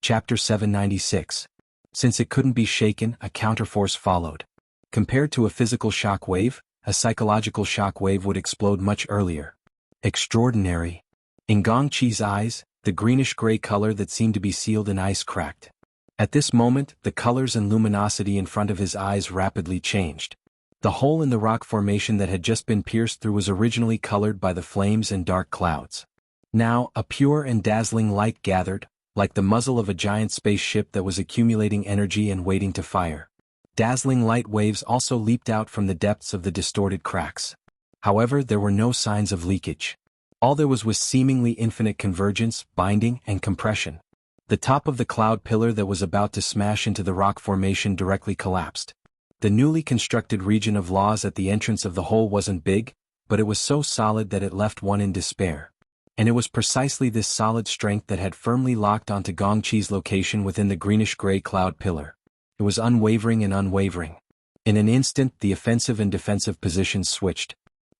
Chapter 796. Since it couldn't be shaken, a counterforce followed. Compared to a physical shock wave, a psychological shock wave would explode much earlier. Extraordinary. In Gongqi's eyes, the greenish-gray color that seemed to be sealed in ice cracked. At this moment, the colors and luminosity in front of his eyes rapidly changed. The hole in the rock formation that had just been pierced through was originally colored by the flames and dark clouds. Now, a pure and dazzling light gathered, like the muzzle of a giant spaceship that was accumulating energy and waiting to fire. Dazzling light waves also leaped out from the depths of the distorted cracks. However, there were no signs of leakage. All there was seemingly infinite convergence, binding, and compression. The top of the cloud pillar that was about to smash into the rock formation directly collapsed. The newly constructed region of laws at the entrance of the hole wasn't big, but it was so solid that it left one in despair. And it was precisely this solid strength that had firmly locked onto Gongqi's location within the greenish-gray cloud pillar. It was unwavering and unwavering. In an instant, the offensive and defensive positions switched.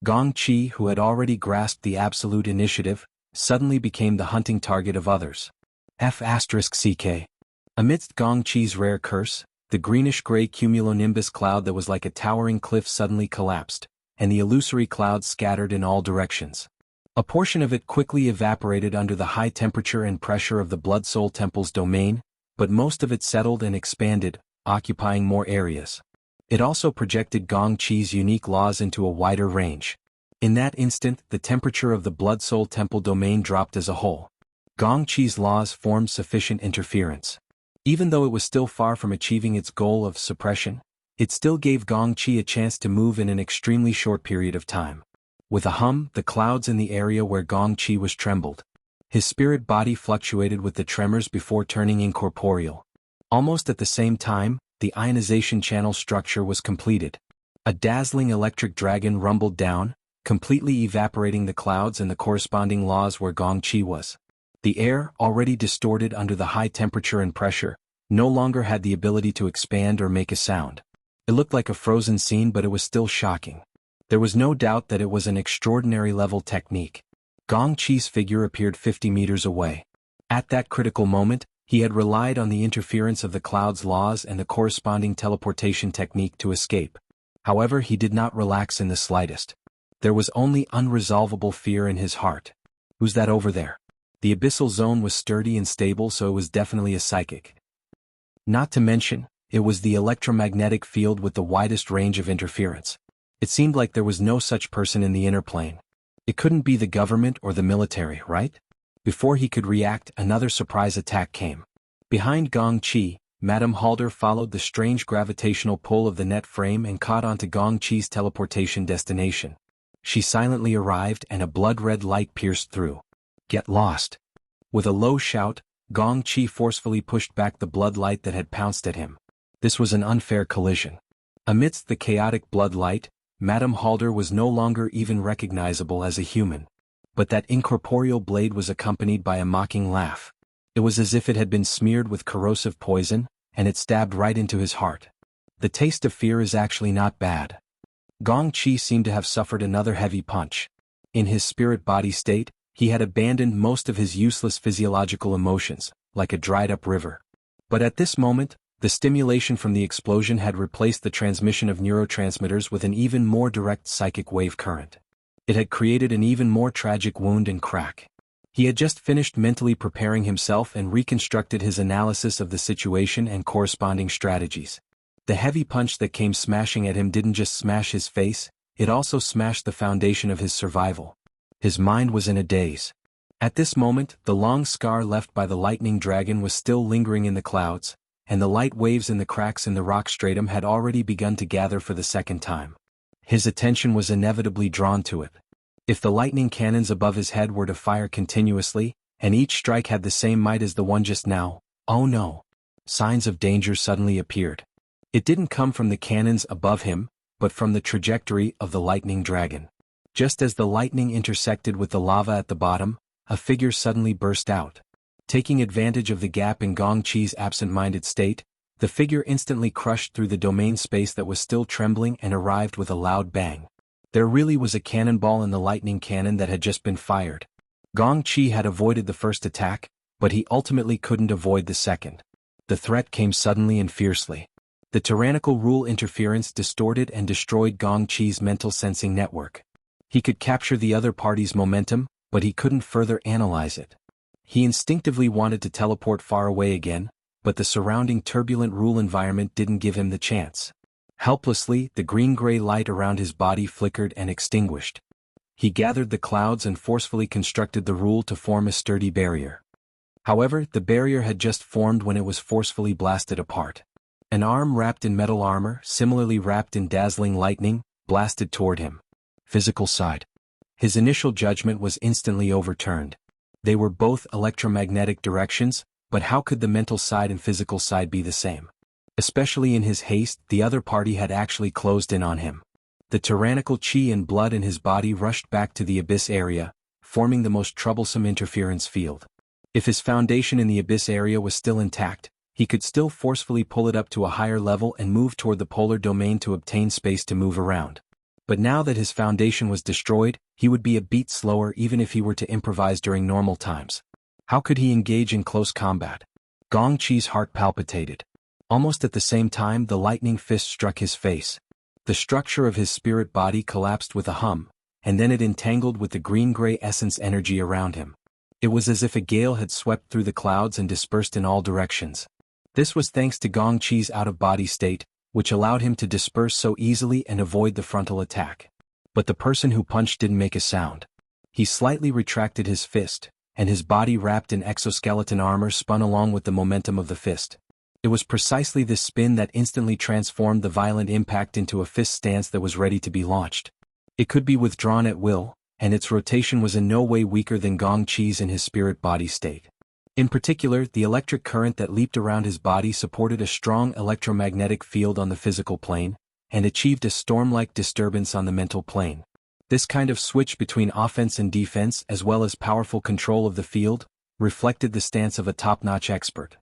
Gongqi, who had already grasped the absolute initiative, suddenly became the hunting target of others. F***ck. Amidst Gongqi's rare curse, the greenish-gray cumulonimbus cloud that was like a towering cliff suddenly collapsed, and the illusory clouds scattered in all directions. A portion of it quickly evaporated under the high temperature and pressure of the Blood Soul Temple's domain, but most of it settled and expanded, occupying more areas. It also projected Gongqi's unique laws into a wider range. In that instant, the temperature of the Blood Soul Temple domain dropped as a whole. Gongqi's laws formed sufficient interference. Even though it was still far from achieving its goal of suppression, it still gave Gongqi a chance to move in an extremely short period of time. With a hum, the clouds in the area where Gongqi was trembled. His spirit body fluctuated with the tremors before turning incorporeal. Almost at the same time, the ionization channel structure was completed. A dazzling electric dragon rumbled down, completely evaporating the clouds and the corresponding laws where Gongqi was. The air, already distorted under the high temperature and pressure, no longer had the ability to expand or make a sound. It looked like a frozen scene, but it was still shocking. There was no doubt that it was an extraordinary level technique. Gongqi's figure appeared 50 meters away. At that critical moment, he had relied on the interference of the cloud's laws and the corresponding teleportation technique to escape. However, he did not relax in the slightest. There was only unresolvable fear in his heart. Who's that over there? The abyssal zone was sturdy and stable, so it was definitely a psychic. Not to mention, it was the electromagnetic field with the widest range of interference. It seemed like there was no such person in the inner plane. It couldn't be the government or the military, right? Before he could react, another surprise attack came. Behind Gongqi, Madame Halder followed the strange gravitational pull of the net frame and caught onto Gongqi's teleportation destination. She silently arrived and a blood-red light pierced through. Get lost. With a low shout, Gongqi forcefully pushed back the blood light that had pounced at him. This was an unfair collision. Amidst the chaotic blood light, Madame Halder was no longer even recognizable as a human. But that incorporeal blade was accompanied by a mocking laugh. It was as if it had been smeared with corrosive poison, and it stabbed right into his heart. The taste of fear is actually not bad. Gongqi seemed to have suffered another heavy punch. In his spirit-body state, he had abandoned most of his useless physiological emotions, like a dried-up river. But at this moment, the stimulation from the explosion had replaced the transmission of neurotransmitters with an even more direct psychic wave current. It had created an even more tragic wound and crack. He had just finished mentally preparing himself and reconstructed his analysis of the situation and corresponding strategies. The heavy punch that came smashing at him didn't just smash his face, it also smashed the foundation of his survival. His mind was in a daze. At this moment, the long scar left by the lightning dragon was still lingering in the clouds, and the light waves in the cracks in the rock stratum had already begun to gather for the second time. His attention was inevitably drawn to it. If the lightning cannons above his head were to fire continuously, and each strike had the same might as the one just now, oh no! Signs of danger suddenly appeared. It didn't come from the cannons above him, but from the trajectory of the lightning dragon. Just as the lightning intersected with the lava at the bottom, a figure suddenly burst out. Taking advantage of the gap in Gongqi's absent-minded state, the figure instantly crushed through the domain space that was still trembling and arrived with a loud bang. There really was a cannonball in the lightning cannon that had just been fired. Gongqi had avoided the first attack, but he ultimately couldn't avoid the second. The threat came suddenly and fiercely. The tyrannical rule interference distorted and destroyed Gong Qi's mental sensing network. He could capture the other party's momentum, but he couldn't further analyze it. He instinctively wanted to teleport far away again, but the surrounding turbulent rule environment didn't give him the chance. Helplessly, the green-gray light around his body flickered and extinguished. He gathered the clouds and forcefully constructed the rule to form a sturdy barrier. However, the barrier had just formed when it was forcefully blasted apart. An arm wrapped in metal armor, similarly wrapped in dazzling lightning, blasted toward him. Physical side. His initial judgment was instantly overturned. They were both electromagnetic directions, but how could the mental side and physical side be the same? Especially in his haste, the other party had actually closed in on him. The tyrannical qi and blood in his body rushed back to the abyss area, forming the most troublesome interference field. If his foundation in the abyss area was still intact, he could still forcefully pull it up to a higher level and move toward the polar domain to obtain space to move around. But now that his foundation was destroyed, he would be a beat slower even if he were to improvise during normal times. How could he engage in close combat? Gong Qi's heart palpitated. Almost at the same time, the lightning fist struck his face. The structure of his spirit body collapsed with a hum, and then it entangled with the green-gray essence energy around him. It was as if a gale had swept through the clouds and dispersed in all directions. This was thanks to Gong Qi's out-of-body state, which allowed him to disperse so easily and avoid the frontal attack. But the person who punched didn't make a sound. He slightly retracted his fist, and his body wrapped in exoskeleton armor spun along with the momentum of the fist. It was precisely this spin that instantly transformed the violent impact into a fist stance that was ready to be launched. It could be withdrawn at will, and its rotation was in no way weaker than Gong Qi's in his spirit body state. In particular, the electric current that leaped around his body supported a strong electromagnetic field on the physical plane, and achieved a storm-like disturbance on the mental plane. This kind of switch between offense and defense, as well as powerful control of the field, reflected the stance of a top-notch expert.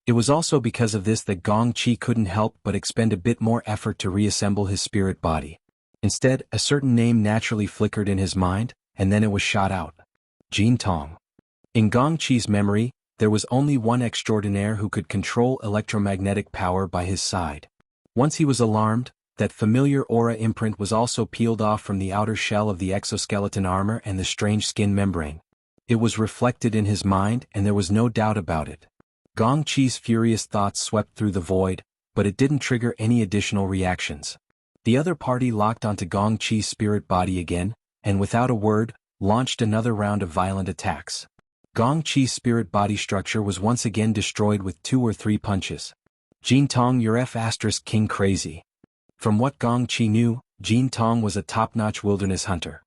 It was also because of this that Gong Qi couldn't help but expend a bit more effort to reassemble his spirit body. Instead, a certain name naturally flickered in his mind, and then it was shot out. Jin Tong. In Gong Qi's memory, there was only one extraordinaire who could control electromagnetic power by his side. Once he was alarmed, that familiar aura imprint was also peeled off from the outer shell of the exoskeleton armor and the strange skin membrane. It was reflected in his mind, and there was no doubt about it. Gong Qi's furious thoughts swept through the void, but it didn't trigger any additional reactions. The other party locked onto Gong Qi's spirit body again, and without a word, launched another round of violent attacks. Gong Qi's spirit body structure was once again destroyed with 2 or 3 punches. Jin Tong, you're King crazy. From what Gong Qi knew, Jin Tong was a top-notch wilderness hunter.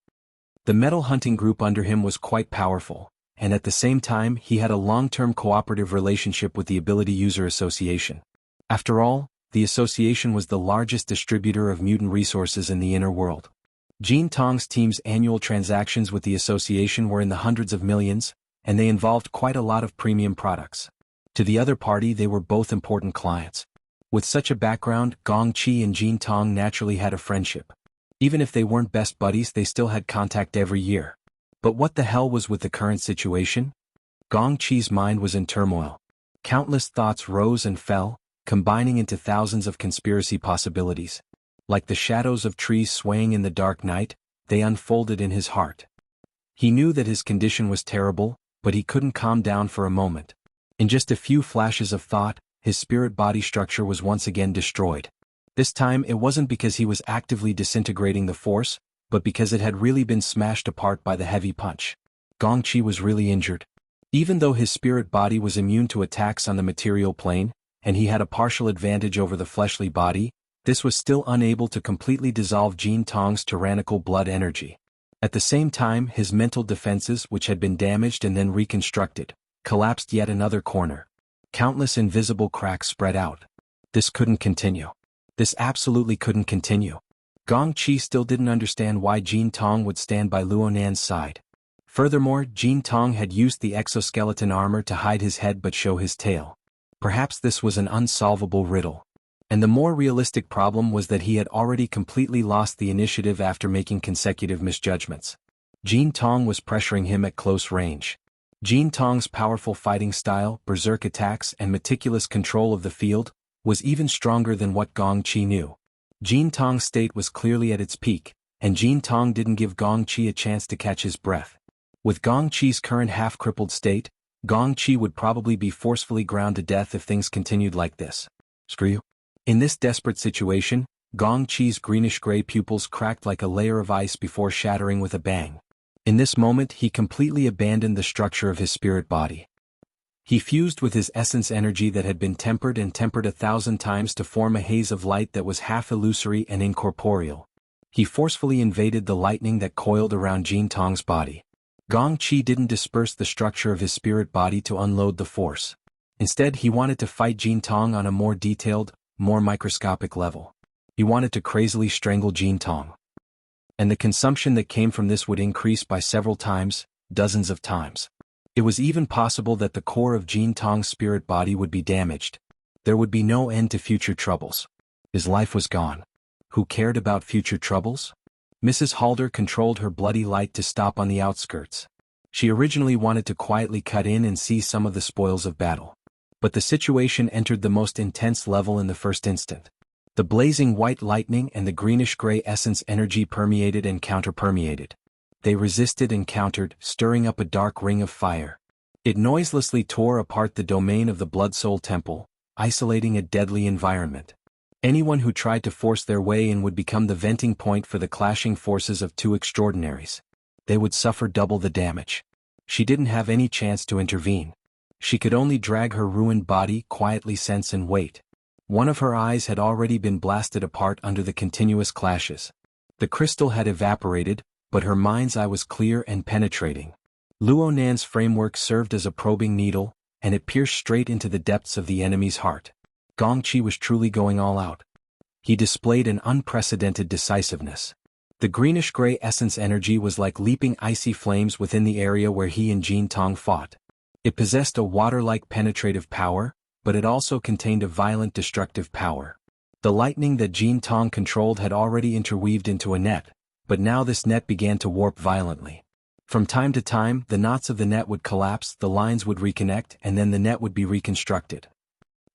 The metal hunting group under him was quite powerful, and at the same time he had a long-term cooperative relationship with the Ability User Association. After all, the association was the largest distributor of mutant resources in the inner world. Jin Tong's team's annual transactions with the association were in the hundreds of millions, and they involved quite a lot of premium products. To the other party, they were both important clients. With such a background, Gong Qi and Jin Tong naturally had a friendship. Even if they weren't best buddies, they still had contact every year. But what the hell was with the current situation? Gong Qi's mind was in turmoil. Countless thoughts rose and fell, combining into thousands of conspiracy possibilities. Like the shadows of trees swaying in the dark night, they unfolded in his heart. He knew that his condition was terrible, but he couldn't calm down for a moment. In just a few flashes of thought, his spirit body structure was once again destroyed. This time it wasn't because he was actively disintegrating the force, but because it had really been smashed apart by the heavy punch. Gong Qi was really injured. Even though his spirit body was immune to attacks on the material plane, and he had a partial advantage over the fleshly body, this was still unable to completely dissolve Jin Tong's tyrannical blood energy. At the same time, his mental defenses, which had been damaged and then reconstructed, collapsed yet another corner. Countless invisible cracks spread out. This couldn't continue. This absolutely couldn't continue. Gong Qi still didn't understand why Jin Tong would stand by Luonan's side. Furthermore, Jin Tong had used the exoskeleton armor to hide his head but show his tail. Perhaps this was an unsolvable riddle. And the more realistic problem was that he had already completely lost the initiative after making consecutive misjudgments. Jin Tong was pressuring him at close range. Jin Tong's powerful fighting style, berserk attacks and meticulous control of the field, was even stronger than what Gong Qi knew. Jin Tong's state was clearly at its peak, and Jin Tong didn't give Gong Qi a chance to catch his breath. With Gong Qi's current half-crippled state, Gong Qi would probably be forcefully ground to death if things continued like this. Screw you. In this desperate situation, Gong Qi's greenish-gray pupils cracked like a layer of ice before shattering with a bang. In this moment he completely abandoned the structure of his spirit body. He fused with his essence energy that had been tempered 1,000 times to form a haze of light that was half illusory and incorporeal. He forcefully invaded the lightning that coiled around Jin Tong's body. Gong Qi didn't disperse the structure of his spirit body to unload the force. Instead, he wanted to fight Jin Tong on a more detailed, more microscopic level. He wanted to crazily strangle Jin Tong. And the consumption that came from this would increase by several times, dozens of times. It was even possible that the core of Jin Tong's spirit body would be damaged. There would be no end to future troubles. His life was gone. Who cared about future troubles? Mrs. Halder controlled her bloody light to stop on the outskirts. She originally wanted to quietly cut in and seize some of the spoils of battle. But the situation entered the most intense level in the first instant. The blazing white lightning and the greenish-gray essence energy permeated and counter-permeated. They resisted and countered, stirring up a dark ring of fire. It noiselessly tore apart the domain of the Blood Soul Temple, isolating a deadly environment. Anyone who tried to force their way in would become the venting point for the clashing forces of two extraordinaries. They would suffer double the damage. She didn't have any chance to intervene. She could only drag her ruined body, quietly sense and wait. One of her eyes had already been blasted apart under the continuous clashes. The crystal had evaporated, but her mind's eye was clear and penetrating. Luo Nan's framework served as a probing needle, and it pierced straight into the depths of the enemy's heart. Gong Qi was truly going all out. He displayed an unprecedented decisiveness. The greenish-gray essence energy was like leaping icy flames within the area where he and Jin Tong fought. It possessed a water-like penetrative power, but it also contained a violent destructive power. The lightning that Jin Tong controlled had already interweaved into a net, but now this net began to warp violently. From time to time, the knots of the net would collapse, the lines would reconnect, and then the net would be reconstructed.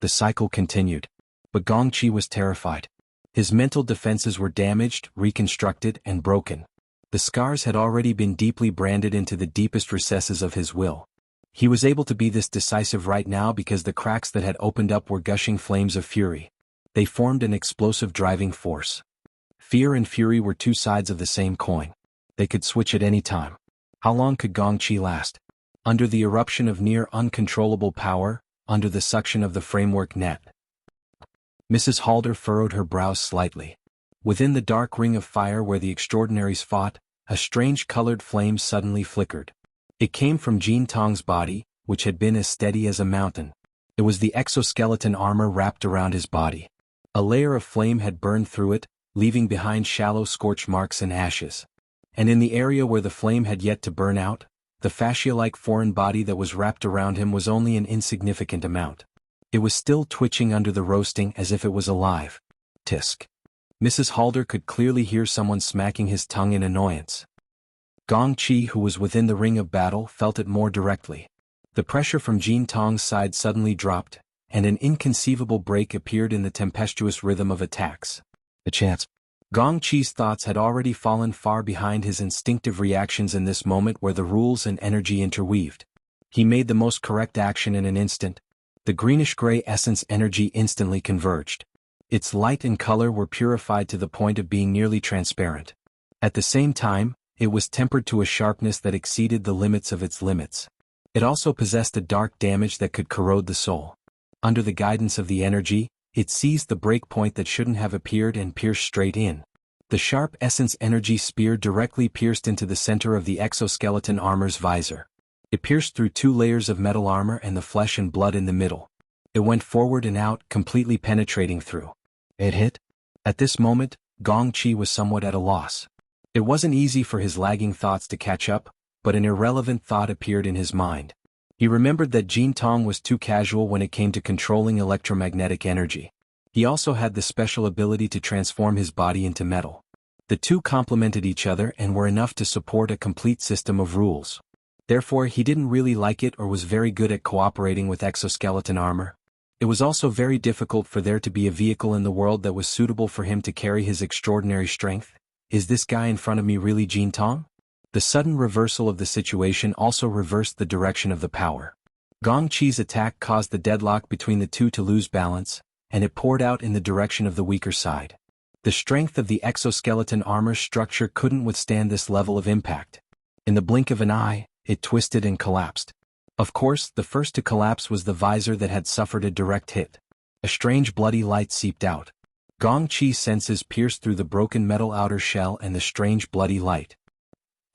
The cycle continued. But Gong Qi was terrified. His mental defenses were damaged, reconstructed, and broken. The scars had already been deeply branded into the deepest recesses of his will. He was able to be this decisive right now because the cracks that had opened up were gushing flames of fury. They formed an explosive driving force. Fear and fury were two sides of the same coin. They could switch at any time. How long could Gong Qi last? Under the eruption of near uncontrollable power, under the suction of the framework net. Mrs. Halder furrowed her brows slightly. Within the dark ring of fire where the extraordinaries fought, a strange colored flame suddenly flickered. It came from Jin Tong's body, which had been as steady as a mountain. It was the exoskeleton armor wrapped around his body. A layer of flame had burned through it, leaving behind shallow scorch marks and ashes. And in the area where the flame had yet to burn out, the fascia-like foreign body that was wrapped around him was only an insignificant amount. It was still twitching under the roasting as if it was alive. Tisk. Mrs. Halder could clearly hear someone smacking his tongue in annoyance. Gong Qi, who was within the ring of battle, felt it more directly. The pressure from Jin Tong's side suddenly dropped, and an inconceivable break appeared in the tempestuous rhythm of attacks. A chance. Gong Qi's thoughts had already fallen far behind his instinctive reactions in this moment where the rules and energy interweaved. He made the most correct action in an instant. The greenish-gray essence energy instantly converged. Its light and color were purified to the point of being nearly transparent. At the same time, it was tempered to a sharpness that exceeded the limits of its limits. It also possessed a dark damage that could corrode the soul. Under the guidance of the energy, it seized the break point that shouldn't have appeared and pierced straight in. The sharp essence energy spear directly pierced into the center of the exoskeleton armor's visor. It pierced through 2 layers of metal armor and the flesh and blood in the middle. It went forward and out, completely penetrating through. It hit? At this moment, Gong Qi was somewhat at a loss. It wasn't easy for his lagging thoughts to catch up, but an irrelevant thought appeared in his mind. He remembered that Jin Tong was too casual when it came to controlling electromagnetic energy. He also had the special ability to transform his body into metal. The two complemented each other and were enough to support a complete system of rules. Therefore he didn't really like it or was very good at cooperating with exoskeleton armor. It was also very difficult for there to be a vehicle in the world that was suitable for him to carry his extraordinary strength. Is this guy in front of me really Jin Tong? The sudden reversal of the situation also reversed the direction of the power. Gong Qi's attack caused the deadlock between the two to lose balance, and it poured out in the direction of the weaker side. The strength of the exoskeleton armor structure couldn't withstand this level of impact. In the blink of an eye, it twisted and collapsed. Of course, the first to collapse was the visor that had suffered a direct hit. A strange bloody light seeped out. Gong Qi's senses pierced through the broken metal outer shell and the strange bloody light.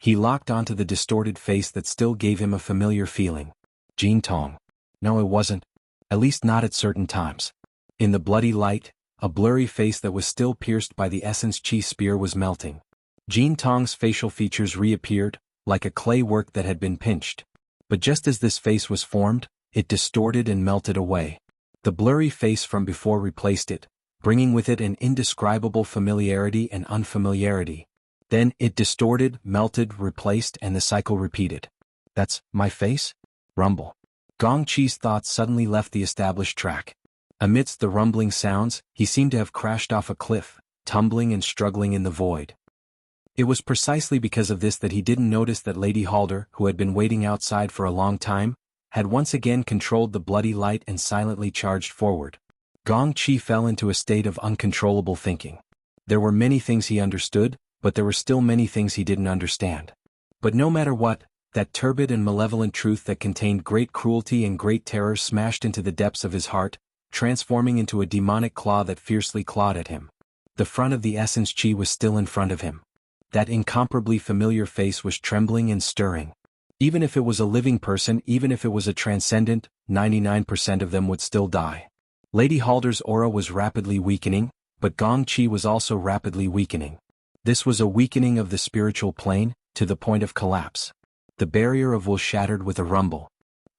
He locked onto the distorted face that still gave him a familiar feeling. Jin Tong. No, it wasn't. At least not at certain times. In the bloody light, a blurry face that was still pierced by the essence Qi spear was melting. Jin Tong's facial features reappeared, like a clay work that had been pinched. But just as this face was formed, it distorted and melted away. The blurry face from before replaced it, bringing with it an indescribable familiarity and unfamiliarity. Then it distorted, melted, replaced, and the cycle repeated. That's my face? Rumble. Gong Qi's thoughts suddenly left the established track. Amidst the rumbling sounds, he seemed to have crashed off a cliff, tumbling and struggling in the void. It was precisely because of this that he didn't notice that Lady Halder, who had been waiting outside for a long time, had once again controlled the bloody light and silently charged forward. Gong Qi fell into a state of uncontrollable thinking. There were many things he understood, but there were still many things he didn't understand. But no matter what, that turbid and malevolent truth that contained great cruelty and great terror smashed into the depths of his heart, transforming into a demonic claw that fiercely clawed at him. The front of the essence Qi was still in front of him. That incomparably familiar face was trembling and stirring. Even if it was a living person, even if it was a transcendent, 99% of them would still die. Lady Halder's aura was rapidly weakening, but Gong Qi was also rapidly weakening. This was a weakening of the spiritual plane, to the point of collapse. The barrier of will shattered with a rumble.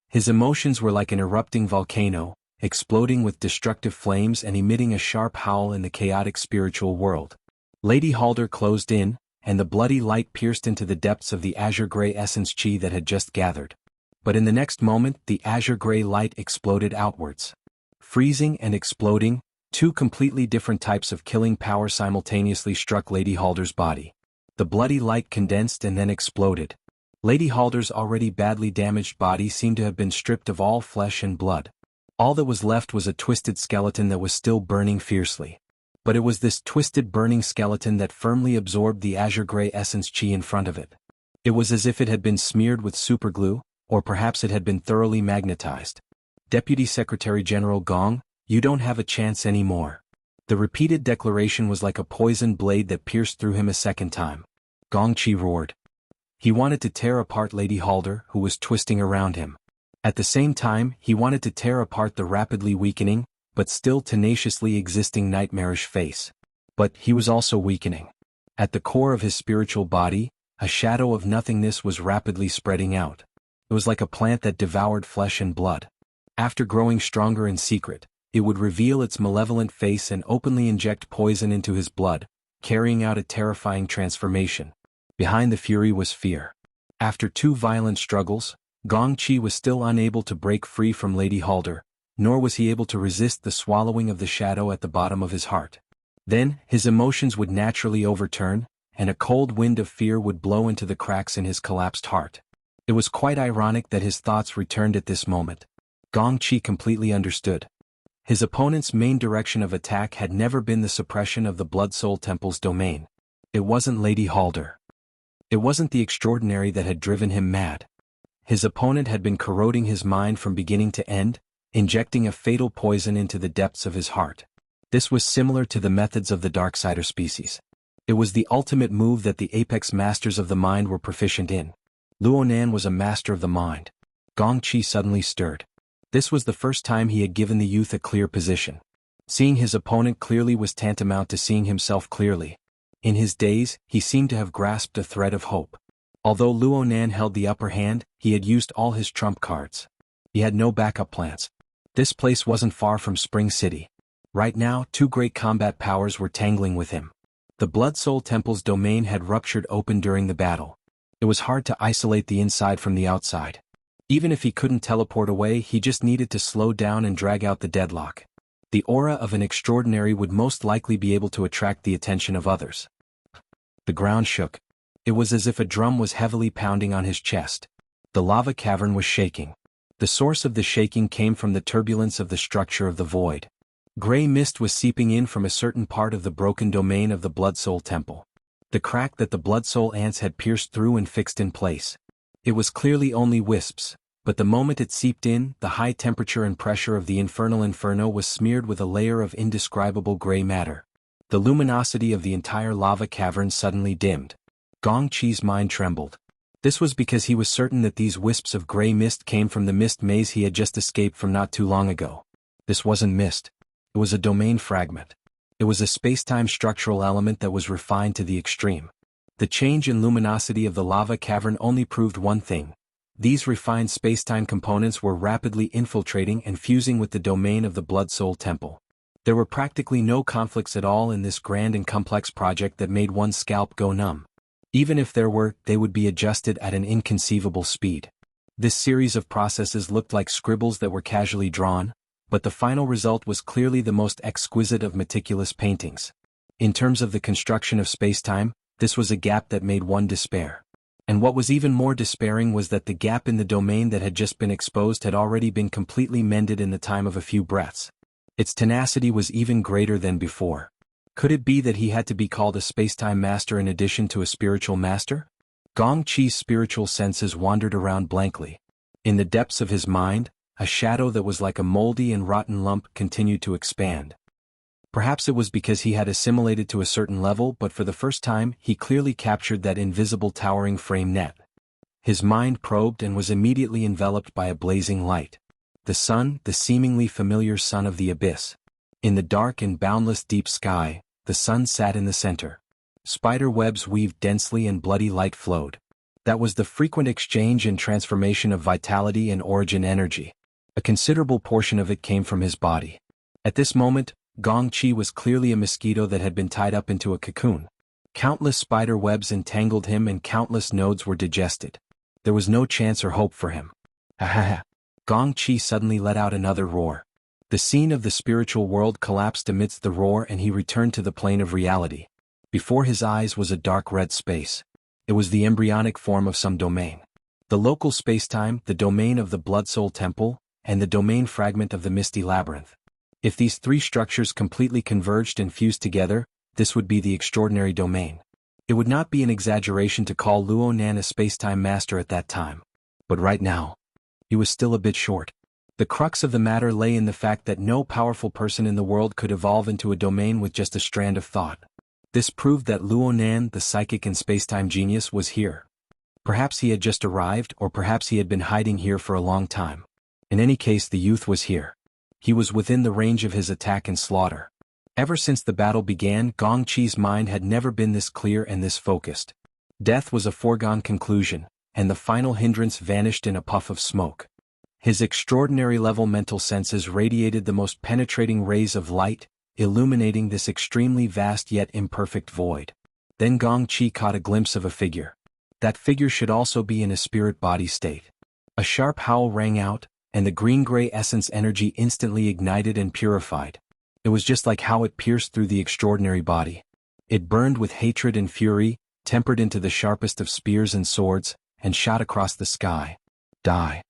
His emotions were like an erupting volcano, exploding with destructive flames and emitting a sharp howl in the chaotic spiritual world. Lady Halder closed in, and the bloody light pierced into the depths of the azure-gray essence Qi that had just gathered. But in the next moment, the azure-gray light exploded outwards. Freezing and exploding, two completely different types of killing power simultaneously struck Lady Halder's body. The bloody light condensed and then exploded. Lady Halder's already badly damaged body seemed to have been stripped of all flesh and blood. All that was left was a twisted skeleton that was still burning fiercely. But it was this twisted burning skeleton that firmly absorbed the azure-gray essence Qi in front of it. It was as if it had been smeared with superglue, or perhaps it had been thoroughly magnetized. Deputy Secretary General Gong, you don't have a chance anymore. The repeated declaration was like a poisoned blade that pierced through him a second time. Gong Qi roared. He wanted to tear apart Lady Halder, who was twisting around him. At the same time, he wanted to tear apart the rapidly weakening, but still tenaciously existing nightmarish face. But he was also weakening. At the core of his spiritual body, a shadow of nothingness was rapidly spreading out. It was like a plant that devoured flesh and blood. After growing stronger in secret, it would reveal its malevolent face and openly inject poison into his blood, carrying out a terrifying transformation. Behind the fury was fear. After two violent struggles, Gong Qi was still unable to break free from Lady Halder, nor was he able to resist the swallowing of the shadow at the bottom of his heart. Then, his emotions would naturally overturn, and a cold wind of fear would blow into the cracks in his collapsed heart. It was quite ironic that his thoughts returned at this moment. Gong Qi completely understood. His opponent's main direction of attack had never been the suppression of the Blood Soul Temple's domain. It wasn't Lady Halder. It wasn't the extraordinary that had driven him mad. His opponent had been corroding his mind from beginning to end, injecting a fatal poison into the depths of his heart. This was similar to the methods of the Darksider species. It was the ultimate move that the apex masters of the mind were proficient in. Luonan was a master of the mind. Gong Qi suddenly stirred. This was the first time he had given the youth a clear position. Seeing his opponent clearly was tantamount to seeing himself clearly. In his daze, he seemed to have grasped a thread of hope. Although Luonan held the upper hand, he had used all his trump cards. He had no backup plans. This place wasn't far from Spring City. Right now, two great combat powers were tangling with him. The Blood Soul Temple's domain had ruptured open during the battle. It was hard to isolate the inside from the outside. Even if he couldn't teleport away, he just needed to slow down and drag out the deadlock. The aura of an extraordinary would most likely be able to attract the attention of others. The ground shook. It was as if a drum was heavily pounding on his chest. The lava cavern was shaking. The source of the shaking came from the turbulence of the structure of the void. Gray mist was seeping in from a certain part of the broken domain of the Blood Soul Temple. The crack that the Blood Soul ants had pierced through and fixed in place. It was clearly only wisps, but the moment it seeped in, the high temperature and pressure of the infernal inferno was smeared with a layer of indescribable gray matter. The luminosity of the entire lava cavern suddenly dimmed. Gong Qi's mind trembled. This was because he was certain that these wisps of gray mist came from the mist maze he had just escaped from not too long ago. This wasn't mist. It was a domain fragment. It was a space-time structural element that was refined to the extreme. The change in luminosity of the lava cavern only proved one thing. These refined space-time components were rapidly infiltrating and fusing with the domain of the Blood Soul Temple. There were practically no conflicts at all in this grand and complex project that made one's scalp go numb. Even if there were, they would be adjusted at an inconceivable speed. This series of processes looked like scribbles that were casually drawn, but the final result was clearly the most exquisite of meticulous paintings. In terms of the construction of space-time, this was a gap that made one despair. And what was even more despairing was that the gap in the domain that had just been exposed had already been completely mended in the time of a few breaths. Its tenacity was even greater than before. Could it be that he had to be called a space-time master in addition to a spiritual master? Gong Qi's spiritual senses wandered around blankly. In the depths of his mind, a shadow that was like a moldy and rotten lump continued to expand. Perhaps it was because he had assimilated to a certain level, but for the first time he clearly captured that invisible towering frame net. His mind probed and was immediately enveloped by a blazing light. The sun, the seemingly familiar sun of the abyss. In the dark and boundless deep sky, the sun sat in the center. Spider webs weaved densely and bloody light flowed. That was the frequent exchange and transformation of vitality and origin energy. A considerable portion of it came from his body. At this moment, Gong Qi was clearly a mosquito that had been tied up into a cocoon. Countless spider webs entangled him and countless nodes were digested. There was no chance or hope for him. Ha ha ha. Gong Qi suddenly let out another roar. The scene of the spiritual world collapsed amidst the roar and he returned to the plane of reality. Before his eyes was a dark red space. It was the embryonic form of some domain. The local spacetime, the domain of the Blood Soul Temple, and the domain fragment of the Misty Labyrinth. If these three structures completely converged and fused together, this would be the extraordinary domain. It would not be an exaggeration to call Luo Nan a spacetime master at that time. But right now, he was still a bit short. The crux of the matter lay in the fact that no powerful person in the world could evolve into a domain with just a strand of thought. This proved that Luo Nan, the psychic and spacetime genius, was here. Perhaps he had just arrived, or perhaps he had been hiding here for a long time. In any case, the youth was here. He was within the range of his attack and slaughter. Ever since the battle began, Gong Qi's mind had never been this clear and this focused. Death was a foregone conclusion, and the final hindrance vanished in a puff of smoke. His extraordinary-level mental senses radiated the most penetrating rays of light, illuminating this extremely vast yet imperfect void. Then Gong Qi caught a glimpse of a figure. That figure should also be in a spirit-body state. A sharp howl rang out, and the green-gray essence energy instantly ignited and purified. It was just like how it pierced through the extraordinary body. It burned with hatred and fury, tempered into the sharpest of spears and swords, and shot across the sky. Die.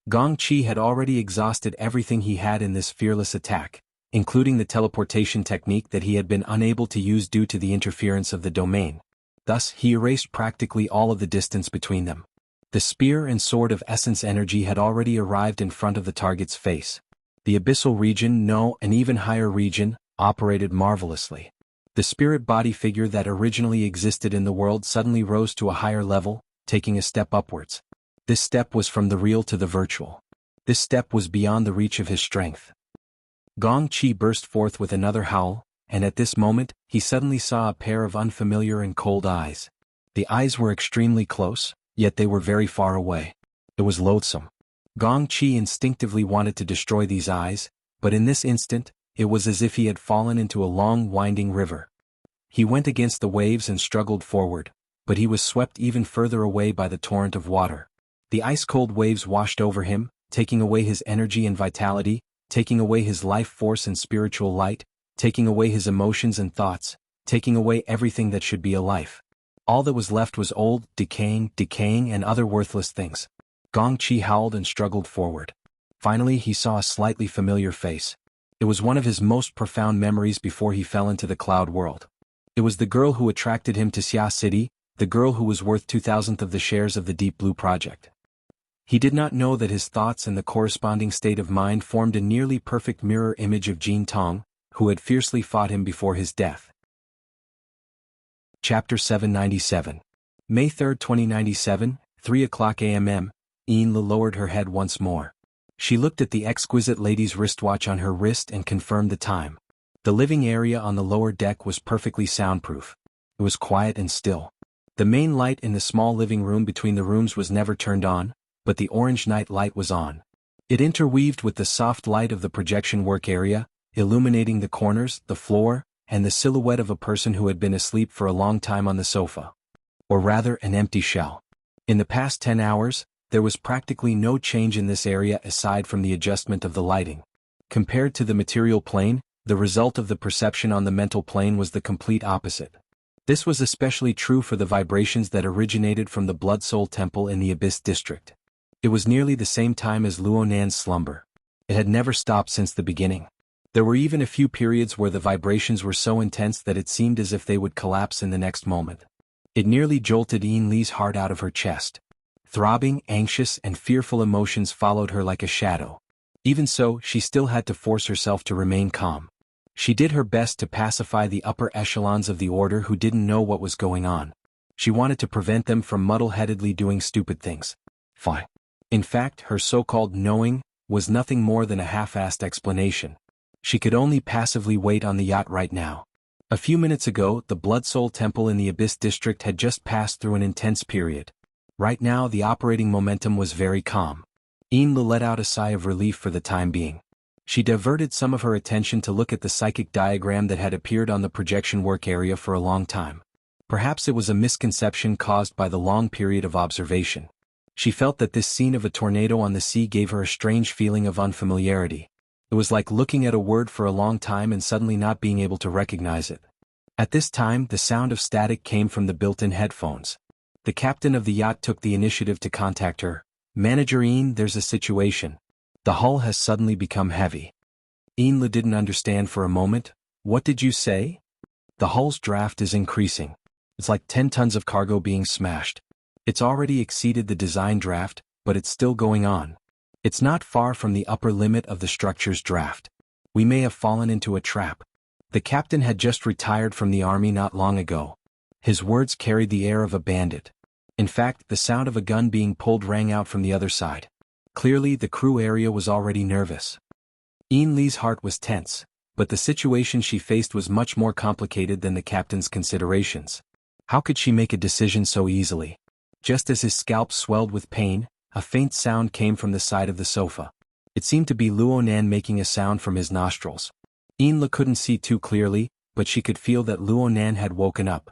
Gong Qi had already exhausted everything he had in this fearless attack, including the teleportation technique that he had been unable to use due to the interference of the domain. Thus, he erased practically all of the distance between them. The spear and sword of essence energy had already arrived in front of the target's face. The abyssal region, no, an even higher region, operated marvelously. The spirit body figure that originally existed in the world suddenly rose to a higher level, taking a step upwards. This step was from the real to the virtual. This step was beyond the reach of his strength. Gong Qi burst forth with another howl, and at this moment, he suddenly saw a pair of unfamiliar and cold eyes. The eyes were extremely close, yet they were very far away. It was loathsome. Gong Qi instinctively wanted to destroy these eyes, but in this instant, it was as if he had fallen into a long winding river. He went against the waves and struggled forward, but he was swept even further away by the torrent of water. The ice-cold waves washed over him, taking away his energy and vitality, taking away his life force and spiritual light, taking away his emotions and thoughts, taking away everything that should be a life. All that was left was old, decaying, and other worthless things. Gong Chi howled and struggled forward. Finally he saw a slightly familiar face. It was one of his most profound memories before he fell into the cloud world. It was the girl who attracted him to Xia City, the girl who was worth 2,000th of the shares of the Deep Blue Project. He did not know that his thoughts and the corresponding state of mind formed a nearly perfect mirror image of Jin Tong, who had fiercely fought him before his death. Chapter 797. May 3, 2097, 3:00 a.m. Yinlu lowered her head once more. She looked at the exquisite lady's wristwatch on her wrist and confirmed the time. The living area on the lower deck was perfectly soundproof. It was quiet and still. The main light in the small living room between the rooms was never turned on, but the orange night light was on. It interweaved with the soft light of the projection work area, illuminating the corners, the floor, and the silhouette of a person who had been asleep for a long time on the sofa. Or rather, an empty shell. In the past 10 hours, there was practically no change in this area aside from the adjustment of the lighting. Compared to the material plane, the result of the perception on the mental plane was the complete opposite. This was especially true for the vibrations that originated from the Blood Soul Temple in the Abyss District. It was nearly the same time as Luonan's slumber. It had never stopped since the beginning. There were even a few periods where the vibrations were so intense that it seemed as if they would collapse in the next moment. It nearly jolted Yinlu's heart out of her chest. Throbbing, anxious, and fearful emotions followed her like a shadow. Even so, she still had to force herself to remain calm. She did her best to pacify the upper echelons of the order who didn't know what was going on. She wanted to prevent them from muddle-headedly doing stupid things. Fine. In fact, her so-called knowing was nothing more than a half-assed explanation. She could only passively wait on the yacht right now. A few minutes ago, the Blood Soul Temple in the Abyss District had just passed through an intense period. Right now, the operating momentum was very calm. Yinlu let out a sigh of relief for the time being. She diverted some of her attention to look at the psychic diagram that had appeared on the projection work area for a long time. Perhaps it was a misconception caused by the long period of observation. She felt that this scene of a tornado on the sea gave her a strange feeling of unfamiliarity. It was like looking at a word for a long time and suddenly not being able to recognize it. At this time, the sound of static came from the built-in headphones. The captain of the yacht took the initiative to contact her. "Manager Yin, there's a situation. The hull has suddenly become heavy." Yinlu didn't understand for a moment. "What did you say?" "The hull's draft is increasing. It's like 10 tons of cargo being smashed. It's already exceeded the design draft, but it's still going on. It's not far from the upper limit of the structure's draft. We may have fallen into a trap." The captain had just retired from the army not long ago. His words carried the air of a bandit. In fact, the sound of a gun being pulled rang out from the other side. Clearly, the crew area was already nervous. Yinlu's heart was tense, but the situation she faced was much more complicated than the captain's considerations. How could she make a decision so easily? Just as his scalp swelled with pain, a faint sound came from the side of the sofa. It seemed to be Luonan making a sound from his nostrils. Yinlu couldn't see too clearly, but she could feel that Luonan had woken up.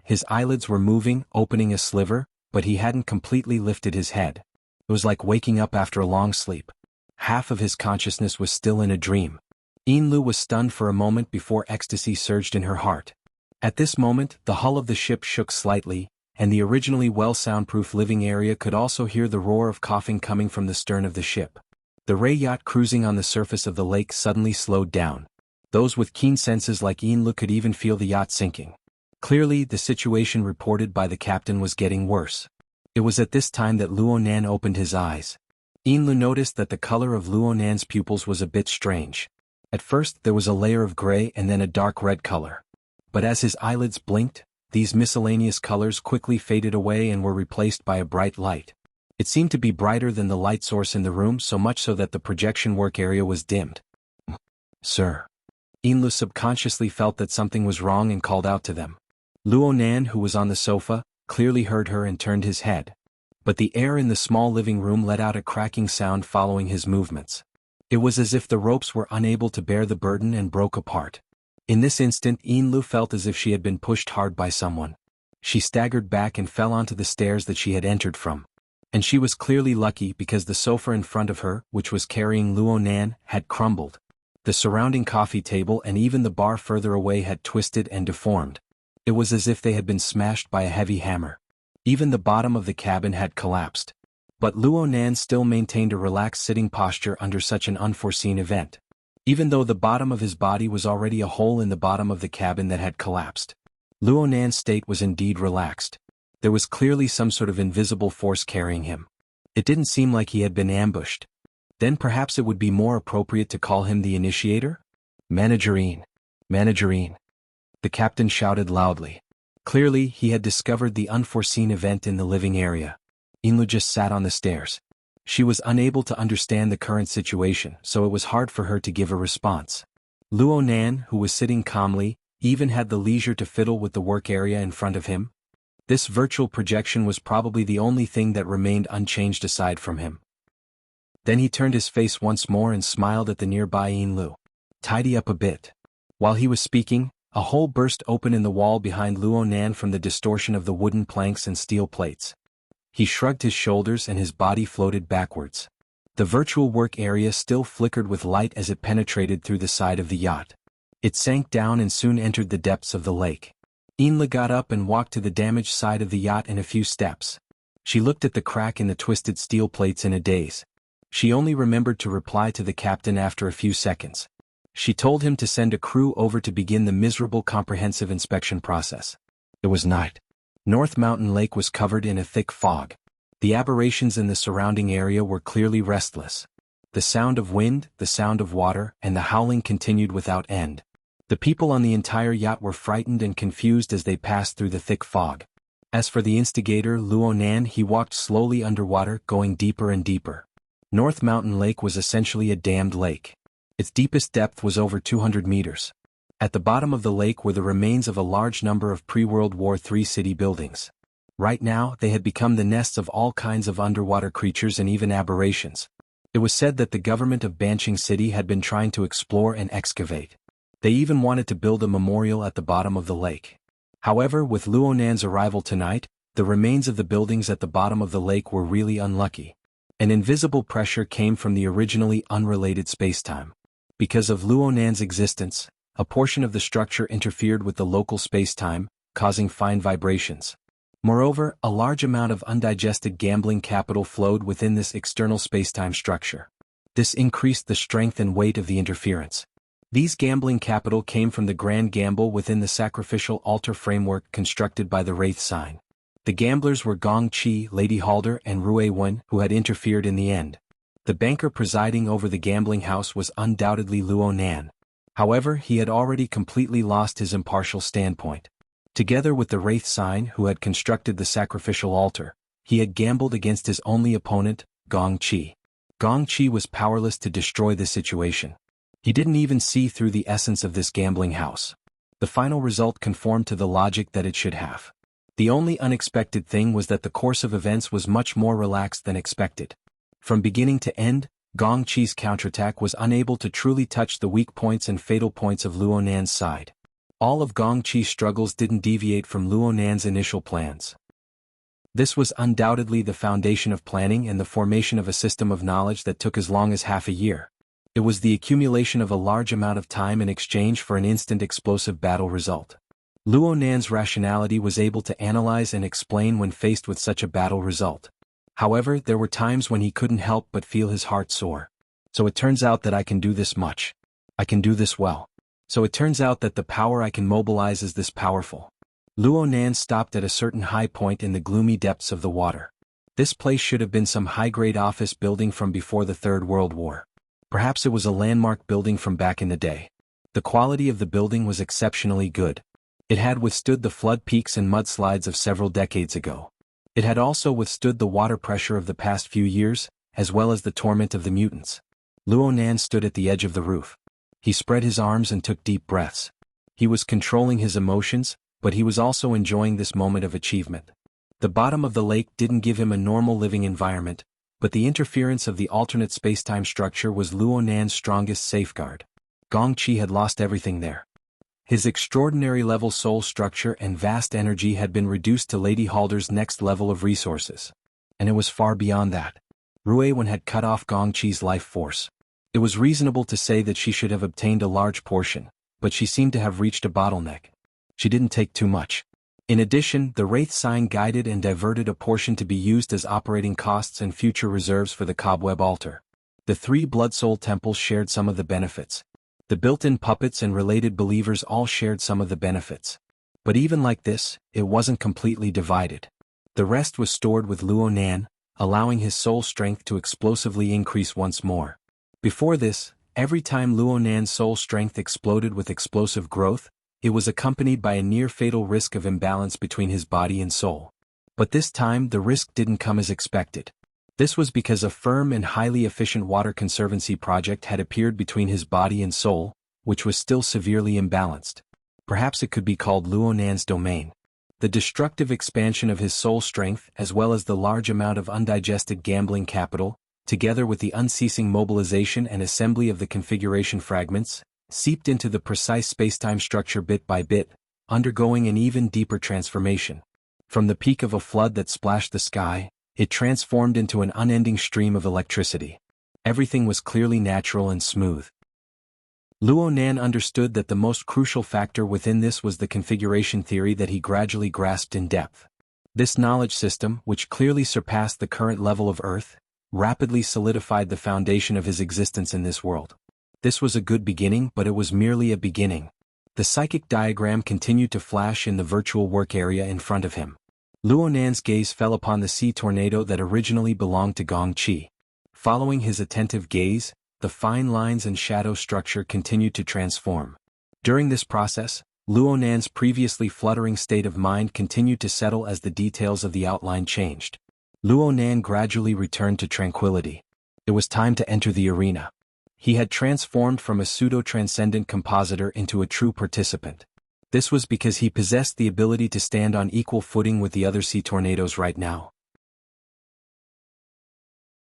His eyelids were moving, opening a sliver, but he hadn't completely lifted his head. It was like waking up after a long sleep. Half of his consciousness was still in a dream. Yinlu was stunned for a moment before ecstasy surged in her heart. At this moment, the hull of the ship shook slightly, and the originally well-soundproof living area could also hear the roar of coughing coming from the stern of the ship. The ray yacht cruising on the surface of the lake suddenly slowed down. Those with keen senses like Yinlu could even feel the yacht sinking. Clearly, the situation reported by the captain was getting worse. It was at this time that Luonan opened his eyes. Yinlu noticed that the color of Luonan's pupils was a bit strange. At first, there was a layer of gray and then a dark red color. But as his eyelids blinked, these miscellaneous colors quickly faded away and were replaced by a bright light. It seemed to be brighter than the light source in the room, so much so that the projection work area was dimmed. "Sir." Yinlu subconsciously felt that something was wrong and called out to them. Luonan, who was on the sofa, clearly heard her and turned his head. But the air in the small living room let out a cracking sound following his movements. It was as if the ropes were unable to bear the burden and broke apart. In this instant, Yinlu felt as if she had been pushed hard by someone. She staggered back and fell onto the stairs that she had entered from. And she was clearly lucky because the sofa in front of her, which was carrying Luonan, had crumbled. The surrounding coffee table and even the bar further away had twisted and deformed. It was as if they had been smashed by a heavy hammer. Even the bottom of the cabin had collapsed. But Luonan still maintained a relaxed sitting posture under such an unforeseen event. Even though the bottom of his body was already a hole in the bottom of the cabin that had collapsed. Luonan's state was indeed relaxed. There was clearly some sort of invisible force carrying him. It didn't seem like he had been ambushed. Then perhaps it would be more appropriate to call him the initiator? Managerine. Managerine. The captain shouted loudly. Clearly, he had discovered the unforeseen event in the living area. Inlu just sat on the stairs. She was unable to understand the current situation, so it was hard for her to give a response. Luonan, who was sitting calmly, even had the leisure to fiddle with the work area in front of him. This virtual projection was probably the only thing that remained unchanged aside from him. Then he turned his face once more and smiled at the nearby Inlu. Tidy up a bit. While he was speaking, a hole burst open in the wall behind Luonan from the distortion of the wooden planks and steel plates. He shrugged his shoulders and his body floated backwards. The virtual work area still flickered with light as it penetrated through the side of the yacht. It sank down and soon entered the depths of the lake. Inla got up and walked to the damaged side of the yacht in a few steps. She looked at the crack in the twisted steel plates in a daze. She only remembered to reply to the captain after a few seconds. She told him to send a crew over to begin the miserable comprehensive inspection process. It was night. North Mountain Lake was covered in a thick fog. The aberrations in the surrounding area were clearly restless. The sound of wind, the sound of water, and the howling continued without end. The people on the entire yacht were frightened and confused as they passed through the thick fog. As for the instigator, Luonan, he walked slowly underwater, going deeper and deeper. North Mountain Lake was essentially a dammed lake. Its deepest depth was over 200 meters. At the bottom of the lake were the remains of a large number of pre-World War III city buildings. Right now, they had become the nests of all kinds of underwater creatures and even aberrations. It was said that the government of Banqing City had been trying to explore and excavate. They even wanted to build a memorial at the bottom of the lake. However, with Luonan's arrival tonight, the remains of the buildings at the bottom of the lake were really unlucky. An invisible pressure came from the originally unrelated spacetime. Because of Luonan's existence, a portion of the structure interfered with the local spacetime, causing fine vibrations. Moreover, a large amount of undigested gambling capital flowed within this external spacetime structure. This increased the strength and weight of the interference. These gambling capital came from the grand gamble within the sacrificial altar framework constructed by the Wraith sign. The gamblers were Gong Qi, Lady Halder, and Rue Wen, who had interfered in the end. The banker presiding over the gambling house was undoubtedly Luonan. However, he had already completely lost his impartial standpoint. Together with the Wraith sign who had constructed the sacrificial altar, he had gambled against his only opponent, Gong Qi. Gong Qi was powerless to destroy the situation. He didn't even see through the essence of this gambling house. The final result conformed to the logic that it should have. The only unexpected thing was that the course of events was much more relaxed than expected. From beginning to end, Gong Qi's counterattack was unable to truly touch the weak points and fatal points of Luonan's side. All of Gong Qi's struggles didn't deviate from Luonan's initial plans. This was undoubtedly the foundation of planning and the formation of a system of knowledge that took as long as half a year. It was the accumulation of a large amount of time in exchange for an instant explosive battle result. Luonan's rationality was able to analyze and explain when faced with such a battle result. However, there were times when he couldn't help but feel his heart soar. So it turns out that I can do this much. I can do this well. So it turns out that the power I can mobilize is this powerful. Luonan stopped at a certain high point in the gloomy depths of the water. This place should have been some high-grade office building from before the Third World War. Perhaps it was a landmark building from back in the day. The quality of the building was exceptionally good. It had withstood the flood peaks and mudslides of several decades ago. It had also withstood the water pressure of the past few years, as well as the torment of the mutants. Luonan stood at the edge of the roof. He spread his arms and took deep breaths. He was controlling his emotions, but he was also enjoying this moment of achievement. The bottom of the lake didn't give him a normal living environment, but the interference of the alternate spacetime structure was Luonan's strongest safeguard. Gong Qi had lost everything there. His extraordinary level soul structure and vast energy had been reduced to Lady Halder's next level of resources. And it was far beyond that. Ruiwen had cut off Gongqi's life force. It was reasonable to say that she should have obtained a large portion, but she seemed to have reached a bottleneck. She didn't take too much. In addition, the Wraith sign guided and diverted a portion to be used as operating costs and future reserves for the Cobweb Altar. The 3 Blood Soul temples shared some of the benefits. The built-in puppets and related believers all shared some of the benefits. But even like this, it wasn't completely divided. The rest was stored with Luonan, allowing his soul strength to explosively increase once more. Before this, every time Luonan's soul strength exploded with explosive growth, it was accompanied by a near-fatal risk of imbalance between his body and soul. But this time the risk didn't come as expected. This was because a firm and highly efficient water conservancy project had appeared between his body and soul, which was still severely imbalanced. Perhaps it could be called Luonan's domain. The destructive expansion of his soul strength as well as the large amount of undigested gambling capital, together with the unceasing mobilization and assembly of the configuration fragments, seeped into the precise spacetime structure bit by bit, undergoing an even deeper transformation. From the peak of a flood that splashed the sky, it transformed into an unending stream of electricity. Everything was clearly natural and smooth. Luonan understood that the most crucial factor within this was the configuration theory that he gradually grasped in depth. This knowledge system, which clearly surpassed the current level of Earth, rapidly solidified the foundation of his existence in this world. This was a good beginning, but it was merely a beginning. The psychic diagram continued to flash in the virtual work area in front of him. Luonan's gaze fell upon the sea tornado that originally belonged to Gongqi. Following his attentive gaze, the fine lines and shadow structure continued to transform. During this process, Luonan's previously fluttering state of mind continued to settle as the details of the outline changed. Luonan gradually returned to tranquility. It was time to enter the arena. He had transformed from a pseudo-transcendent compositor into a true participant. This was because he possessed the ability to stand on equal footing with the other sea tornadoes right now.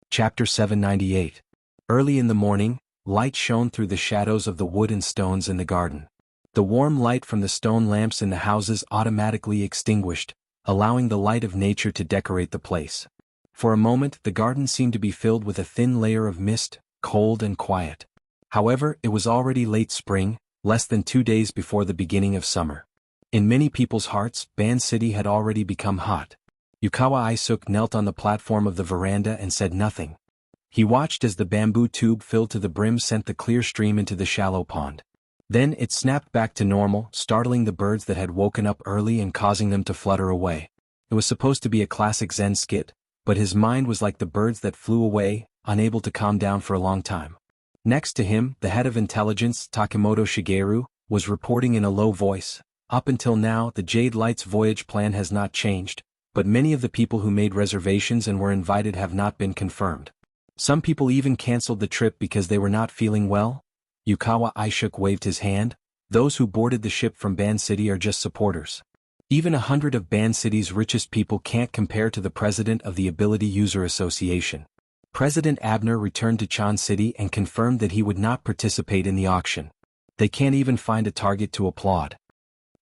Chapter 798. Early in the morning, light shone through the shadows of the wood and stones in the garden. The warm light from the stone lamps in the houses automatically extinguished, allowing the light of nature to decorate the place. For a moment the garden seemed to be filled with a thin layer of mist, cold and quiet. However, it was already late spring, less than 2 days before the beginning of summer. In many people's hearts, Ban City had already become hot. Yukawa Isuk knelt on the platform of the veranda and said nothing. He watched as the bamboo tube filled to the brim sent the clear stream into the shallow pond. Then it snapped back to normal, startling the birds that had woken up early and causing them to flutter away. It was supposed to be a classic Zen skit, but his mind was like the birds that flew away, unable to calm down for a long time. Next to him, the head of intelligence, Takemoto Shigeru, was reporting in a low voice. Up until now, the Jade Light's voyage plan has not changed, but many of the people who made reservations and were invited have not been confirmed. Some people even canceled the trip because they were not feeling well. Yukawa Isuk waved his hand. Those who boarded the ship from Ban City are just supporters. Even 100 of Ban City's richest people can't compare to the president of the Ability User Association. President Abner returned to Chan City and confirmed that he would not participate in the auction. They can't even find a target to applaud.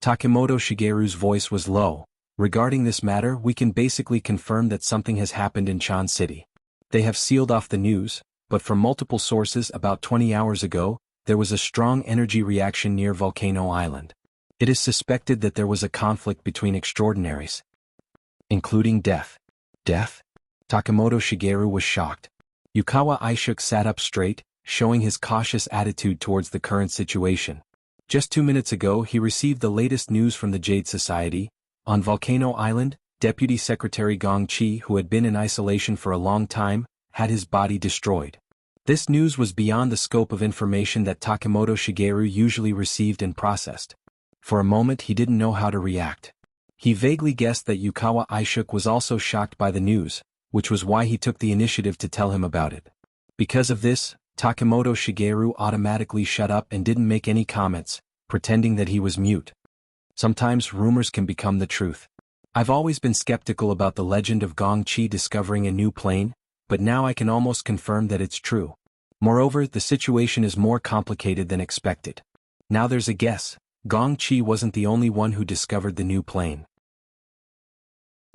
Takemoto Shigeru's voice was low. Regarding this matter, we can basically confirm that something has happened in Chan City. They have sealed off the news, but from multiple sources about 20 hours ago, there was a strong energy reaction near Volcano Island. It is suspected that there was a conflict between extraordinaries, including death. Death? Takemoto Shigeru was shocked. Yukawa Isuk sat up straight, showing his cautious attitude towards the current situation. Just 2 minutes ago he received the latest news from the Jade Society. On Volcano Island, Deputy Secretary Gongqi, who had been in isolation for a long time, had his body destroyed. This news was beyond the scope of information that Takemoto Shigeru usually received and processed. For a moment he didn't know how to react. He vaguely guessed that Yukawa Isuk was also shocked by the news, which was why he took the initiative to tell him about it. Because of this, Takemoto Shigeru automatically shut up and didn't make any comments, pretending that he was mute. Sometimes rumors can become the truth. I've always been skeptical about the legend of Gongqi discovering a new plane, but now I can almost confirm that it's true. Moreover, the situation is more complicated than expected. Now there's a guess. Gong Chi wasn't the only one who discovered the new plane.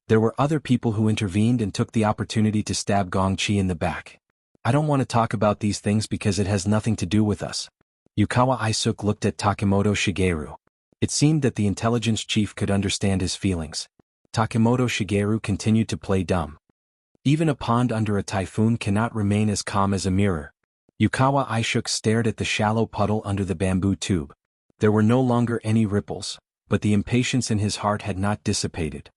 There were other people who intervened and took the opportunity to stab Gong Chi in the back. I don't want to talk about these things because it has nothing to do with us. Yukawa Isuk looked at Takemoto Shigeru. It seemed that the intelligence chief could understand his feelings. Takemoto Shigeru continued to play dumb. Even a pond under a typhoon cannot remain as calm as a mirror. Yukawa Isuk stared at the shallow puddle under the bamboo tube. There were no longer any ripples, but the impatience in his heart had not dissipated.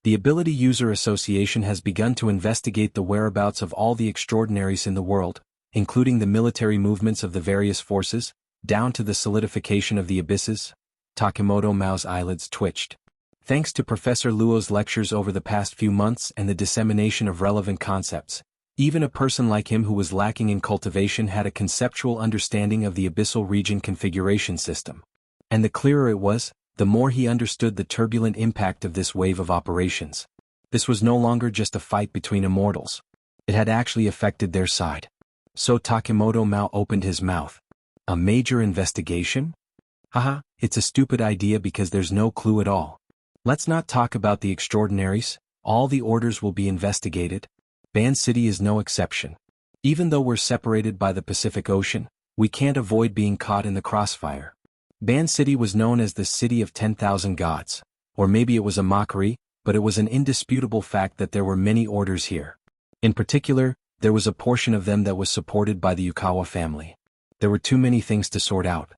The Ability User Association has begun to investigate the whereabouts of all the extraordinaries in the world, including the military movements of the various forces, down to the solidification of the abysses. Takemoto Mao's eyelids twitched. Thanks to Professor Luo's lectures over the past few months and the dissemination of relevant concepts, even a person like him who was lacking in cultivation had a conceptual understanding of the abyssal region configuration system. And the clearer it was, the more he understood the turbulent impact of this wave of operations. This was no longer just a fight between immortals. It had actually affected their side. So Takemoto Mao opened his mouth. A major investigation? Haha, it's a stupid idea because there's no clue at all. Let's not talk about the extraordinaries, all the orders will be investigated. Ban City is no exception. Even though we're separated by the Pacific Ocean, we can't avoid being caught in the crossfire. Ban City was known as the City of 10,000 Gods, or maybe it was a mockery, but it was an indisputable fact that there were many orders here. In particular, there was a portion of them that was supported by the Yukawa family. There were too many things to sort out.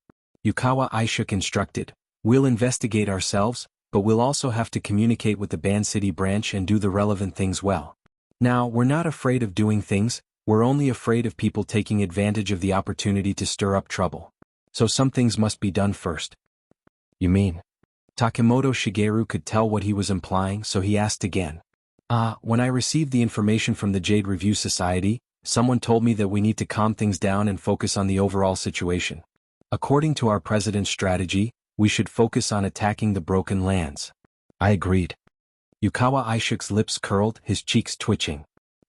Yukawa Isuk instructed, "We'll investigate ourselves, but we'll also have to communicate with the Ban City branch and do the relevant things well. Now, we're not afraid of doing things, we're only afraid of people taking advantage of the opportunity to stir up trouble. So some things must be done first." You mean? Takemoto Shigeru could tell what he was implying, so he asked again. When I received the information from the Jade Review Society, someone told me that we need to calm things down and focus on the overall situation. According to our president's strategy, we should focus on attacking the broken lands. I agreed. Yukawa Isuk's lips curled, his cheeks twitching.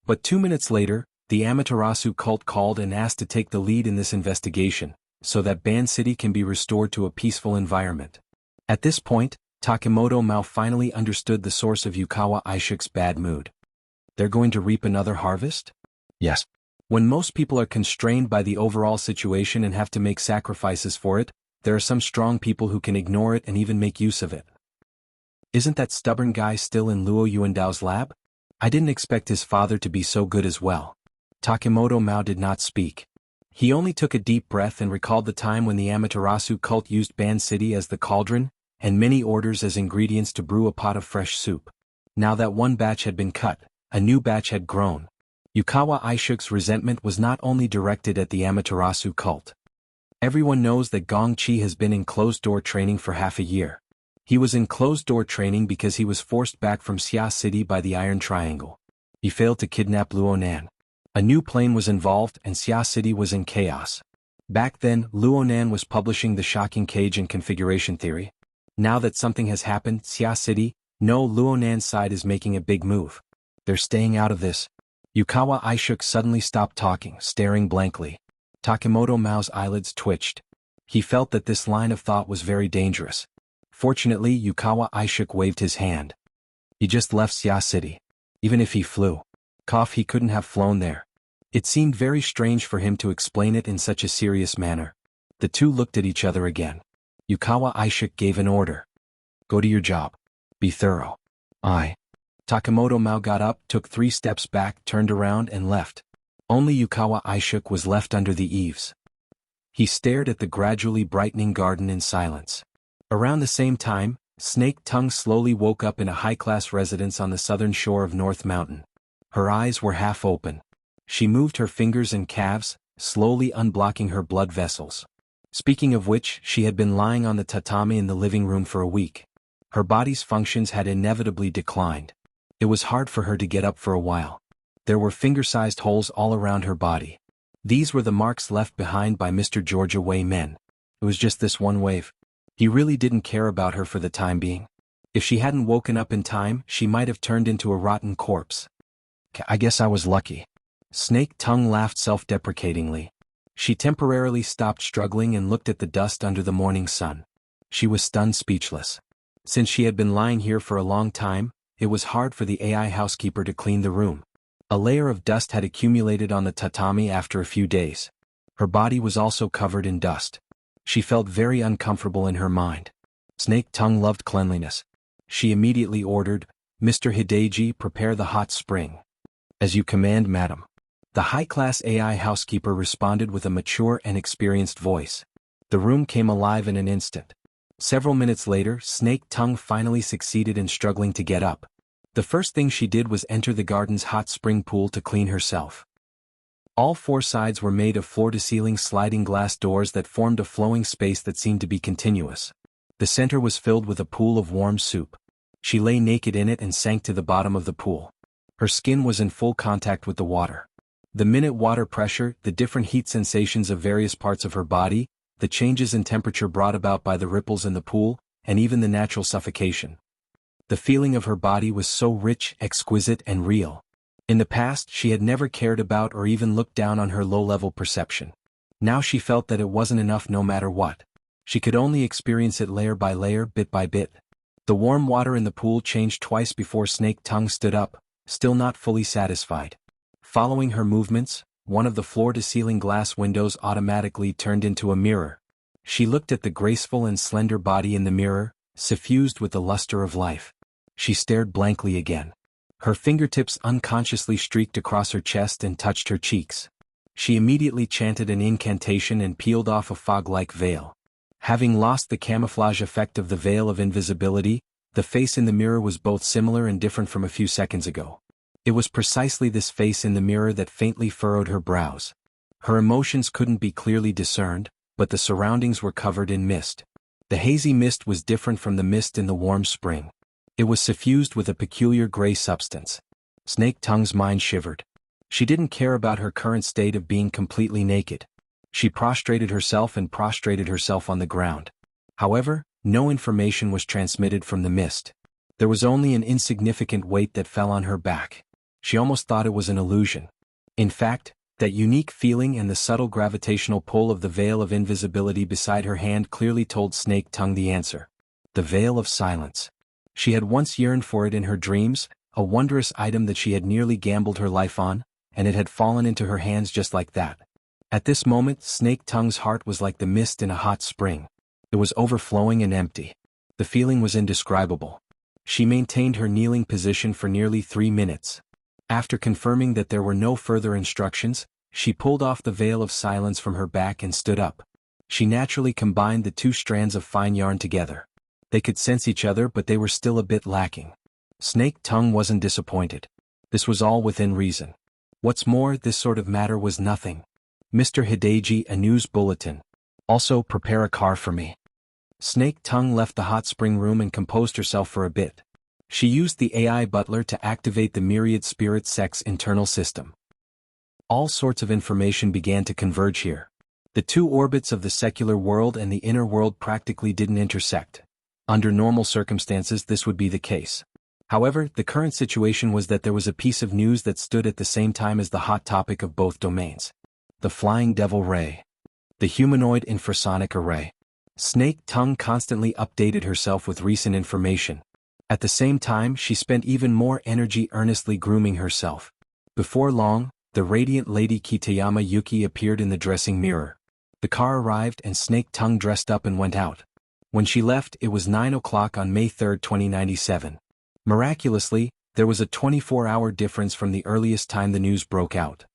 But 2 minutes later, the Amaterasu cult called and asked to take the lead in this investigation, so that Ban City can be restored to a peaceful environment. At this point, Takemoto Mao finally understood the source of Yukawa Isuk's bad mood. They're going to reap another harvest? Yes. When most people are constrained by the overall situation and have to make sacrifices for it, there are some strong people who can ignore it and even make use of it. Isn't that stubborn guy still in Luo Yuandao's lab? I didn't expect his father to be so good as well. Takemoto Mao did not speak. He only took a deep breath and recalled the time when the Amaterasu cult used Ban City as the cauldron, and many orders as ingredients to brew a pot of fresh soup. Now that one batch had been cut, a new batch had grown. Yukawa Isuk's resentment was not only directed at the Amaterasu cult. Everyone knows that Gong Chi has been in closed-door training for half a year. He was in closed-door training because he was forced back from Xia City by the Iron Triangle. He failed to kidnap Luonan. A new plane was involved and Xia City was in chaos. Back then, Luonan was publishing the shocking cage and configuration theory. Now that something has happened, Xia City, no, Luonan's side is making a big move. They're staying out of this. Yukawa Isuk suddenly stopped talking, staring blankly. Takemoto Mao's eyelids twitched. He felt that this line of thought was very dangerous. Fortunately, Yukawa Isuk waved his hand. He just left Xia City. Even if he flew. He couldn't have flown there. It seemed very strange for him to explain it in such a serious manner. The two looked at each other again. Yukawa Isuk gave an order. Go to your job. Be thorough. Aye. Takemoto Mao got up, took 3 steps back, turned around and left. Only Yukawa Isuk was left under the eaves. He stared at the gradually brightening garden in silence. Around the same time, Snake Tongue slowly woke up in a high-class residence on the southern shore of North Mountain. Her eyes were half open. She moved her fingers and calves, slowly unblocking her blood vessels. Speaking of which, she had been lying on the tatami in the living room for a week. Her body's functions had inevitably declined. It was hard for her to get up for a while. There were finger-sized holes all around her body. These were the marks left behind by Mr. Georgia Wei Men. It was just this one wave. He really didn't care about her for the time being. If she hadn't woken up in time, she might have turned into a rotten corpse. I guess I was lucky. Snake Tongue laughed self-deprecatingly. She temporarily stopped struggling and looked at the dust under the morning sun. She was stunned speechless. Since she had been lying here for a long time, it was hard for the AI housekeeper to clean the room. A layer of dust had accumulated on the tatami after a few days. Her body was also covered in dust. She felt very uncomfortable in her mind. Snake Tongue loved cleanliness. She immediately ordered, "Mr. Hideji, prepare the hot spring." "As you command, madam." The high-class AI housekeeper responded with a mature and experienced voice. The room came alive in an instant. Several minutes later, Snake Tongue finally succeeded in struggling to get up. The first thing she did was enter the garden's hot spring pool to clean herself. All four sides were made of floor-to-ceiling sliding glass doors that formed a flowing space that seemed to be continuous. The center was filled with a pool of warm soup. She lay naked in it and sank to the bottom of the pool. Her skin was in full contact with the water. The minute water pressure, the different heat sensations of various parts of her body, the changes in temperature brought about by the ripples in the pool, and even the natural suffocation. The feeling of her body was so rich, exquisite, and real. In the past, she had never cared about or even looked down on her low-level perception. Now she felt that it wasn't enough no matter what. She could only experience it layer by layer, bit by bit. The warm water in the pool changed twice before Snake Tongue stood up, still not fully satisfied. Following her movements, one of the floor-to-ceiling glass windows automatically turned into a mirror. She looked at the graceful and slender body in the mirror, suffused with the luster of life. She stared blankly again. Her fingertips unconsciously streaked across her chest and touched her cheeks. She immediately chanted an incantation and peeled off a fog-like veil. Having lost the camouflage effect of the veil of invisibility, the face in the mirror was both similar and different from a few seconds ago. It was precisely this face in the mirror that faintly furrowed her brows. Her emotions couldn't be clearly discerned, but the surroundings were covered in mist. The hazy mist was different from the mist in the warm spring. It was suffused with a peculiar gray substance. Snake Tongue's mind shivered. She didn't care about her current state of being completely naked. She prostrated herself on the ground. However, no information was transmitted from the mist. There was only an insignificant weight that fell on her back. She almost thought it was an illusion. In fact, that unique feeling and the subtle gravitational pull of the veil of invisibility beside her hand clearly told Snake Tongue the answer. The veil of silence. She had once yearned for it in her dreams, a wondrous item that she had nearly gambled her life on, and it had fallen into her hands just like that. At this moment, Snake Tongue's heart was like the mist in a hot spring. It was overflowing and empty. The feeling was indescribable. She maintained her kneeling position for nearly 3 minutes. After confirming that there were no further instructions, she pulled off the veil of silence from her back and stood up. She naturally combined the two strands of fine yarn together. They could sense each other, but they were still a bit lacking. Snake Tongue wasn't disappointed. This was all within reason. What's more, this sort of matter was nothing. "Mr. Hideji, a news bulletin. Also, prepare a car for me." Snake Tongue left the hot spring room and composed herself for a bit. She used the AI butler to activate the myriad spirit sect's internal system. All sorts of information began to converge here. The two orbits of the secular world and the inner world practically didn't intersect. Under normal circumstances, this would be the case. However, the current situation was that there was a piece of news that stood at the same time as the hot topic of both domains. The Flying Devil Ray. The humanoid infrasonic array. Snake Tongue constantly updated herself with recent information. At the same time, she spent even more energy earnestly grooming herself. Before long, the radiant Lady Kitayama Yuki appeared in the dressing mirror. The car arrived and Snake Tongue dressed up and went out. When she left, it was 9 o'clock on May 3, 2097. Miraculously, there was a 24-hour difference from the earliest time the news broke out.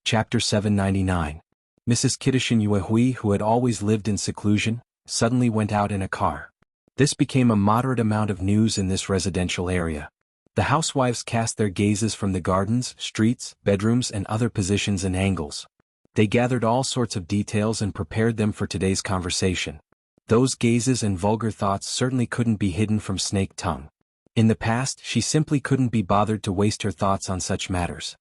Chapter 799. Mrs. Kitashin Yuehui, who had always lived in seclusion, suddenly went out in a car. This became a moderate amount of news in this residential area. The housewives cast their gazes from the gardens, streets, bedrooms, and other positions and angles. They gathered all sorts of details and prepared them for today's conversation. Those gazes and vulgar thoughts certainly couldn't be hidden from Snake Tongue. In the past, she simply couldn't be bothered to waste her thoughts on such matters.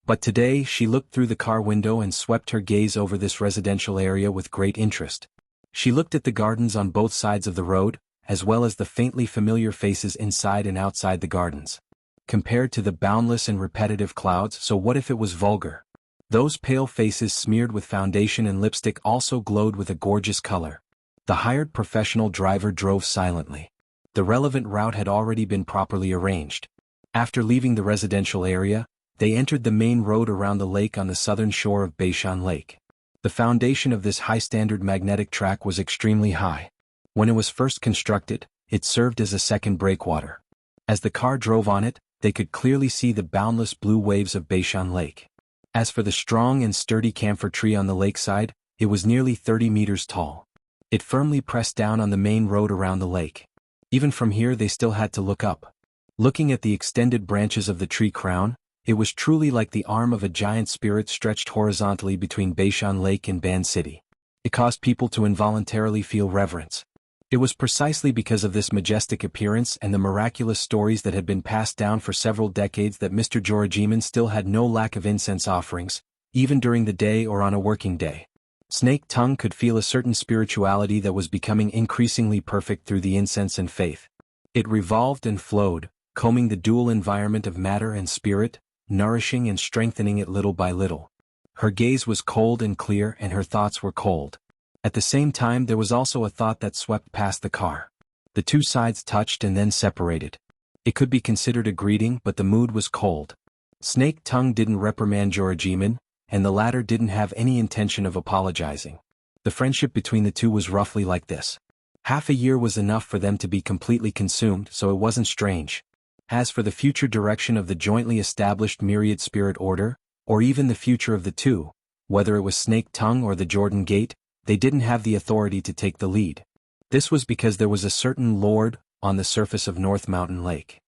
But today, she looked through the car window and swept her gaze over this residential area with great interest. She looked at the gardens on both sides of the road, as well as the faintly familiar faces inside and outside the gardens. Compared to the boundless and repetitive clouds, so what if it was vulgar? Those pale faces smeared with foundation and lipstick also glowed with a gorgeous color. The hired professional driver drove silently. The relevant route had already been properly arranged. After leaving the residential area, they entered the main road around the lake on the southern shore of Beishan Lake. The foundation of this high-standard magnetic track was extremely high. When it was first constructed, it served as a second breakwater. As the car drove on it, they could clearly see the boundless blue waves of Beishan Lake. As for the strong and sturdy camphor tree on the lakeside, it was nearly 30 meters tall. It firmly pressed down on the main road around the lake. Even from here they still had to look up. Looking at the extended branches of the tree crown, it was truly like the arm of a giant spirit stretched horizontally between Beishan Lake and Ban City. It caused people to involuntarily feel reverence. It was precisely because of this majestic appearance and the miraculous stories that had been passed down for several decades that Mr. Jorajiman still had no lack of incense offerings, even during the day or on a working day. Snake Tongue could feel a certain spirituality that was becoming increasingly perfect through the incense and faith. It revolved and flowed, combing the dual environment of matter and spirit, nourishing and strengthening it little by little. Her gaze was cold and clear and her thoughts were cold. At the same time there was also a thought that swept past the car. The two sides touched and then separated. It could be considered a greeting, but the mood was cold. Snake Tongue didn't reprimand Jorajiman, and the latter didn't have any intention of apologizing. The friendship between the two was roughly like this. Half a year was enough for them to be completely consumed, so it wasn't strange. As for the future direction of the jointly established Myriad Spirit Order, or even the future of the two, whether it was Snake Tongue or the Jordan Gate, they didn't have the authority to take the lead. This was because there was a certain lord on the surface of North Mountain Lake.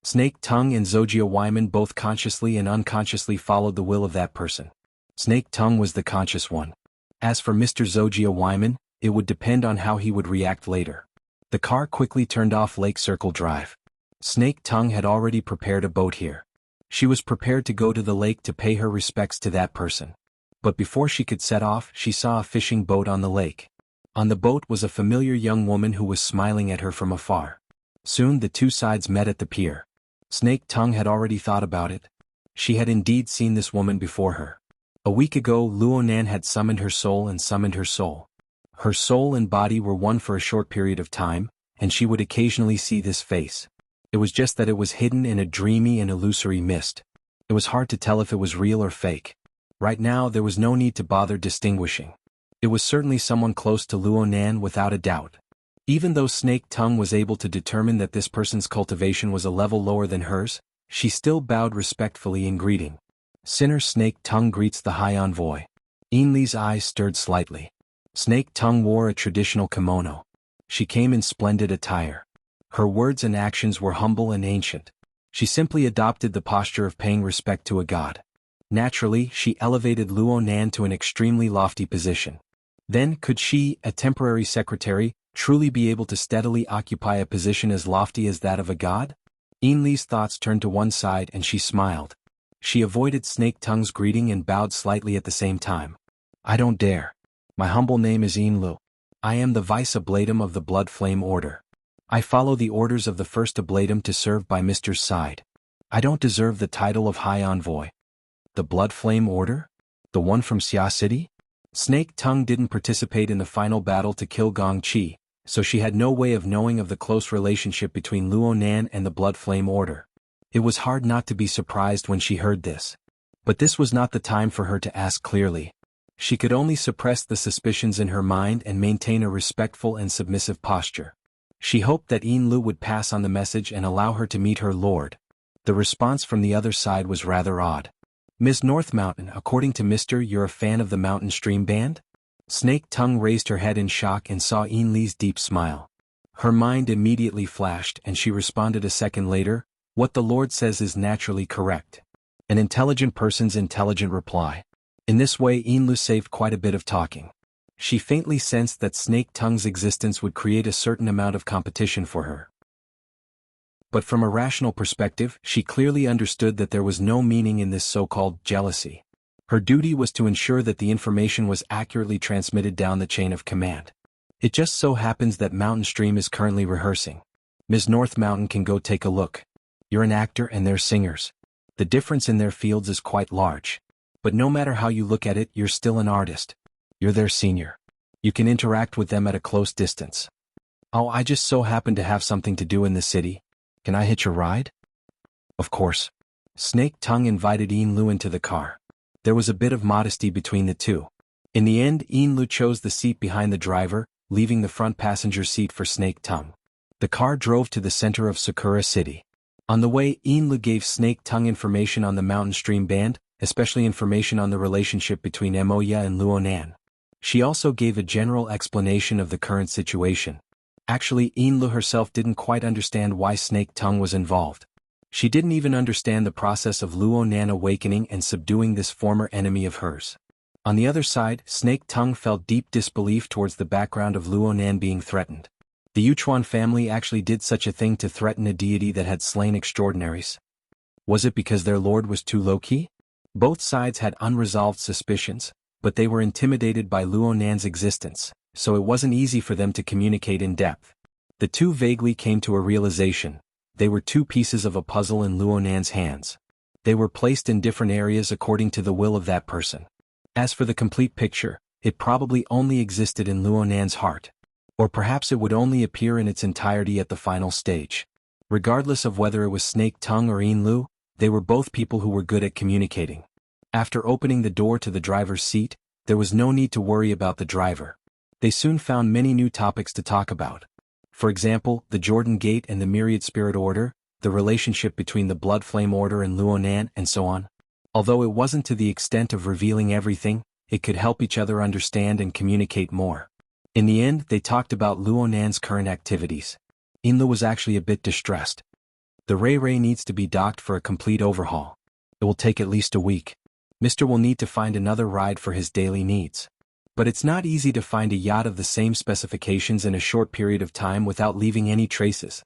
Snake Tongue and Zojia Wyman both consciously and unconsciously followed the will of that person. Snake Tongue was the conscious one. As for Mr. Zojia Wyman, it would depend on how he would react later. The car quickly turned off Lake Circle Drive. Snake Tongue had already prepared a boat here. She was prepared to go to the lake to pay her respects to that person. But before she could set off, she saw a fishing boat on the lake. On the boat was a familiar young woman who was smiling at her from afar. Soon the two sides met at the pier. Snake Tongue had already thought about it. She had indeed seen this woman before her. A week ago Luonan had summoned her soul and summoned her soul. Her soul and body were one for a short period of time, and she would occasionally see this face. It was just that it was hidden in a dreamy and illusory mist. It was hard to tell if it was real or fake. Right now there was no need to bother distinguishing. It was certainly someone close to Luonan without a doubt. Even though Snake Tongue was able to determine that this person's cultivation was a level lower than hers, she still bowed respectfully in greeting. Sinner Snake Tongue greets the High Envoy. Ainli's eyes stirred slightly. Snake Tongue wore a traditional kimono. She came in splendid attire. Her words and actions were humble and ancient. She simply adopted the posture of paying respect to a god. Naturally, she elevated Luonan to an extremely lofty position. Then, could she, a temporary secretary, truly be able to steadily occupy a position as lofty as that of a god? Ainli's thoughts turned to one side and she smiled. She avoided Snake Tongue's greeting and bowed slightly at the same time. I don't dare. My humble name is Ainlu. I am the Vice Ablatum of the Blood Flame Order. I follow the orders of the First Ablatum to serve by Mr.'s side. I don't deserve the title of High Envoy. The Blood Flame Order? The one from Xia City? Snake Tongue didn't participate in the final battle to kill Gong Chi, so she had no way of knowing of the close relationship between Luonan and the Blood Flame Order. It was hard not to be surprised when she heard this. But this was not the time for her to ask clearly. She could only suppress the suspicions in her mind and maintain a respectful and submissive posture. She hoped that Ainlu would pass on the message and allow her to meet her lord. The response from the other side was rather odd. Ms. North Mountain, according to Mr. You're a fan of the Mountain Stream Band? Snake Tongue raised her head in shock and saw Ainli's deep smile. Her mind immediately flashed and she responded a second later, what the Lord says is naturally correct. An intelligent person's intelligent reply. In this way Ainlu saved quite a bit of talking. She faintly sensed that Snake Tongue's existence would create a certain amount of competition for her. But from a rational perspective, she clearly understood that there was no meaning in this so-called jealousy. Her duty was to ensure that the information was accurately transmitted down the chain of command. It just so happens that Mountain Stream is currently rehearsing. Ms. North Mountain can go take a look. You're an actor and they're singers. The difference in their fields is quite large. But no matter how you look at it, you're still an artist. You're their senior. You can interact with them at a close distance. Oh, I just so happen to have something to do in the city. Can I hitch a ride? Of course. Snake Tongue invited Lu into the car. There was a bit of modesty between the two. In the end, Lu chose the seat behind the driver, leaving the front passenger seat for Snake Tongue. The car drove to the center of Sakura City. On the way, Lu gave Snake Tongue information on the mountain stream band, especially information on the relationship between Moya and Luonan. She also gave a general explanation of the current situation. Actually, Lu herself didn't quite understand why Snake Tongue was involved. She didn't even understand the process of Luonan awakening and subduing this former enemy of hers. On the other side, Snake Tongue felt deep disbelief towards the background of Luonan being threatened. The Xuanhuan family actually did such a thing to threaten a deity that had slain extraordinaries. Was it because their lord was too low-key? Both sides had unresolved suspicions, but they were intimidated by Luonan's existence, so it wasn't easy for them to communicate in depth. The two vaguely came to a realization. They were two pieces of a puzzle in Luonan's hands. They were placed in different areas according to the will of that person. As for the complete picture, it probably only existed in Luonan's heart. Or perhaps it would only appear in its entirety at the final stage. Regardless of whether it was Snake Tongue or Lu, they were both people who were good at communicating. After opening the door to the driver's seat, there was no need to worry about the driver. They soon found many new topics to talk about. For example, the Jordan Gate and the Myriad Spirit Order, the relationship between the Blood Flame Order and Luonan, and so on. Although it wasn't to the extent of revealing everything, it could help each other understand and communicate more. In the end, they talked about Luonan's current activities. Lu was actually a bit distressed. The Ray needs to be docked for a complete overhaul. It will take at least a week. Mr. will need to find another ride for his daily needs. But it's not easy to find a yacht of the same specifications in a short period of time without leaving any traces.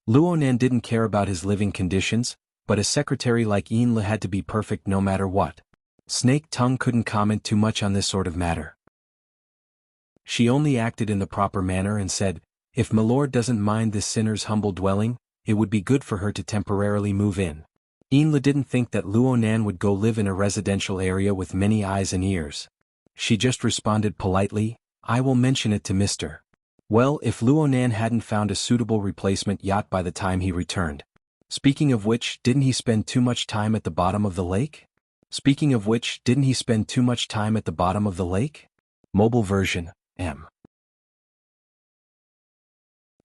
Luonan didn't care about his living conditions, but a secretary like Lu had to be perfect no matter what. Snake Tongue couldn't comment too much on this sort of matter. She only acted in the proper manner and said, if Milord doesn't mind this sinner's humble dwelling, it would be good for her to temporarily move in. Lu didn't think that Luonan would go live in a residential area with many eyes and ears. She just responded politely, I will mention it to Mr. Well, if Luonan hadn't found a suitable replacement yacht by the time he returned. Speaking of which, didn't he spend too much time at the bottom of the lake? Mobile version, M.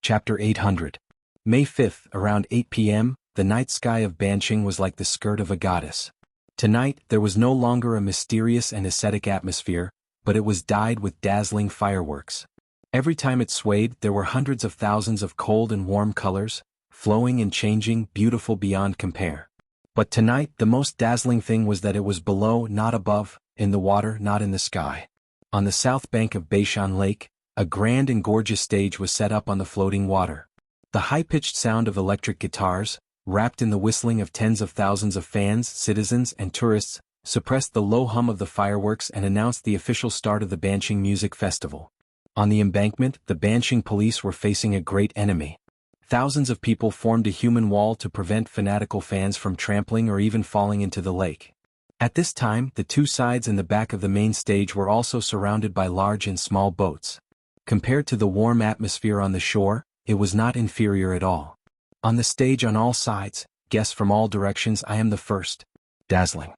Chapter 800. May 5th, around 8 p.m., the night sky of Banqing was like the skirt of a goddess. Tonight, there was no longer a mysterious and ascetic atmosphere, but it was dyed with dazzling fireworks. Every time it swayed, there were hundreds of thousands of cold and warm colors, flowing and changing, beautiful beyond compare. But tonight, the most dazzling thing was that it was below, not above, in the water, not in the sky. On the south bank of Beishan Lake, a grand and gorgeous stage was set up on the floating water. The high-pitched sound of electric guitars, wrapped in the whistling of tens of thousands of fans, citizens, and tourists, suppressed the low hum of the fireworks and announced the official start of the Banqing Music Festival. On the embankment, the Banqing police were facing a great enemy. Thousands of people formed a human wall to prevent fanatical fans from trampling or even falling into the lake. At this time, the two sides and the back of the main stage were also surrounded by large and small boats. Compared to the warm atmosphere on the shore, it was not inferior at all. On the stage on all sides, guests from all directions, I am the first. Dazzling.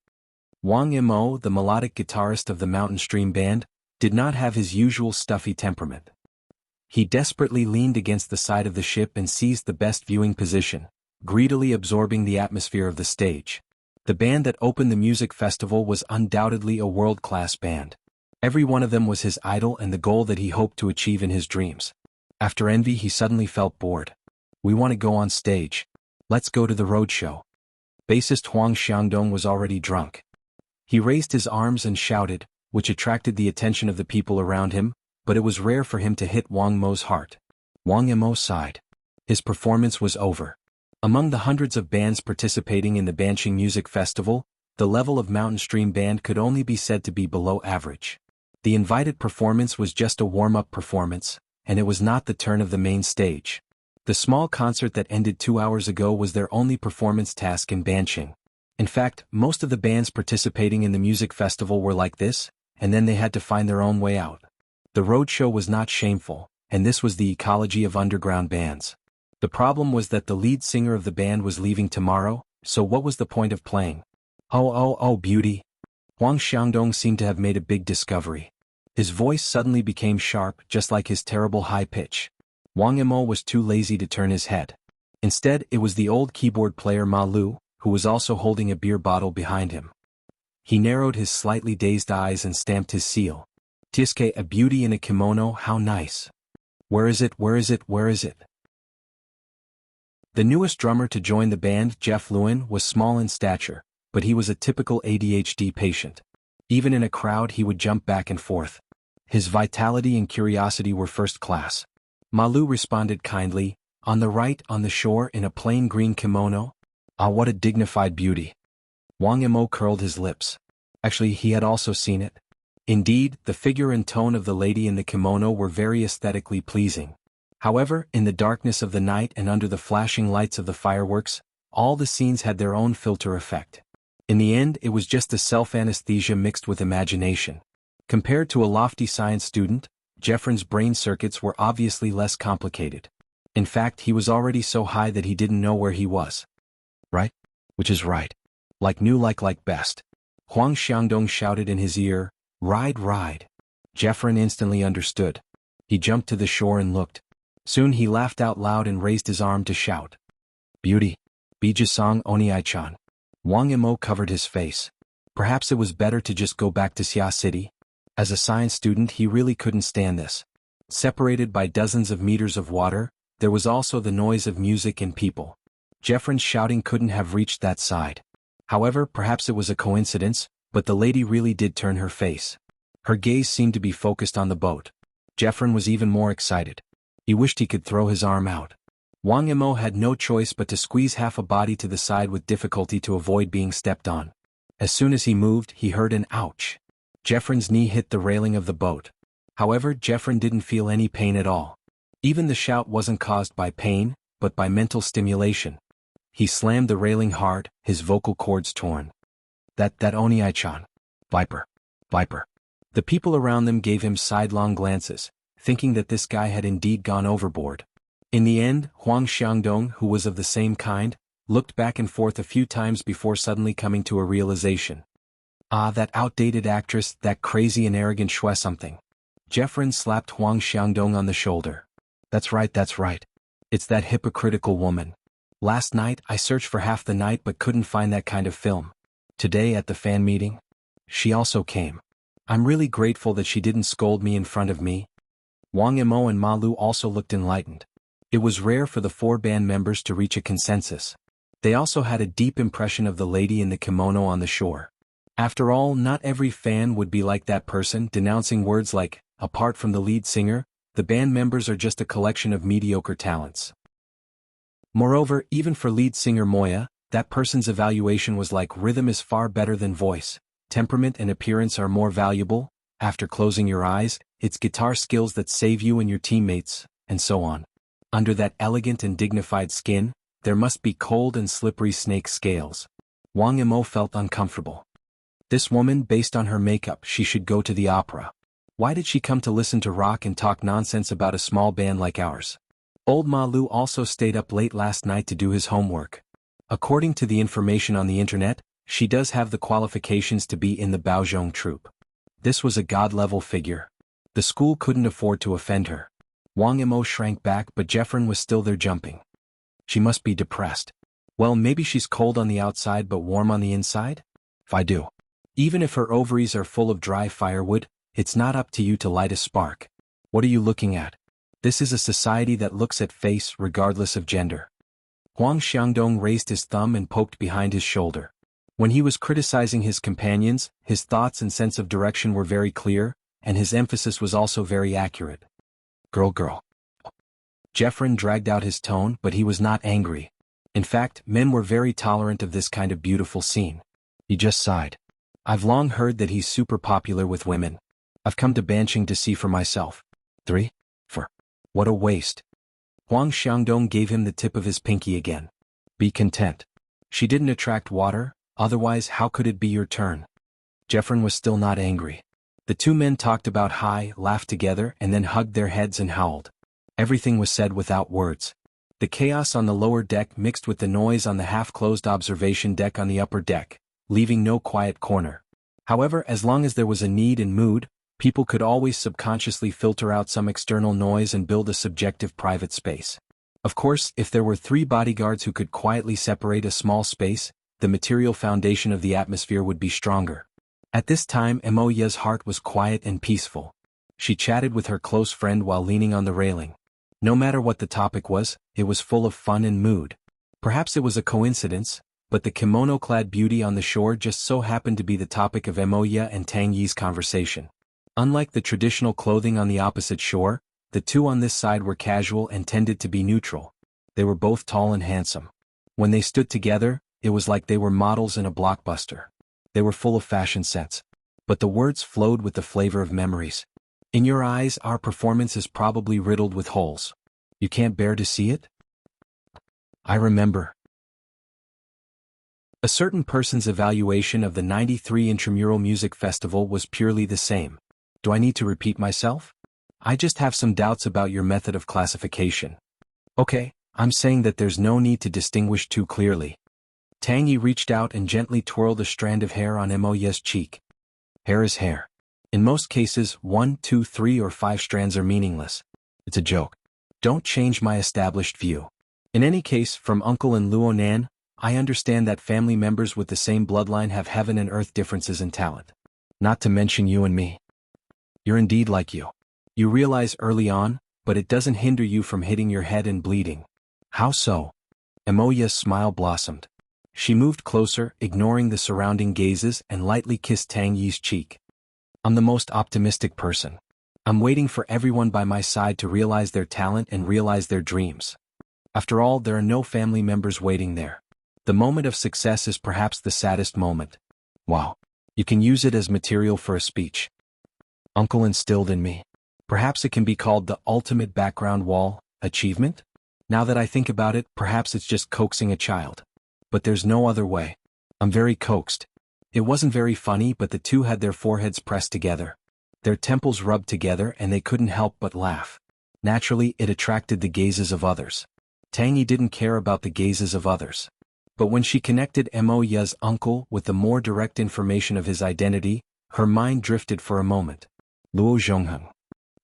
Wang Mo, the melodic guitarist of the Mountain Stream Band, did not have his usual stuffy temperament. He desperately leaned against the side of the ship and seized the best viewing position, greedily absorbing the atmosphere of the stage. The band that opened the music festival was undoubtedly a world-class band. Every one of them was his idol and the goal that he hoped to achieve in his dreams. After envy, he suddenly felt bored. We want to go on stage. Let's go to the roadshow. Bassist Huang Xiangdong was already drunk. He raised his arms and shouted, which attracted the attention of the people around him, but it was rare for him to hit Wang Mo's heart. Wang Mo sighed. His performance was over. Among the hundreds of bands participating in the Banqing Music Festival, the level of Mountain Stream Band could only be said to be below average. The invited performance was just a warm-up performance, and it was not the turn of the main stage. The small concert that ended 2 hours ago was their only performance task in Banqing. In fact, most of the bands participating in the music festival were like this, and then they had to find their own way out. The roadshow was not shameful, and this was the ecology of underground bands. The problem was that the lead singer of the band was leaving tomorrow, so what was the point of playing? Oh, beauty. Huang Xiangdong seemed to have made a big discovery. His voice suddenly became sharp, just like his terrible high pitch. Wang Yimou was too lazy to turn his head. Instead, it was the old keyboard player Ma Lu, who was also holding a beer bottle behind him. He narrowed his slightly dazed eyes and stamped his seal. Tisuke, a beauty in a kimono, how nice. Where is it? The newest drummer to join the band, Jeff Lewin, was small in stature, but he was a typical ADHD patient. Even in a crowd he would jump back and forth. His vitality and curiosity were first class. Malu responded kindly, on the right, on the shore, in a plain green kimono. Ah, what a dignified beauty. Wang Yimou curled his lips. Actually, he had also seen it. Indeed, the figure and tone of the lady in the kimono were very aesthetically pleasing. However, in the darkness of the night and under the flashing lights of the fireworks, all the scenes had their own filter effect. In the end, it was just a self-anesthesia mixed with imagination. Compared to a lofty science student, Jeffrin's brain circuits were obviously less complicated. In fact, he was already so high that he didn't know where he was. Right? Which is right. Like new, like best. Huang Xiangdong shouted in his ear, ride. Jeffrin instantly understood. He jumped to the shore and looked. Soon he laughed out loud and raised his arm to shout. Beauty. Bijasong Oniai-chan. Wang Yimou covered his face. Perhaps it was better to just go back to Xia City. As a science student he really couldn't stand this. Separated by dozens of meters of water, there was also the noise of music and people. Jeffrin's shouting couldn't have reached that side. However, perhaps it was a coincidence, but the lady really did turn her face. Her gaze seemed to be focused on the boat. Jeffrin was even more excited. He wished he could throw his arm out. Wang Yimou had no choice but to squeeze half a body to the side with difficulty to avoid being stepped on. As soon as he moved, he heard an ouch. Jeffrin's knee hit the railing of the boat. However, Jeffrin didn't feel any pain at all. Even the shout wasn't caused by pain, but by mental stimulation. He slammed the railing hard, his vocal cords torn. That Oniai-chan. Viper. The people around them gave him sidelong glances, thinking that this guy had indeed gone overboard. In the end, Huang Xiangdong, who was of the same kind, looked back and forth a few times before suddenly coming to a realization. Ah, that outdated actress, that crazy and arrogant Shue something. Jeffrin slapped Huang Xiangdong on the shoulder. That's right. It's that hypocritical woman. Last night, I searched for half the night but couldn't find that kind of film. Today at the fan meeting, she also came. I'm really grateful that she didn't scold me in front of me. Wang Yimou and Ma Lu also looked enlightened. It was rare for the 4 band members to reach a consensus. They also had a deep impression of the lady in the kimono on the shore. After all, not every fan would be like that person, denouncing words like, apart from the lead singer, the band members are just a collection of mediocre talents. Moreover, even for lead singer Moya, that person's evaluation was like rhythm is far better than voice, temperament and appearance are more valuable, after closing your eyes, it's guitar skills that save you and your teammates, and so on. Under that elegant and dignified skin, there must be cold and slippery snake scales. Wang Yimou felt uncomfortable. This woman, based on her makeup, she should go to the opera. Why did she come to listen to rock and talk nonsense about a small band like ours? Old Ma Lu also stayed up late last night to do his homework. According to the information on the internet, she does have the qualifications to be in the Baozhong troupe. This was a god-level figure. The school couldn't afford to offend her. Wang Yimou shrank back, but Jeffrin was still there jumping. She must be depressed. Well, maybe she's cold on the outside but warm on the inside? I do. Even if her ovaries are full of dry firewood, it's not up to you to light a spark. What are you looking at? This is a society that looks at face regardless of gender. Huang Xiangdong raised his thumb and poked behind his shoulder. When he was criticizing his companions, his thoughts and sense of direction were very clear, and his emphasis was also very accurate. Girl. Jeffrin dragged out his tone, but he was not angry. In fact, men were very tolerant of this kind of beautiful scene. He just sighed. I've long heard that he's super popular with women. I've come to Banqing to see for myself. 3. 4. What a waste. Huang Xiangdong gave him the tip of his pinky again. Be content. She didn't attract water, Otherwise, how could it be your turn? Jeffrin was still not angry. The two men talked about high, laughed together, and then hugged their heads and howled. Everything was said without words. The chaos on the lower deck mixed with the noise on the half-closed observation deck on the upper deck, leaving no quiet corner. However, as long as there was a need and mood, people could always subconsciously filter out some external noise and build a subjective private space. Of course, if there were 3 bodyguards who could quietly separate a small space, the material foundation of the atmosphere would be stronger. At this time, Emoya's heart was quiet and peaceful. She chatted with her close friend while leaning on the railing. No matter what the topic was, it was full of fun and mood. Perhaps it was a coincidence, but the kimono-clad beauty on the shore just so happened to be the topic of Emoya and Tang Yi's conversation. Unlike the traditional clothing on the opposite shore, the two on this side were casual and tended to be neutral. They were both tall and handsome. When they stood together, it was like they were models in a blockbuster. They were full of fashion sense. But the words flowed with the flavor of memories. In your eyes, our performance is probably riddled with holes. You can't bear to see it? I remember. A certain person's evaluation of the 93 Intramural Music Festival was purely the same. Do I need to repeat myself? I just have some doubts about your method of classification. Okay, I'm saying that there's no need to distinguish too clearly. Tang Yi reached out and gently twirled a strand of hair on Emoya's cheek. Hair is hair. In most cases, 1, 2, 3 or 5 strands are meaningless. It's a joke. Don't change my established view. In any case, from Uncle and Luonan, I understand that family members with the same bloodline have heaven and earth differences in talent. Not to mention you and me. You're indeed like you. You realize early on, but it doesn't hinder you from hitting your head and bleeding. How so? Emoya's smile blossomed. She moved closer, ignoring the surrounding gazes, and lightly kissed Tang Yi's cheek. I'm the most optimistic person. I'm waiting for everyone by my side to realize their talent and realize their dreams. After all, there are no family members waiting there. The moment of success is perhaps the saddest moment. Wow. You can use it as material for a speech. Uncle instilled in me. Perhaps it can be called the ultimate background wall achievement? Now that I think about it, perhaps it's just coaxing a child. But there's no other way. I'm very coaxed. It wasn't very funny, but the two had their foreheads pressed together. Their temples rubbed together and they couldn't help but laugh. Naturally, it attracted the gazes of others. Tang Yi didn't care about the gazes of others. But when she connected Emoya's uncle with the more direct information of his identity, her mind drifted for a moment. Luo Zhongheng.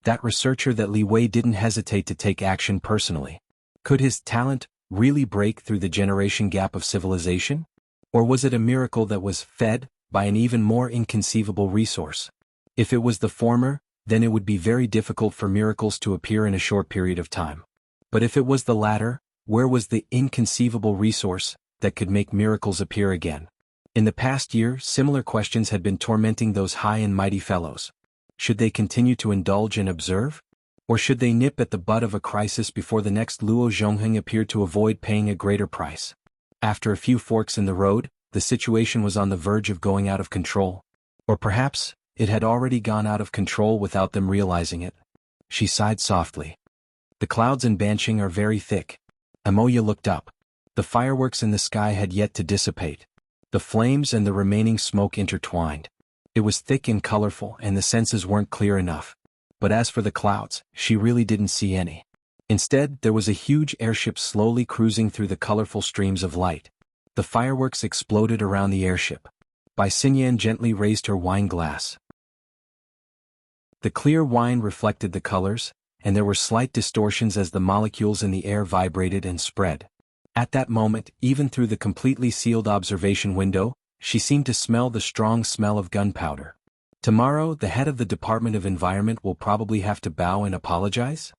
That researcher that Li Wei didn't hesitate to take action personally. Could his talent really break through the generation gap of civilization? Or was it a miracle that was fed by an even more inconceivable resource? If it was the former, then it would be very difficult for miracles to appear in a short period of time. But if it was the latter, where was the inconceivable resource that could make miracles appear again? In the past year, similar questions had been tormenting those high and mighty fellows. Should they continue to indulge and observe? Or should they nip at the bud of a crisis before the next Luo Zhongheng appeared to avoid paying a greater price? After a few forks in the road, the situation was on the verge of going out of control. Or perhaps, it had already gone out of control without them realizing it. She sighed softly. The clouds in Banqing are very thick. Emoya looked up. The fireworks in the sky had yet to dissipate. The flames and the remaining smoke intertwined. It was thick and colorful and the senses weren't clear enough. But as for the clouds, she really didn't see any. Instead, there was a huge airship slowly cruising through the colorful streams of light. The fireworks exploded around the airship. Bai Xinyan gently raised her wine glass. The clear wine reflected the colors, and there were slight distortions as the molecules in the air vibrated and spread. At that moment, even through the completely sealed observation window, she seemed to smell the strong smell of gunpowder. Tomorrow, the head of the Department of Environment will probably have to bow and apologize?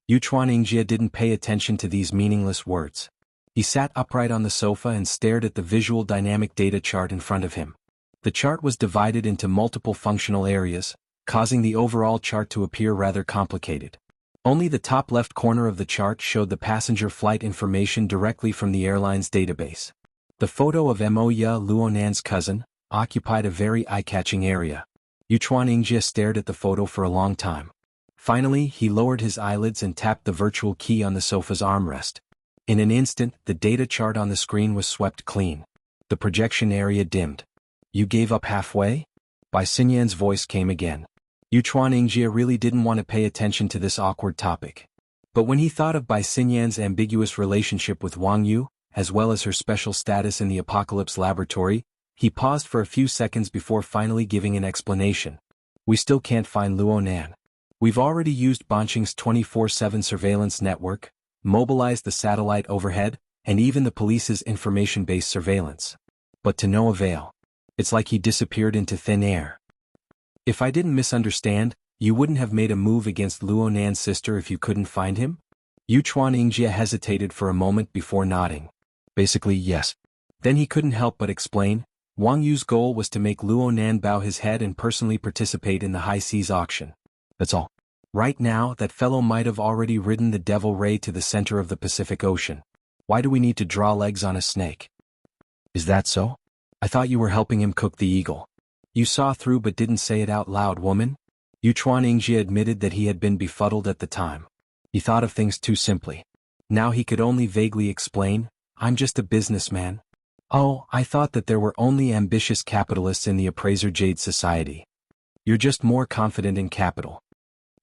Xuanhuan didn't pay attention to these meaningless words. He sat upright on the sofa and stared at the visual dynamic data chart in front of him. The chart was divided into multiple functional areas, causing the overall chart to appear rather complicated. Only the top left corner of the chart showed the passenger flight information directly from the airline's database. The photo of Emoya Luonan's cousin occupied a very eye-catching area. Xuanhuan stared at the photo for a long time. Finally, he lowered his eyelids and tapped the virtual key on the sofa's armrest. In an instant, the data chart on the screen was swept clean. The projection area dimmed. You gave up halfway? Bai Xinyan's voice came again. Xuanhuan really didn't want to pay attention to this awkward topic. But when he thought of Bai Xinyan's ambiguous relationship with Wang Yu, as well as her special status in the Apocalypse Laboratory, he paused for a few seconds before finally giving an explanation. We still can't find Luonan. We've already used Banqing's 24/7 surveillance network, mobilized the satellite overhead, and even the police's information-based surveillance. But to no avail. It's like he disappeared into thin air. If I didn't misunderstand, you wouldn't have made a move against Luonan's sister if you couldn't find him? Xuanhuan hesitated for a moment before nodding. Basically, yes. Then he couldn't help but explain. Wang Yu's goal was to make Luonan bow his head and personally participate in the high seas auction. That's all. Right now, that fellow might have already ridden the Devil Ray to the center of the Pacific Ocean. Why do we need to draw legs on a snake? Is that so? I thought you were helping him cook the eagle. You saw through but didn't say it out loud, woman? Xuanhuan admitted that he had been befuddled at the time. He thought of things too simply. Now he could only vaguely explain, I'm just a businessman. Oh, I thought that there were only ambitious capitalists in the Appraiser Jade Society. You're just more confident in capital.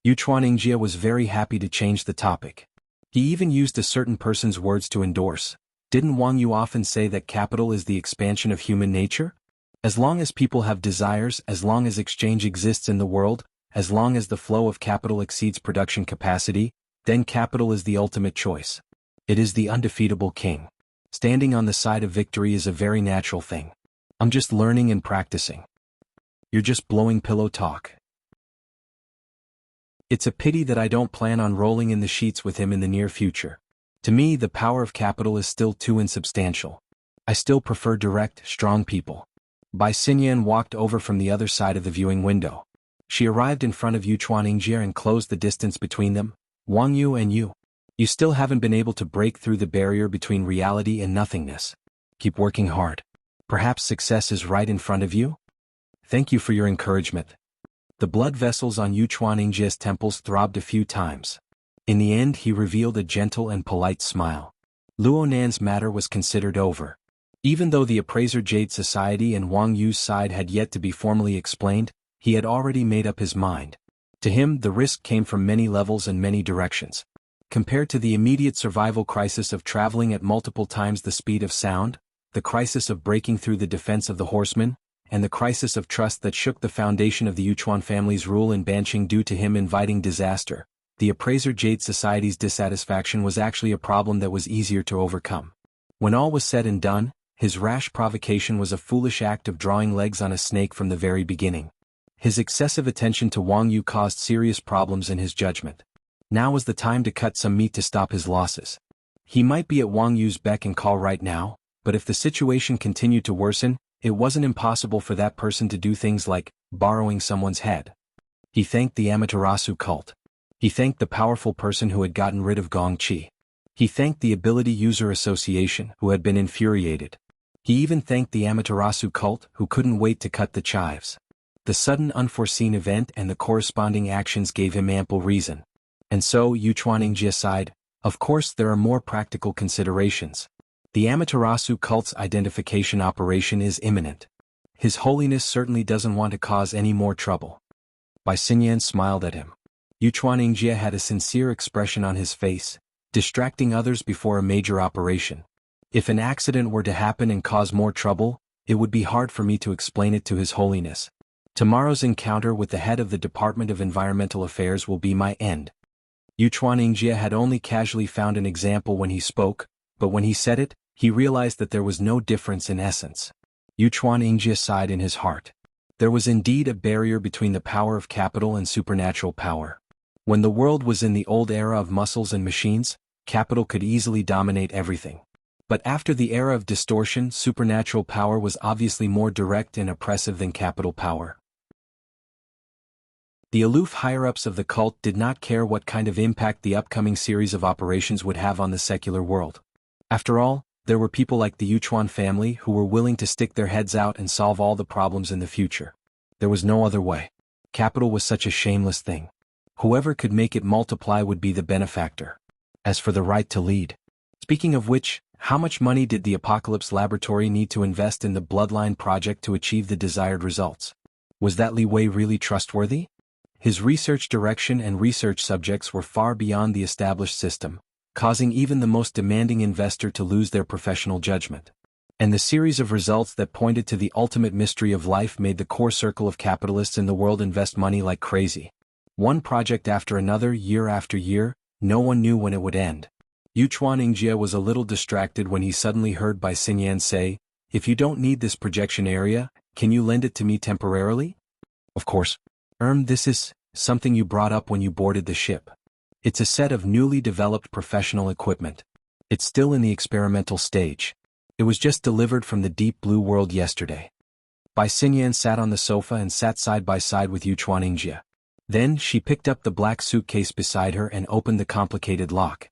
Xuanhuan was very happy to change the topic. He even used a certain person's words to endorse. Didn't Wang Yu often say that capital is the expansion of human nature? As long as people have desires, as long as exchange exists in the world, as long as the flow of capital exceeds production capacity, then capital is the ultimate choice. It is the undefeatable king. Standing on the side of victory is a very natural thing. I'm just learning and practicing. You're just blowing pillow talk. It's a pity that I don't plan on rolling in the sheets with him in the near future. To me, the power of capital is still too insubstantial. I still prefer direct, strong people. Bai Xinyan walked over from the other side of the viewing window. She arrived in front of Xuanhuan and closed the distance between them. Wang Yu and you. You still haven't been able to break through the barrier between reality and nothingness. Keep working hard. Perhaps success is right in front of you? Thank you for your encouragement. The blood vessels on Xuanhuan's temples throbbed a few times. In the end, he revealed a gentle and polite smile. Luonan's matter was considered over. Even though the Appraiser Jade Society and Wang Yu's side had yet to be formally explained, he had already made up his mind. To him, the risk came from many levels and many directions. Compared to the immediate survival crisis of traveling at multiple times the speed of sound, the crisis of breaking through the defense of the horsemen, and the crisis of trust that shook the foundation of the Yuchuan family's rule in Banqing due to him inviting disaster, the Appraiser Jade Society's dissatisfaction was actually a problem that was easier to overcome. When all was said and done, his rash provocation was a foolish act of drawing legs on a snake from the very beginning. His excessive attention to Wang Yu caused serious problems in his judgment. Now was the time to cut some meat to stop his losses. He might be at Wang Yu's beck and call right now, but if the situation continued to worsen, it wasn't impossible for that person to do things like borrowing someone's head. He thanked the Amaterasu cult. He thanked the powerful person who had gotten rid of Gong Qi. He thanked the Ability User Association who had been infuriated. He even thanked the Amaterasu cult who couldn't wait to cut the chives. The sudden unforeseen event and the corresponding actions gave him ample reason. And so Xuanhuan sighed, of course there are more practical considerations. The Amaterasu cult's identification operation is imminent. His Holiness certainly doesn't want to cause any more trouble. Bai Xinyan smiled at him. Xuanhuan had a sincere expression on his face, distracting others before a major operation. If an accident were to happen and cause more trouble, it would be hard for me to explain it to His Holiness. Tomorrow's encounter with the head of the Department of Environmental Affairs will be my end. Xuanhuan had only casually found an example when he spoke, but when he said it, he realized that there was no difference in essence. Xuanhuan sighed in his heart. There was indeed a barrier between the power of capital and supernatural power. When the world was in the old era of muscles and machines, capital could easily dominate everything. But after the era of distortion, supernatural power was obviously more direct and oppressive than capital power. The aloof higher-ups of the cult did not care what kind of impact the upcoming series of operations would have on the secular world. After all, there were people like the Yuchuan family who were willing to stick their heads out and solve all the problems in the future. There was no other way. Capital was such a shameless thing. Whoever could make it multiply would be the benefactor. As for the right to lead. Speaking of which, How much money did the Apocalypse Laboratory need to invest in the Bloodline project to achieve the desired results? Was that Li Wei really trustworthy? His research direction and research subjects were far beyond the established system, causing even the most demanding investor to lose their professional judgment. And the series of results that pointed to the ultimate mystery of life made the core circle of capitalists in the world invest money like crazy. One project after another, year after year, no one knew when it would end. Xuanhuan was a little distracted when he suddenly heard Bai Xinyan say, "If you don't need this projection area, can you lend it to me temporarily?" "Of course. This is something you brought up when you boarded the ship. It's a set of newly developed professional equipment. It's still in the experimental stage. It was just delivered from the deep blue world yesterday." Bai Xinyan sat on the sofa and sat side by side with Xuanhuan. Then she picked up the black suitcase beside her and opened the complicated lock.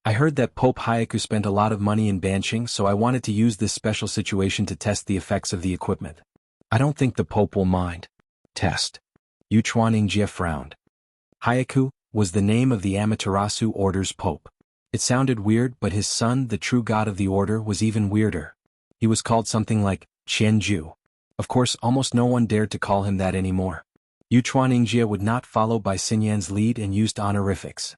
"I heard that Pope Hyaku spent a lot of money in banishing, so I wanted to use this special situation to test the effects of the equipment. I don't think the Pope will mind." "Test?" Xuanhuan frowned. Hyaku was the name of the Amaterasu Order's Pope. It sounded weird, but his son, the true god of the order, was even weirder. He was called something like Qianju. Of course, almost no one dared to call him that anymore. Xuanhuan would not follow Bai Xinyan's lead and used honorifics.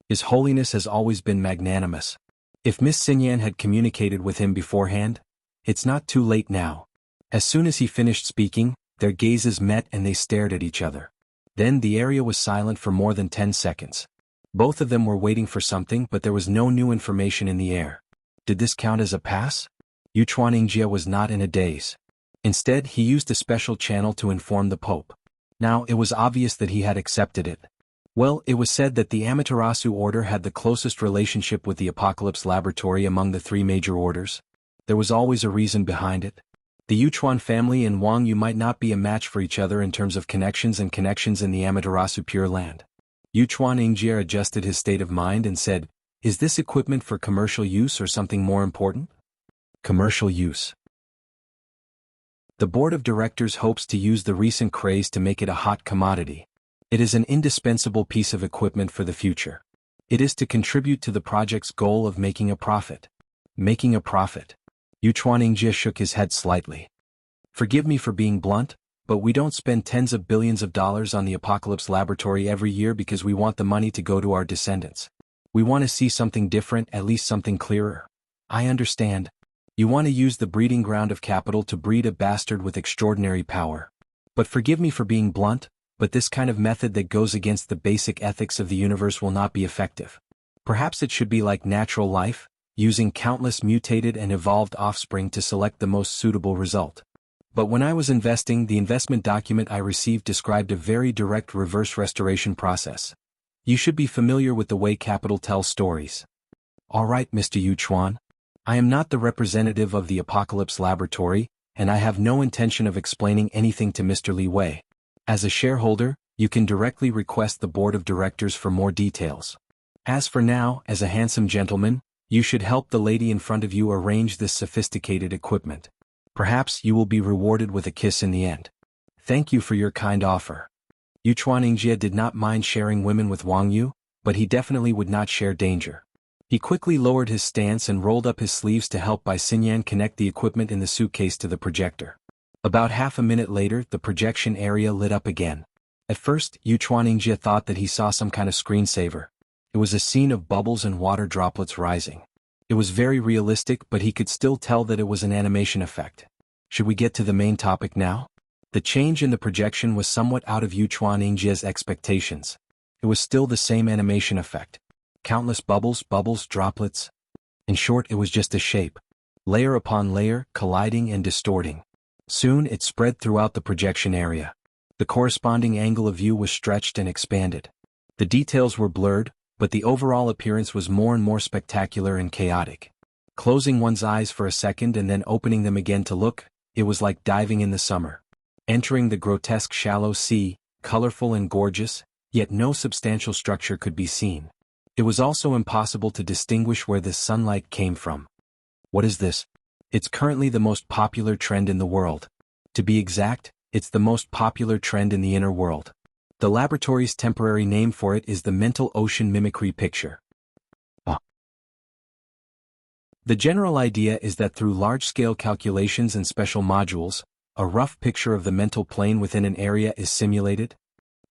"His Holiness has always been magnanimous. If Miss Xinyan had communicated with him beforehand, it's not too late now." As soon as he finished speaking, their gazes met and they stared at each other. Then the area was silent for more than 10 seconds. Both of them were waiting for something, but there was no new information in the air. Did this count as a pass? Xuanhuan was not in a daze. Instead, he used a special channel to inform the Pope. Now, it was obvious that he had accepted it. Well, it was said that the Amaterasu Order had the closest relationship with the Apocalypse Laboratory among the three major orders. There was always a reason behind it. The Yuchuan family and Wang Yu might not be a match for each other in terms of connections in the Amaterasu Pure Land. Xuanhuan adjusted his state of mind and said, "Is this equipment for commercial use or something more important?" "Commercial use." The board of directors hopes to use the recent craze to make it a hot commodity. It is an indispensable piece of equipment for the future. It is to contribute to the project's goal of making a profit. Making a profit. Xuanhuan shook his head slightly. "Forgive me for being blunt, but we don't spend tens of billions of dollars on the Apocalypse Laboratory every year because we want the money to go to our descendants. We want to see something different, at least something clearer. I understand. You want to use the breeding ground of capital to breed a bastard with extraordinary power. But forgive me for being blunt, but this kind of method that goes against the basic ethics of the universe will not be effective. Perhaps it should be like natural life, using countless mutated and evolved offspring to select the most suitable result. But when I was investing, the investment document I received described a very direct reverse restoration process. You should be familiar with the way capital tells stories." "All right, Mr. Yuchuan. I am not the representative of the Apocalypse Laboratory, and I have no intention of explaining anything to Mr. Li Wei. As a shareholder, you can directly request the board of directors for more details. As for now, as a handsome gentleman, you should help the lady in front of you arrange this sophisticated equipment. Perhaps you will be rewarded with a kiss in the end. Thank you for your kind offer." Xuanhuan did not mind sharing women with Wang Yu, but he definitely would not share danger. He quickly lowered his stance and rolled up his sleeves to help Bai Xinyan connect the equipment in the suitcase to the projector. About half a minute later, the projection area lit up again. At first, Xuanhuan thought that he saw some kind of screensaver. It was a scene of bubbles and water droplets rising. It was very realistic, but he could still tell that it was an animation effect. Should we get to the main topic now? The change in the projection was somewhat out of Xuanhuan's expectations. It was still the same animation effect. Countless bubbles, droplets. In short, it was just a shape. Layer upon layer, colliding and distorting. Soon it spread throughout the projection area. The corresponding angle of view was stretched and expanded. The details were blurred, but the overall appearance was more and more spectacular and chaotic. Closing one's eyes for a second and then opening them again to look, it was like diving in the summer. Entering the grotesque shallow sea, colorful and gorgeous, yet no substantial structure could be seen. It was also impossible to distinguish where the sunlight came from. What is this? It's currently the most popular trend in the world. To be exact, it's the most popular trend in the inner world. The laboratory's temporary name for it is the mental ocean mimicry picture. The general idea is that through large-scale calculations and special modules, a rough picture of the mental plane within an area is simulated.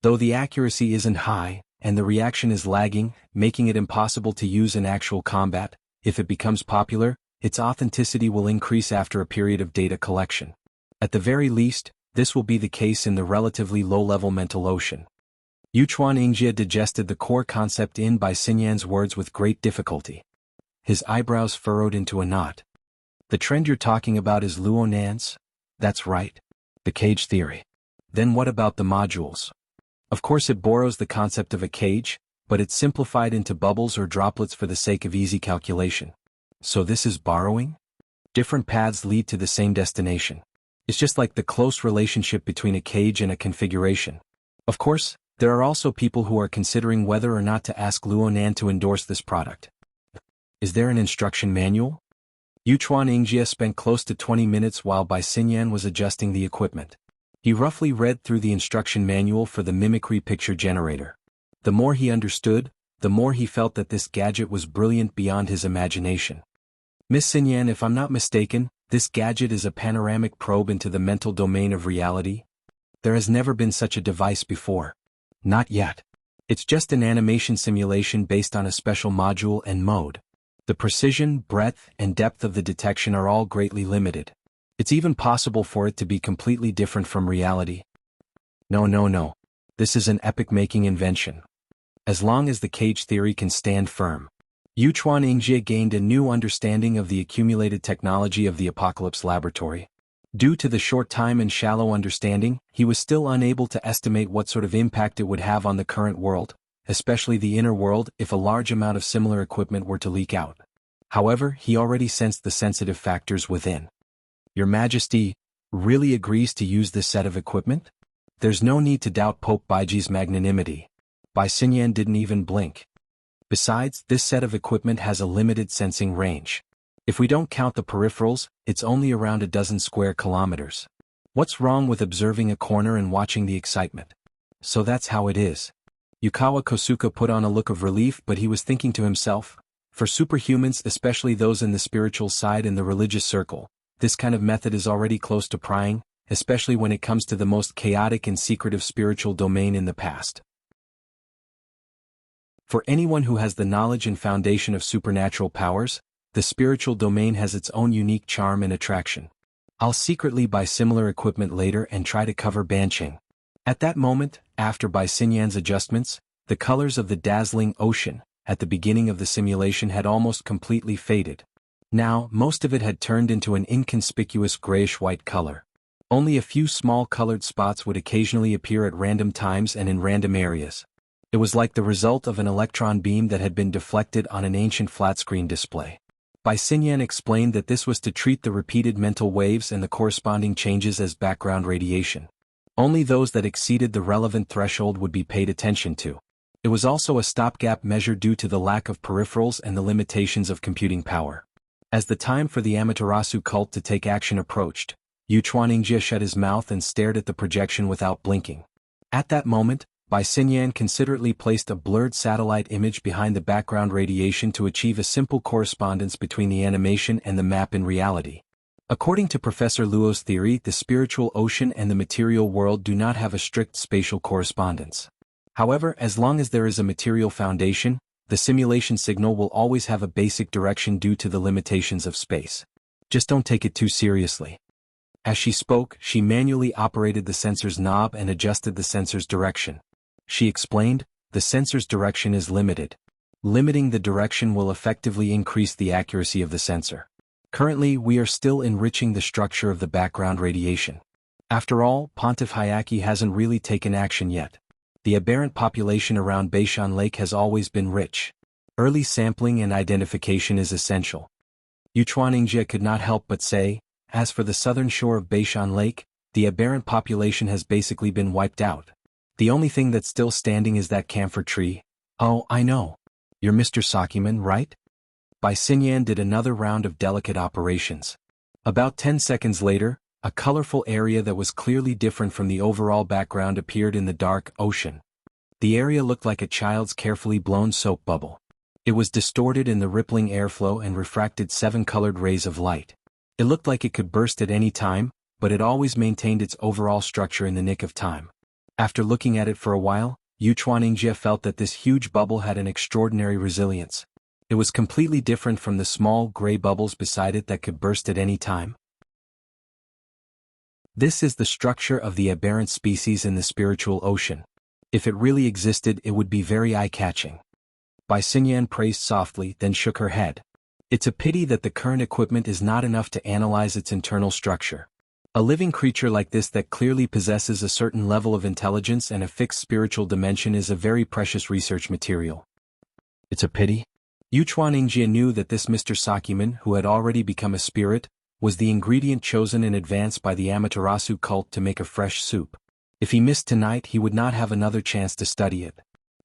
Though the accuracy isn't high, and the reaction is lagging, making it impossible to use in actual combat, if it becomes popular, its authenticity will increase after a period of data collection. At the very least, this will be the case in the relatively low-level mental ocean. Xianxia digested the core concept in Bai Xinyan's words with great difficulty. His eyebrows furrowed into a knot. The trend you're talking about is luonance? That's right. The cage theory. Then what about the modules? Of course it borrows the concept of a cage, but it's simplified into bubbles or droplets for the sake of easy calculation. So this is borrowing? Different paths lead to the same destination. It's just like the close relationship between a cage and a configuration. Of course, there are also people who are considering whether or not to ask Luonan to endorse this product. Is there an instruction manual? Xianxia spent close to 20 minutes while Bai Xinyan was adjusting the equipment. He roughly read through the instruction manual for the mimicry picture generator. The more he understood, the more he felt that this gadget was brilliant beyond his imagination. Miss Xinyan, if I'm not mistaken, this gadget is a panoramic probe into the mental domain of reality? There has never been such a device before. Not yet. It's just an animation simulation based on a special module and mode. The precision, breadth, and depth of the detection are all greatly limited. It's even possible for it to be completely different from reality. No. This is an epic-making invention. As long as the cage theory can stand firm. Xianxia gained a new understanding of the accumulated technology of the Apocalypse Laboratory. Due to the short time and shallow understanding, he was still unable to estimate what sort of impact it would have on the current world, especially the inner world, if a large amount of similar equipment were to leak out. However, he already sensed the sensitive factors within. Your Majesty really agrees to use this set of equipment? There's no need to doubt Pope Baiji's magnanimity. Bai Xinyan didn't even blink. Besides, this set of equipment has a limited sensing range. If we don't count the peripherals, it's only around a dozen square kilometers. What's wrong with observing a corner and watching the excitement? So that's how it is. Yukawa Kosuke put on a look of relief, but he was thinking to himself, for superhumans, especially those in the spiritual side and the religious circle, this kind of method is already close to prying, especially when it comes to the most chaotic and secretive spiritual domain in the past. For anyone who has the knowledge and foundation of supernatural powers, the spiritual domain has its own unique charm and attraction. I'll secretly buy similar equipment later and try to cover Banqing. At that moment, after Bai Xinyan's adjustments, the colors of the dazzling ocean, at the beginning of the simulation had almost completely faded. Now, most of it had turned into an inconspicuous grayish-white color. Only a few small colored spots would occasionally appear at random times and in random areas. It was like the result of an electron beam that had been deflected on an ancient flat-screen display. Bai Xinyan explained that this was to treat the repeated mental waves and the corresponding changes as background radiation. Only those that exceeded the relevant threshold would be paid attention to. It was also a stopgap measure due to the lack of peripherals and the limitations of computing power. As the time for the Amaterasu cult to take action approached, Xianxia shut his mouth and stared at the projection without blinking. At that moment, Bai Xinyan considerately placed a blurred satellite image behind the background radiation to achieve a simple correspondence between the animation and the map in reality. According to Professor Luo's theory, the spiritual ocean and the material world do not have a strict spatial correspondence. However, as long as there is a material foundation, the simulation signal will always have a basic direction due to the limitations of space. Just don't take it too seriously. As she spoke, she manually operated the sensor's knob and adjusted the sensor's direction. She explained, the sensor's direction is limited. Limiting the direction will effectively increase the accuracy of the sensor. Currently, we are still enriching the structure of the background radiation. After all, Pontiff Hyaki hasn't really taken action yet. The aberrant population around Beishan Lake has always been rich. Early sampling and identification is essential. Xianxia could not help but say, as for the southern shore of Beishan Lake, the aberrant population has basically been wiped out. The only thing that's still standing is that camphor tree. Oh, I know. You're Mr. Sakiman, right? Bai Xinyan did another round of delicate operations. About 10 seconds later, a colorful area that was clearly different from the overall background appeared in the dark ocean. The area looked like a child's carefully blown soap bubble. It was distorted in the rippling airflow and refracted 7 colored rays of light. It looked like it could burst at any time, but it always maintained its overall structure in the nick of time. After looking at it for a while, xianxia felt that this huge bubble had an extraordinary resilience. It was completely different from the small gray bubbles beside it that could burst at any time. This is the structure of the aberrant species in the spiritual ocean. If it really existed, it would be very eye-catching. Xianxia praised softly, then shook her head. It's a pity that the current equipment is not enough to analyze its internal structure. A living creature like this that clearly possesses a certain level of intelligence and a fixed spiritual dimension is a very precious research material. It's a pity? Xianxia knew that this Mr. Sakuman, who had already become a spirit, was the ingredient chosen in advance by the Amaterasu cult to make a fresh soup. If he missed tonight, he would not have another chance to study it.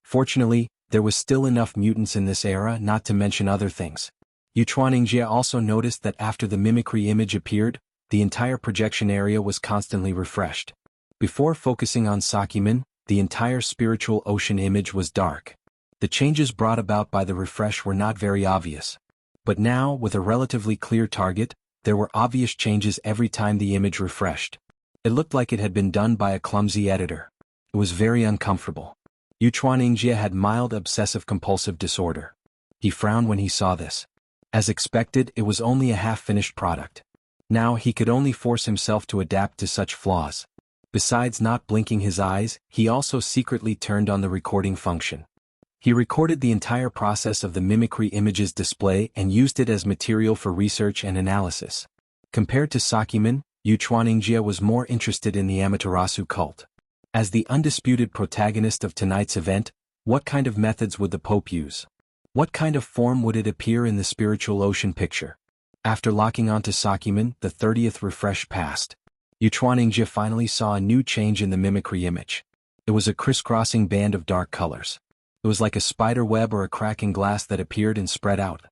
Fortunately, there was still enough mutants in this era not to mention other things. Xianxia also noticed that after the mimicry image appeared, the entire projection area was constantly refreshed. Before focusing on Sakuman, the entire spiritual ocean image was dark. The changes brought about by the refresh were not very obvious. But now, with a relatively clear target, there were obvious changes every time the image refreshed. It looked like it had been done by a clumsy editor. It was very uncomfortable. Xianxia had mild obsessive-compulsive disorder. He frowned when he saw this. As expected, it was only a half-finished product. Now he could only force himself to adapt to such flaws. Besides not blinking his eyes, he also secretly turned on the recording function. He recorded the entire process of the mimicry image's display and used it as material for research and analysis. Compared to Sakuman, Xianxia was more interested in the Amaterasu cult. As the undisputed protagonist of tonight's event, what kind of methods would the Pope use? What kind of form would it appear in the spiritual ocean picture? After locking onto Sakuman, the 30th refresh passed. Xianxia finally saw a new change in the mimicry image. It was a crisscrossing band of dark colors. It was like a spider web or a crack in glass that appeared and spread out.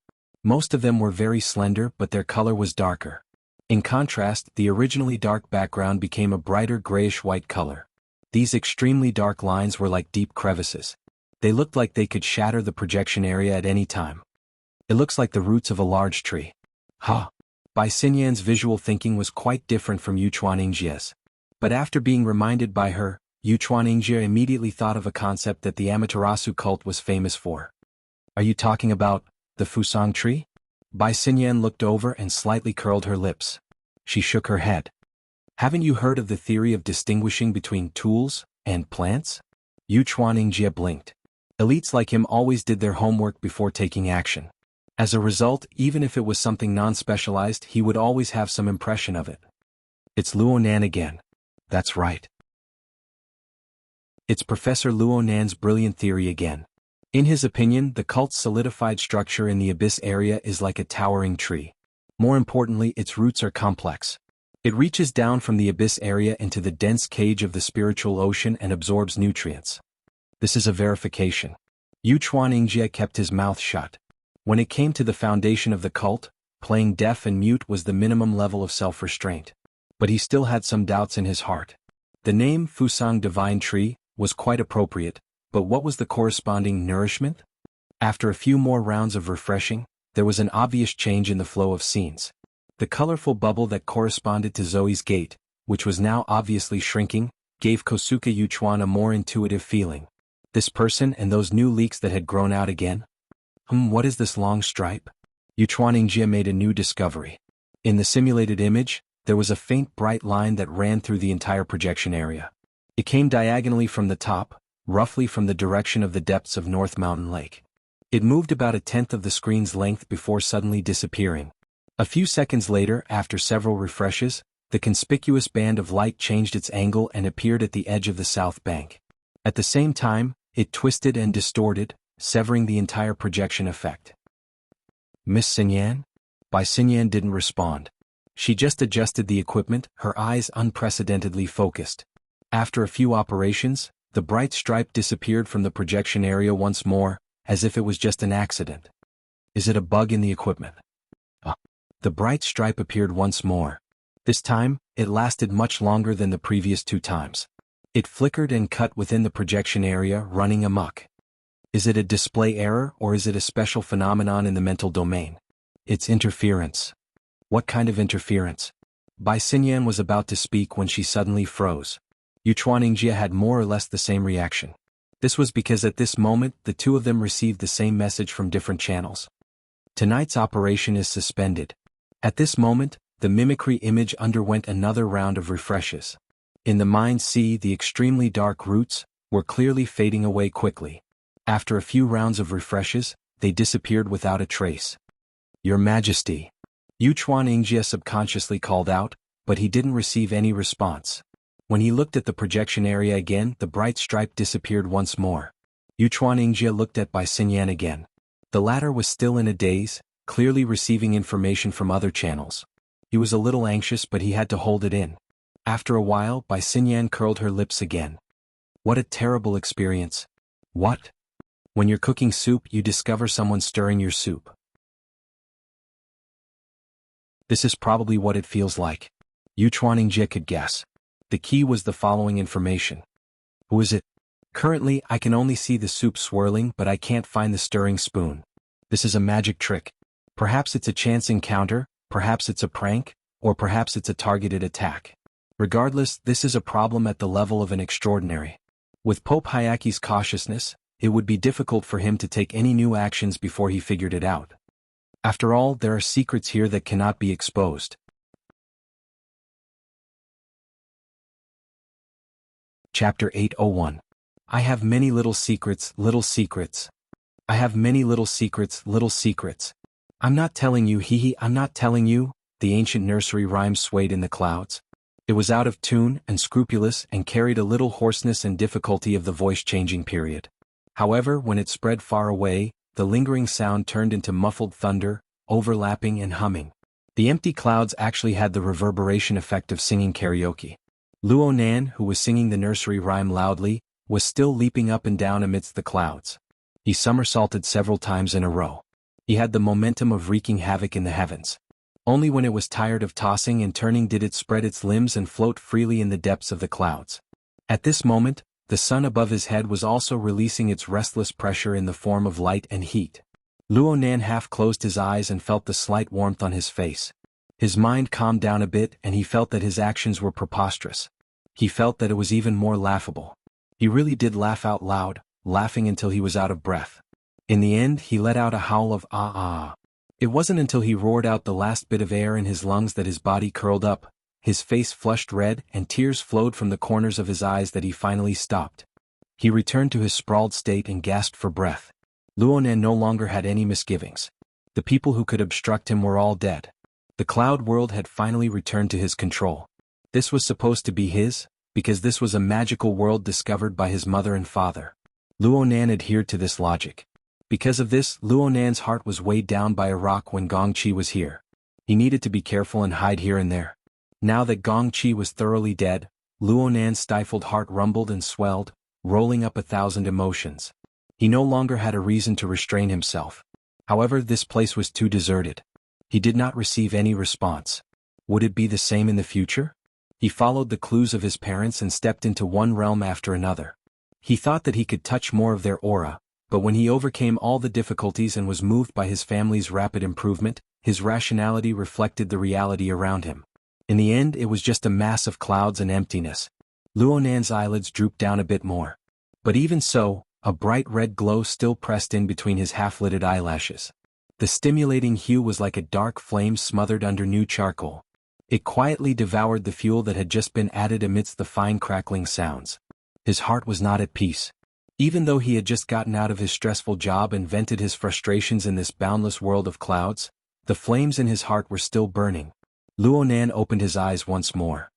Most of them were very slender, but their color was darker. In contrast, the originally dark background became a brighter grayish-white color. These extremely dark lines were like deep crevices. They looked like they could shatter the projection area at any time. It looks like the roots of a large tree. Ha! Xianxia's visual thinking was quite different from Xianxia's. But after being reminded by her, Xianxia immediately thought of a concept that the Amaterasu cult was famous for. Are you talking about the Fusang tree? Xianxia looked over and slightly curled her lips. She shook her head. Haven't you heard of the theory of distinguishing between tools and plants? Xianxia blinked. Elites like him always did their homework before taking action. As a result, even if it was something non-specialized, he would always have some impression of it. It's Luonan again. That's right. It's Professor Luonan's brilliant theory again. In his opinion, the cult's solidified structure in the abyss area is like a towering tree. More importantly, its roots are complex. It reaches down from the abyss area into the dense cage of the spiritual ocean and absorbs nutrients. This is a verification. Xianxia kept his mouth shut. When it came to the foundation of the cult, playing deaf and mute was the minimum level of self-restraint. But he still had some doubts in his heart. The name Fusang Divine Tree was quite appropriate, but what was the corresponding nourishment? After a few more rounds of refreshing, there was an obvious change in the flow of scenes. The colorful bubble that corresponded to Zoe's gate, which was now obviously shrinking, gave Kosuke Yuchuan a more intuitive feeling. This person and those new leaks that had grown out again? What is this long stripe? Xianxia made a new discovery. In the simulated image, there was a faint bright line that ran through the entire projection area. It came diagonally from the top, roughly from the direction of the depths of North Mountain Lake. It moved about 1/10 of the screen's length before suddenly disappearing. A few seconds later, after several refreshes, the conspicuous band of light changed its angle and appeared at the edge of the south bank. At the same time, it twisted and distorted, severing the entire projection effect. Miss Xinyan? Xinyan didn't respond. She just adjusted the equipment, her eyes unprecedentedly focused. After a few operations, the bright stripe disappeared from the projection area once more, as if it was just an accident. Is it a bug in the equipment? The bright stripe appeared once more. This time, it lasted much longer than the previous 2 times. It flickered and cut within the projection area, running amok. Is it a display error or is it a special phenomenon in the mental domain? It's interference. What kind of interference? Bai Xinyan was about to speak when she suddenly froze. Xianxia had more or less the same reaction. This was because at this moment the two of them received the same message from different channels. Tonight's operation is suspended. At this moment, the mimicry image underwent another round of refreshes. In the mind sea, the extremely dark roots were clearly fading away quickly. After a few rounds of refreshes, they disappeared without a trace. Your Majesty. Xianxia subconsciously called out, but he didn't receive any response. When he looked at the projection area again, the bright stripe disappeared once more. Xianxia looked at Bai Xinyan again. The latter was still in a daze, clearly receiving information from other channels. He was a little anxious, but he had to hold it in. After a while, Bai Xinyan curled her lips again. What a terrible experience. What? When you're cooking soup, you discover someone stirring your soup. This is probably what it feels like. Xianxia could guess. The key was the following information. Who is it? Currently, I can only see the soup swirling, but I can't find the stirring spoon. This is a magic trick. Perhaps it's a chance encounter, perhaps it's a prank, or perhaps it's a targeted attack. Regardless, this is a problem at the level of an extraordinary. With Pope Hayaki's cautiousness, it would be difficult for him to take any new actions before he figured it out. After all, there are secrets here that cannot be exposed. Chapter 801. I have many little secrets, little secrets. I have many little secrets, little secrets. I'm not telling you, I'm not telling you, the ancient nursery rhyme swayed in the clouds. It was out of tune, unscrupulous, and carried a little hoarseness and difficulty of the voice-changing period. However, when it spread far away, the lingering sound turned into muffled thunder, overlapping and humming. The empty clouds actually had the reverberation effect of singing karaoke. Luonan, who was singing the nursery rhyme loudly, was still leaping up and down amidst the clouds. He somersaulted several times in a row. He had the momentum of wreaking havoc in the heavens. Only when it was tired of tossing and turning did it spread its limbs and float freely in the depths of the clouds. At this moment, the sun above his head was also releasing its restless pressure in the form of light and heat. Luonan half closed his eyes and felt the slight warmth on his face. His mind calmed down a bit and he felt that his actions were preposterous. He felt that it was even more laughable. He really did laugh out loud, laughing until he was out of breath. In the end, he let out a howl of ah. It wasn't until he roared out the last bit of air in his lungs that his body curled up, his face flushed red and tears flowed from the corners of his eyes that he finally stopped. He returned to his sprawled state and gasped for breath. Luonan no longer had any misgivings. The people who could obstruct him were all dead. The cloud world had finally returned to his control. This was supposed to be his, because this was a magical world discovered by his mother and father. Luonan adhered to this logic. Because of this, Luonan's heart was weighed down by a rock when Gongqi was here. He needed to be careful and hide here and there. Now that Gongqi was thoroughly dead, Luonan's stifled heart rumbled and swelled, rolling up 1,000 emotions. He no longer had a reason to restrain himself. However, this place was too deserted. He did not receive any response. Would it be the same in the future? He followed the clues of his parents and stepped into one realm after another. He thought that he could touch more of their aura, but when he overcame all the difficulties and was moved by his family's rapid improvement, his rationality reflected the reality around him. In the end, it was just a mass of clouds and emptiness. Luonan's eyelids drooped down a bit more. But even so, a bright red glow still pressed in between his half-lidded eyelashes. The stimulating hue was like a dark flame smothered under new charcoal. It quietly devoured the fuel that had just been added amidst the fine crackling sounds. His heart was not at peace. Even though he had just gotten out of his stressful job and vented his frustrations in this boundless world of clouds, the flames in his heart were still burning. Luonan opened his eyes once more.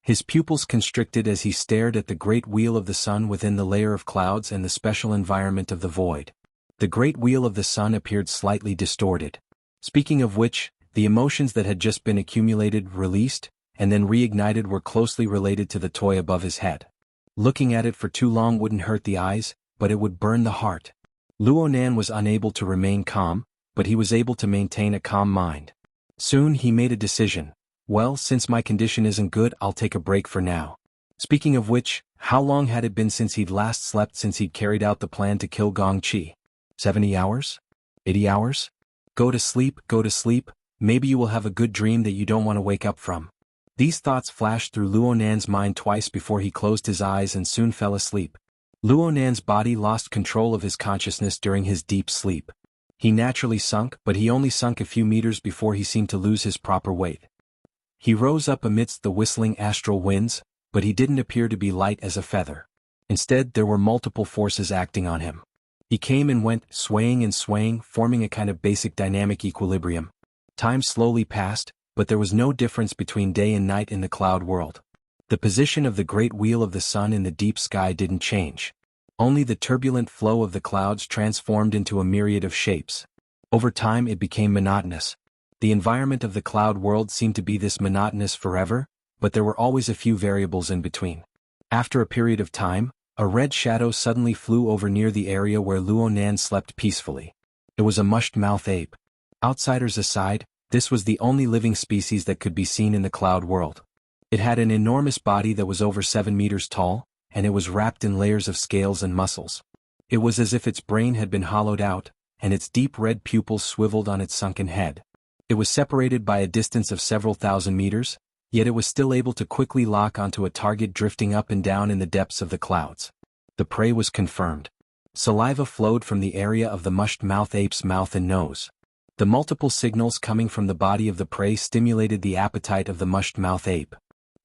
His pupils constricted as he stared at the great wheel of the sun within the layer of clouds and the special environment of the void. The great wheel of the sun appeared slightly distorted. Speaking of which, the emotions that had just been accumulated, released, and then reignited were closely related to the toy above his head. Looking at it for too long wouldn't hurt the eyes, but it would burn the heart. Luonan was unable to remain calm, but he was able to maintain a calm mind. Soon he made a decision. Well, since my condition isn't good, I'll take a break for now. Speaking of which, How long had it been since he'd last slept since he'd carried out the plan to kill Gong Chi? 70 hours? 80 hours? Go to sleep, maybe you will have a good dream that you don't want to wake up from. These thoughts flashed through Luonan's mind twice before he closed his eyes and soon fell asleep. Luonan's body lost control of his consciousness during his deep sleep. He naturally sunk, but he only sunk a few meters before he seemed to lose his proper weight. He rose up amidst the whistling astral winds, but he didn't appear to be light as a feather. Instead, there were multiple forces acting on him. He came and went, swaying and swaying, forming a kind of basic dynamic equilibrium. Time slowly passed, but there was no difference between day and night in the cloud world. The position of the great wheel of the sun in the deep sky didn't change. Only the turbulent flow of the clouds transformed into a myriad of shapes. Over time it became monotonous. The environment of the cloud world seemed to be this monotonous forever, but there were always a few variables in between. After a period of time, a red shadow suddenly flew over near the area where Luonan slept peacefully. It was a mushed-mouth ape. Outsiders aside, this was the only living species that could be seen in the cloud world. It had an enormous body that was over 7 meters tall, and it was wrapped in layers of scales and muscles. It was as if its brain had been hollowed out, and its deep red pupils swiveled on its sunken head. It was separated by a distance of several thousand meters, yet it was still able to quickly lock onto a target drifting up and down in the depths of the clouds. The prey was confirmed. Saliva flowed from the area of the mushed-mouth ape's mouth and nose. The multiple signals coming from the body of the prey stimulated the appetite of the mushed-mouth ape.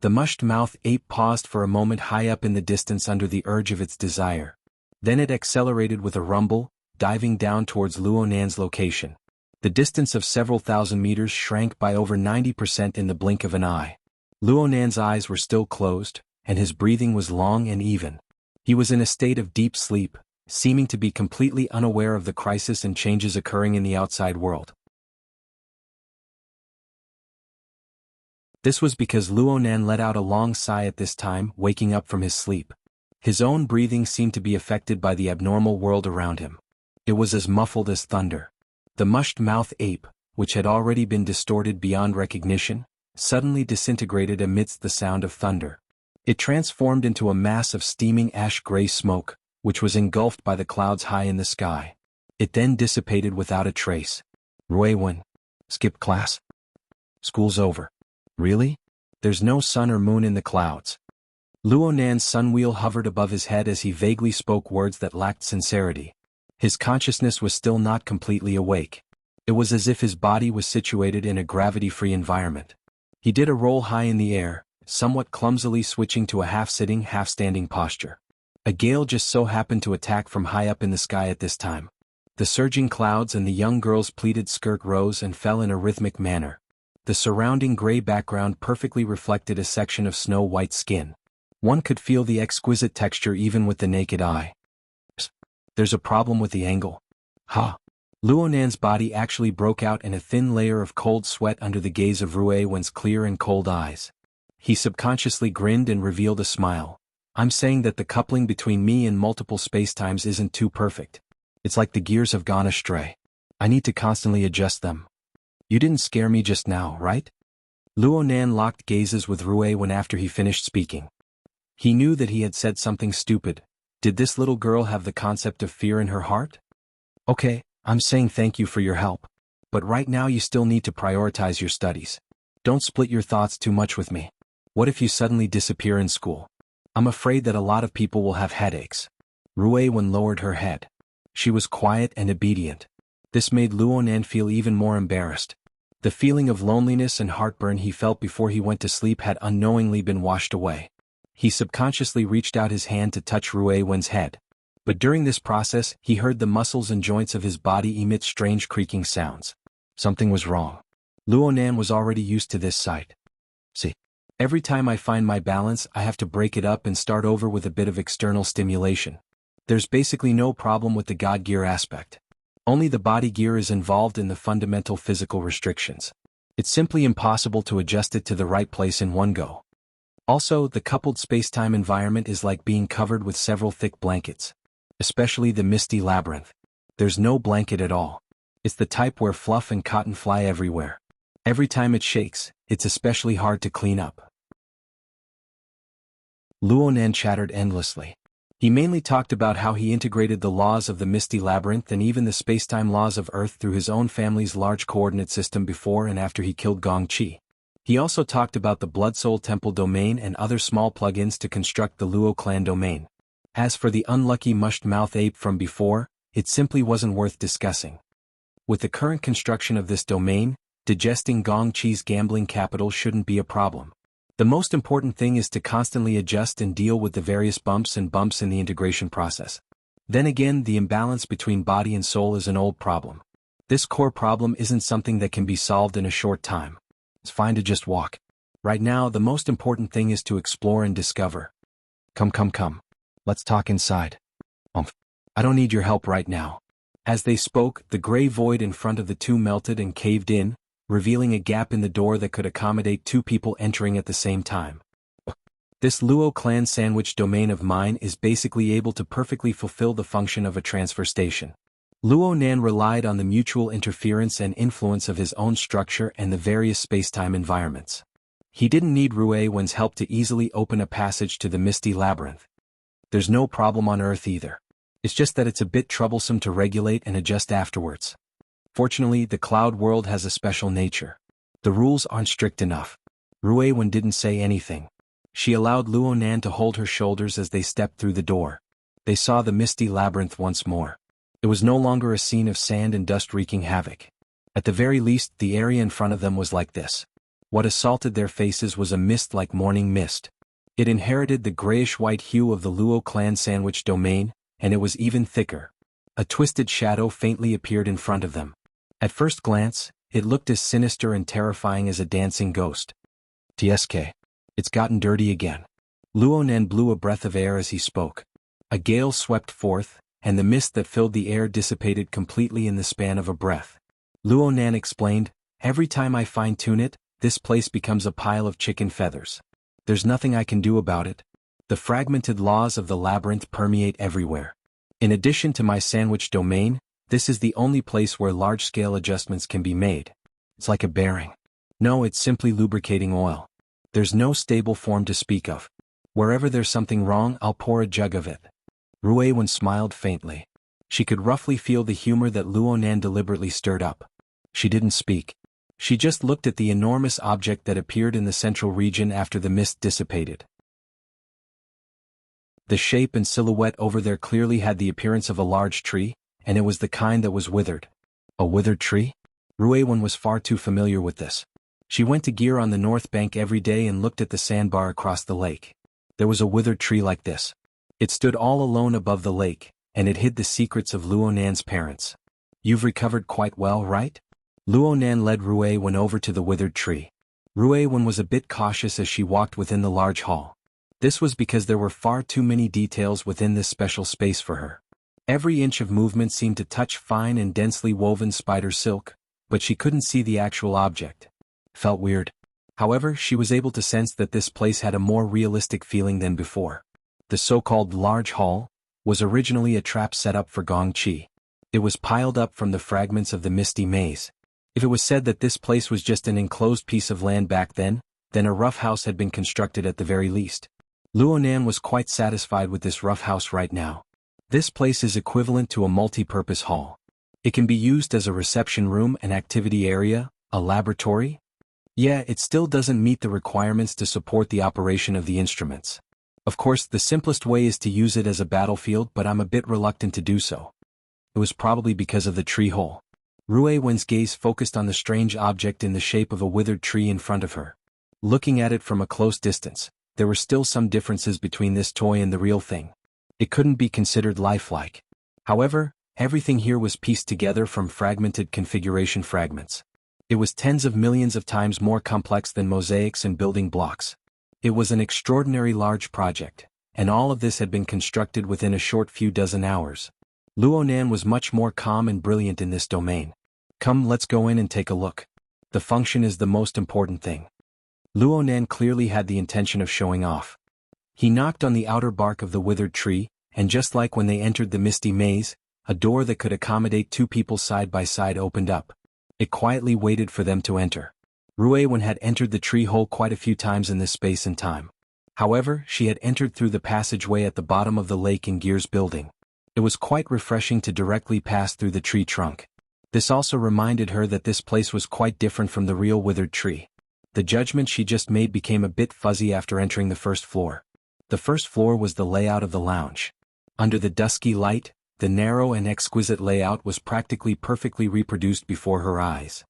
The mushed-mouth ape paused for a moment high up in the distance under the urge of its desire. Then it accelerated with a rumble, diving down towards Luonan's location. The distance of several thousand meters shrank by over 90% in the blink of an eye. Luonan's eyes were still closed, and his breathing was long and even. He was in a state of deep sleep, seeming to be completely unaware of the crisis and changes occurring in the outside world. This was because Luonan let out a long sigh at this time, waking up from his sleep. His own breathing seemed to be affected by the abnormal world around him. It was as muffled as thunder. The mushed-mouth ape, which had already been distorted beyond recognition, suddenly disintegrated amidst the sound of thunder. It transformed into a mass of steaming ash-gray smoke, which was engulfed by the clouds high in the sky. It then dissipated without a trace. Ruiwen. Skip class? School's over. Really? There's no sun or moon in the clouds. Luonan's sunwheel hovered above his head as he vaguely spoke words that lacked sincerity. His consciousness was still not completely awake. It was as if his body was situated in a gravity-free environment. He did a roll high in the air, somewhat clumsily switching to a half-sitting, half-standing posture. A gale just so happened to attack from high up in the sky at this time. The surging clouds and the young girl's pleated skirt rose and fell in a rhythmic manner. The surrounding gray background perfectly reflected a section of snow-white skin. One could feel the exquisite texture even with the naked eye. There's a problem with the angle. Ha! Luonan's body actually broke out in a thin layer of cold sweat under the gaze of Ruiwen's clear and cold eyes. He subconsciously grinned and revealed a smile. I'm saying that the coupling between me and multiple spacetimes isn't too perfect. It's like the gears have gone astray. I need to constantly adjust them. You didn't scare me just now, right? Luonan locked gazes with Ruiwen after he finished speaking. He knew that he had said something stupid. Did this little girl have the concept of fear in her heart? Okay, I'm saying thank you for your help. But right now you still need to prioritize your studies. Don't split your thoughts too much with me. What if you suddenly disappear in school? I'm afraid that a lot of people will have headaches. Ruiwen lowered her head. She was quiet and obedient. This made Luonan feel even more embarrassed. The feeling of loneliness and heartburn he felt before he went to sleep had unknowingly been washed away. He subconsciously reached out his hand to touch Ruiwen's head. But during this process, he heard the muscles and joints of his body emit strange creaking sounds. Something was wrong. Luonan was already used to this sight. See, every time I find my balance, I have to break it up and start over with a bit of external stimulation. There's basically no problem with the God gear aspect. Only the body gear is involved in the fundamental physical restrictions. It's simply impossible to adjust it to the right place in one go. Also, the coupled spacetime environment is like being covered with several thick blankets. Especially the misty labyrinth. There's no blanket at all. It's the type where fluff and cotton fly everywhere. Every time it shakes, it's especially hard to clean up. Luonan chattered endlessly. He mainly talked about how he integrated the laws of the Misty Labyrinth and even the spacetime laws of Earth through his own family's large coordinate system before and after he killed Gong Chi. He also talked about the Blood Soul Temple domain and other small plugins to construct the Luo clan domain. As for the unlucky mushed-mouth ape from before, it simply wasn't worth discussing. With the current construction of this domain, digesting Gong Chi's gambling capital shouldn't be a problem. The most important thing is to constantly adjust and deal with the various bumps in the integration process. Then again, the imbalance between body and soul is an old problem. This core problem isn't something that can be solved in a short time. It's fine to just walk. Right now, the most important thing is to explore and discover. Come. Let's talk inside. I don't need your help right now. As they spoke, the gray void in front of the two melted and caved in, revealing a gap in the door that could accommodate two people entering at the same time. This Luo clan sandwich domain of mine is basically able to perfectly fulfill the function of a transfer station. Luonan relied on the mutual interference and influence of his own structure and the various spacetime environments. He didn't need Ruewen's help to easily open a passage to the Misty Labyrinth. There's no problem on Earth either. It's just that it's a bit troublesome to regulate and adjust afterwards. Fortunately, the cloud world has a special nature. The rules aren't strict enough. Ruewen didn't say anything. She allowed Luonan to hold her shoulders as they stepped through the door. They saw the Misty Labyrinth once more. It was no longer a scene of sand and dust wreaking havoc. At the very least, the area in front of them was like this. What assaulted their faces was a mist like morning mist. It inherited the grayish-white hue of the Luo clan sandwich domain, and it was even thicker. A twisted shadow faintly appeared in front of them. At first glance, it looked as sinister and terrifying as a dancing ghost. TSK. It's gotten dirty again. Luonan blew a breath of air as he spoke. A gale swept forth, and the mist that filled the air dissipated completely in the span of a breath. Luonan explained, every time I fine-tune it, this place becomes a pile of chicken feathers. There's nothing I can do about it. The fragmented laws of the labyrinth permeate everywhere. In addition to my sandwich domain, this is the only place where large-scale adjustments can be made. It's like a bearing. No, it's simply lubricating oil. There's no stable form to speak of. Wherever there's something wrong, I'll pour a jug of it. Ruewen smiled faintly. She could roughly feel the humor that Luonan deliberately stirred up. She didn't speak. She just looked at the enormous object that appeared in the central region after the mist dissipated. The shape and silhouette over there clearly had the appearance of a large tree, and it was the kind that was withered. A withered tree? Ruewen was far too familiar with this. She went to Gear on the north bank every day and looked at the sandbar across the lake. There was a withered tree like this. It stood all alone above the lake, and it hid the secrets of Luonan's parents. You've recovered quite well, right? Luonan led Ruewen over to the withered tree. Ruewen was a bit cautious as she walked within the large hall. This was because there were far too many details within this special space for her. Every inch of movement seemed to touch fine and densely woven spider silk, but she couldn't see the actual object. Felt weird. However, she was able to sense that this place had a more realistic feeling than before. The so-called large hall was originally a trap set up for Gong Chi. It was piled up from the fragments of the misty maze. If it was said that this place was just an enclosed piece of land back then a rough house had been constructed at the very least. Luonan was quite satisfied with this rough house right now. This place is equivalent to a multi-purpose hall. It can be used as a reception room, an activity area, a laboratory. Yeah, it still doesn't meet the requirements to support the operation of the instruments. Of course, the simplest way is to use it as a battlefield, but I'm a bit reluctant to do so. It was probably because of the tree hole. Ruewen's gaze focused on the strange object in the shape of a withered tree in front of her. Looking at it from a close distance, there were still some differences between this toy and the real thing. It couldn't be considered lifelike. However, everything here was pieced together from fragmented configuration fragments. It was tens of millions of times more complex than mosaics and building blocks. It was an extraordinary large project, and all of this had been constructed within a short few dozen hours. Luonan was much more calm and brilliant in this domain. Come, let's go in and take a look. The function is the most important thing. Luonan clearly had the intention of showing off. He knocked on the outer bark of the withered tree, and just like when they entered the misty maze, a door that could accommodate two people side by side opened up. It quietly waited for them to enter. Ruewen had entered the tree hole quite a few times in this space and time. However, she had entered through the passageway at the bottom of the lake in Gear's building. It was quite refreshing to directly pass through the tree trunk. This also reminded her that this place was quite different from the real withered tree. The judgment she just made became a bit fuzzy after entering the first floor. The first floor was the layout of the lounge. Under the dusky light, the narrow and exquisite layout was practically perfectly reproduced before her eyes.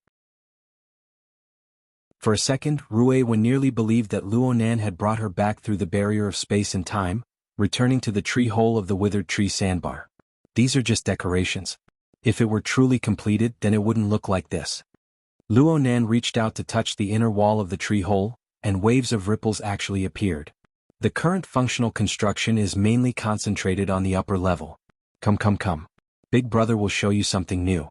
For a second, Ruiwen nearly believed that Luonan had brought her back through the barrier of space and time, returning to the tree hole of the withered tree sandbar. These are just decorations. If it were truly completed, then it wouldn't look like this. Luonan reached out to touch the inner wall of the tree hole, and waves of ripples actually appeared. The current functional construction is mainly concentrated on the upper level. Come. Big brother will show you something new.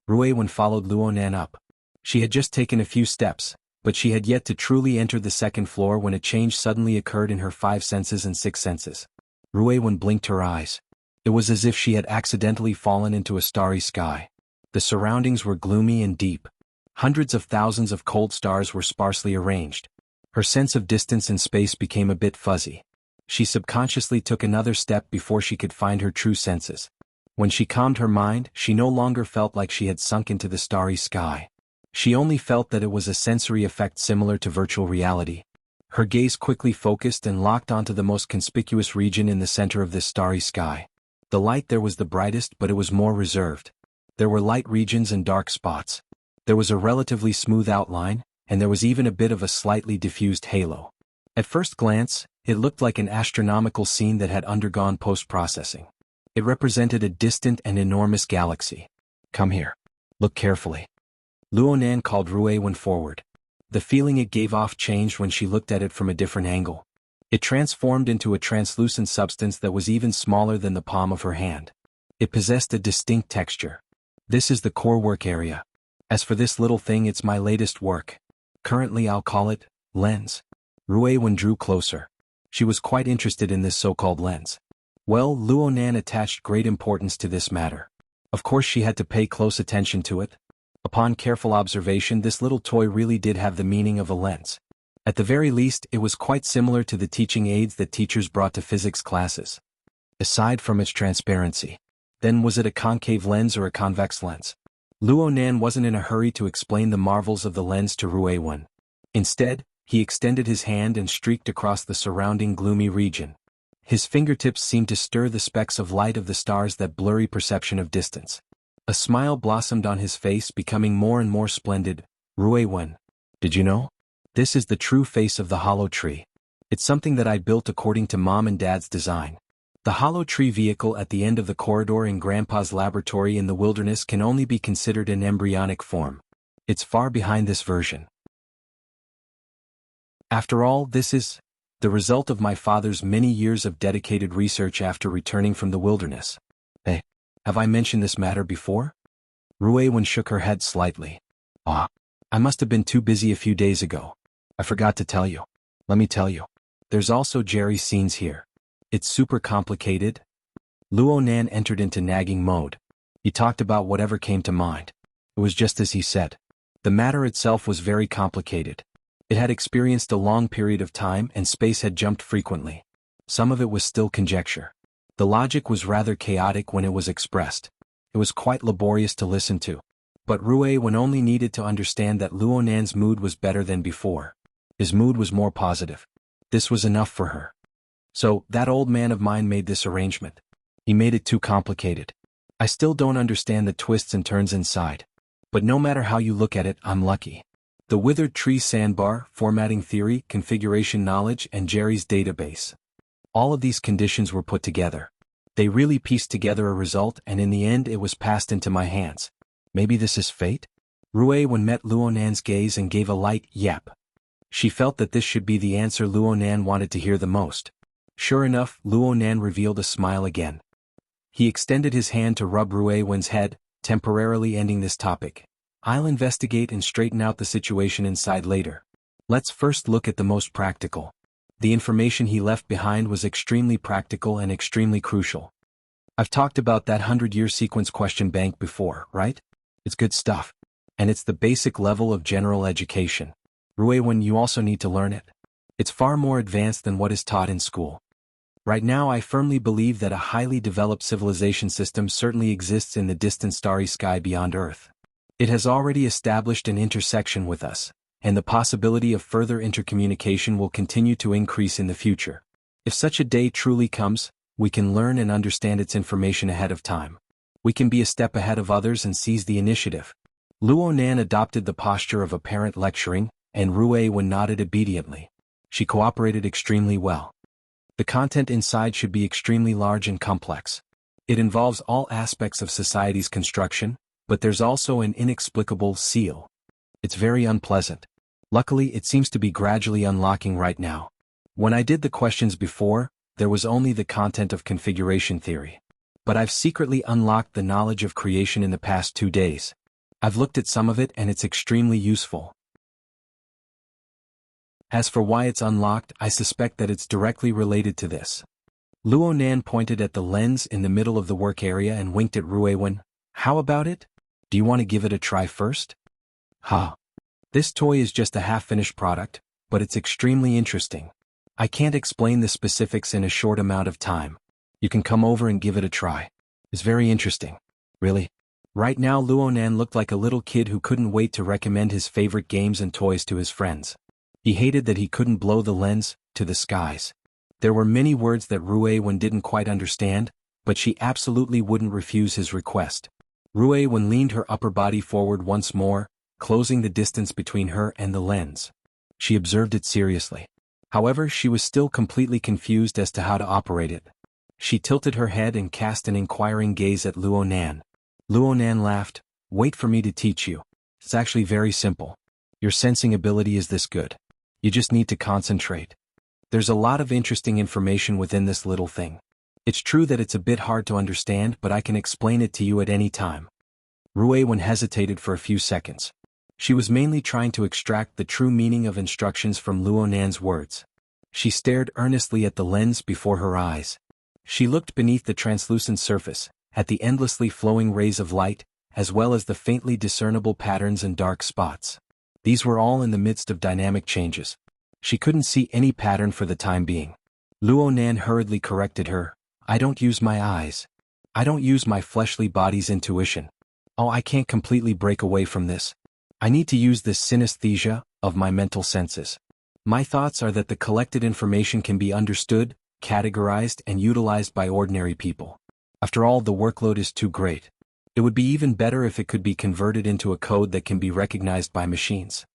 Ruiwen followed Luonan up. She had just taken a few steps, but she had yet to truly enter the second floor when a change suddenly occurred in her 5 senses and 6 senses. Ruiwen blinked her eyes. It was as if she had accidentally fallen into a starry sky. The surroundings were gloomy and deep. Hundreds of thousands of cold stars were sparsely arranged. Her sense of distance and space became a bit fuzzy. She subconsciously took another step before she could find her true senses. When she calmed her mind, she no longer felt like she had sunk into the starry sky. She only felt that it was a sensory effect similar to virtual reality. Her gaze quickly focused and locked onto the most conspicuous region in the center of this starry sky. The light there was the brightest, but it was more reserved. There were light regions and dark spots. There was a relatively smooth outline, and there was even a bit of a slightly diffused halo. At first glance, it looked like an astronomical scene that had undergone post-processing. It represented a distant and enormous galaxy. Come here. Look carefully. Luonan called Ruiwen forward. The feeling it gave off changed when she looked at it from a different angle. It transformed into a translucent substance that was even smaller than the palm of her hand. It possessed a distinct texture. This is the core work area. As for this little thing, it's my latest work. Currently I'll call it lens. Ruiwen drew closer. She was quite interested in this so-called lens. Well, Luonan attached great importance to this matter. Of course she had to pay close attention to it. Upon careful observation, this little toy really did have the meaning of a lens. At the very least, it was quite similar to the teaching aids that teachers brought to physics classes. Aside from its transparency. Then was it a concave lens or a convex lens? Luonan wasn't in a hurry to explain the marvels of the lens to Ruiwen. Instead, he extended his hand and streaked across the surrounding gloomy region. His fingertips seemed to stir the specks of light of the stars, that blurry perception of distance. A smile blossomed on his face, becoming more and more splendid. Ruiwen, did you know? This is the true face of the hollow tree. It's something that I built according to Mom and Dad's design. The hollow tree vehicle at the end of the corridor in Grandpa's laboratory in the wilderness can only be considered an embryonic form. It's far behind this version. After all, this is the result of my father's many years of dedicated research after returning from the wilderness. Hey, have I mentioned this matter before? Ruiwen shook her head slightly. I must have been too busy a few days ago. I forgot to tell you. Let me tell you. There's also Jerry's scenes here. It's super complicated. Luonan entered into nagging mode. He talked about whatever came to mind. It was just as he said. The matter itself was very complicated. It had experienced a long period of time, and space had jumped frequently. Some of it was still conjecture. The logic was rather chaotic when it was expressed. It was quite laborious to listen to. But Ruiwen only needed to understand that Luonan's mood was better than before. His mood was more positive. This was enough for her. So, that old man of mine made this arrangement. He made it too complicated. I still don't understand the twists and turns inside. But no matter how you look at it, I'm lucky. The withered tree sandbar, formatting theory, configuration knowledge, and Jerry's database. All of these conditions were put together. They really pieced together a result, and in the end it was passed into my hands. Maybe this is fate? Ruiwen met Luonan's gaze and gave a light yap. She felt that this should be the answer Luonan wanted to hear the most. Sure enough, Luonan revealed a smile again. He extended his hand to rub Ruiwen's head, temporarily ending this topic. I'll investigate and straighten out the situation inside later. Let's first look at the most practical. The information he left behind was extremely practical and extremely crucial. I've talked about that 100-year sequence question bank before, right? It's good stuff. And it's the basic level of general education. Ruiwen, you also need to learn it. It's far more advanced than what is taught in school. Right now I firmly believe that a highly developed civilization system certainly exists in the distant starry sky beyond Earth. It has already established an intersection with us, and the possibility of further intercommunication will continue to increase in the future. If such a day truly comes, we can learn and understand its information ahead of time. We can be a step ahead of others and seize the initiative. Luonan adopted the posture of a parent lecturing, and Ruiwen nodded obediently. She cooperated extremely well. The content inside should be extremely large and complex. It involves all aspects of society's construction, but there's also an inexplicable seal. It's very unpleasant. Luckily, it seems to be gradually unlocking right now. When I did the questions before, there was only the content of configuration theory. But I've secretly unlocked the knowledge of creation in the past 2 days. I've looked at some of it and it's extremely useful. As for why it's unlocked, I suspect that it's directly related to this. Luonan pointed at the lens in the middle of the work area and winked at Ruiwen. How about it? Do you want to give it a try first? Ha. This toy is just a half-finished product, but it's extremely interesting. I can't explain the specifics in a short amount of time. You can come over and give it a try. It's very interesting. Really? Right now Luonan looked like a little kid who couldn't wait to recommend his favorite games and toys to his friends. He hated that he couldn't blow the lens to the skies. There were many words that Ruiwen didn't quite understand, but she absolutely wouldn't refuse his request. Ruiwen leaned her upper body forward once more, closing the distance between her and the lens. She observed it seriously. However, she was still completely confused as to how to operate it. She tilted her head and cast an inquiring gaze at Luonan. Luonan laughed. Wait for me to teach you. It's actually very simple. Your sensing ability is this good. You just need to concentrate. There's a lot of interesting information within this little thing. It's true that it's a bit hard to understand, but I can explain it to you at any time. Ruiwen hesitated for a few seconds. She was mainly trying to extract the true meaning of instructions from Luonan's words. She stared earnestly at the lens before her eyes. She looked beneath the translucent surface, at the endlessly flowing rays of light, as well as the faintly discernible patterns and dark spots. These were all in the midst of dynamic changes. She couldn't see any pattern for the time being. Luonan hurriedly corrected her. I don't use my eyes. I don't use my fleshly body's intuition. Oh, I can't completely break away from this. I need to use this synesthesia of my mental senses. My thoughts are that the collected information can be understood, categorized, and utilized by ordinary people. After all, the workload is too great. It would be even better if it could be converted into a code that can be recognized by machines.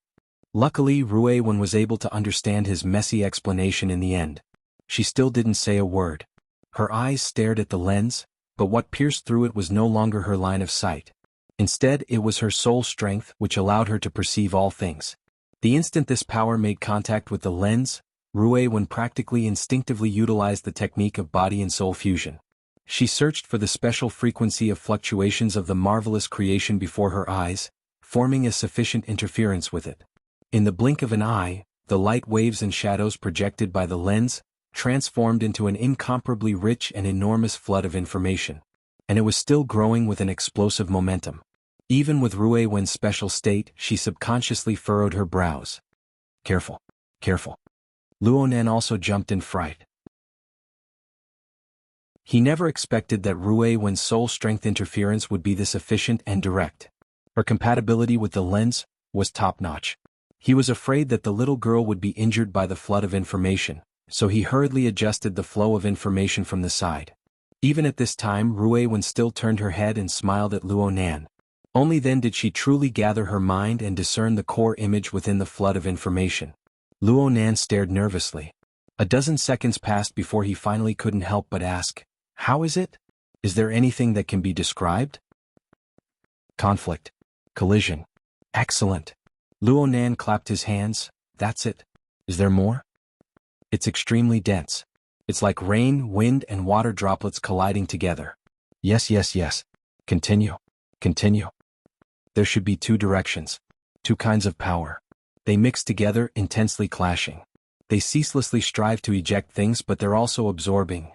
Luckily, Ruiwen was able to understand his messy explanation in the end. She still didn't say a word. Her eyes stared at the lens, but what pierced through it was no longer her line of sight. Instead, it was her soul strength which allowed her to perceive all things. The instant this power made contact with the lens, Ruiwen practically instinctively utilized the technique of body and soul fusion. She searched for the special frequency of fluctuations of the marvelous creation before her eyes, forming a sufficient interference with it. In the blink of an eye, the light waves and shadows projected by the lens transformed into an incomparably rich and enormous flood of information. And it was still growing with an explosive momentum. Even with Ruiwen's special state, she subconsciously furrowed her brows. Careful, careful. Luonan also jumped in fright. He never expected that Ruiwen's soul strength interference would be this efficient and direct. Her compatibility with the lens was top-notch. He was afraid that the little girl would be injured by the flood of information, so he hurriedly adjusted the flow of information from the side. Even at this time, Ruiwen still turned her head and smiled at Luonan. Only then did she truly gather her mind and discern the core image within the flood of information. Luonan stared nervously. A dozen seconds passed before he finally couldn't help but ask, "How is it? Is there anything that can be described?" Conflict. Collision. Excellent. Luonan clapped his hands. That's it. Is there more? It's extremely dense. It's like rain, wind, and water droplets colliding together. Yes, yes, yes. Continue. Continue. There should be 2 directions. 2 kinds of power. They mix together, intensely clashing. They ceaselessly strive to eject things, but they're also absorbing.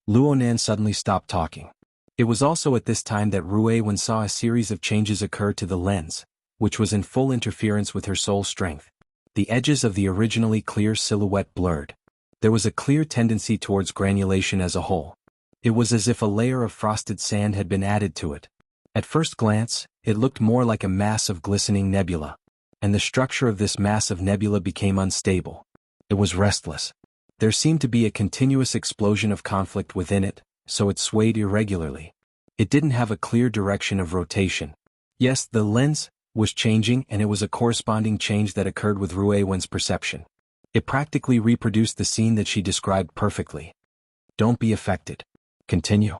Luonan suddenly stopped talking. It was also at this time that Ruiwen saw a series of changes occur to the lens, which was in full interference with her soul strength. The edges of the originally clear silhouette blurred. There was a clear tendency towards granulation as a whole. It was as if a layer of frosted sand had been added to it. At first glance, it looked more like a mass of glistening nebula. And the structure of this mass of nebula became unstable. It was restless. There seemed to be a continuous explosion of conflict within it, so it swayed irregularly. It didn't have a clear direction of rotation. Yes, the lens was changing, and it was a corresponding change that occurred with Ruiwen's perception. It practically reproduced the scene that she described perfectly. Don't be affected. Continue.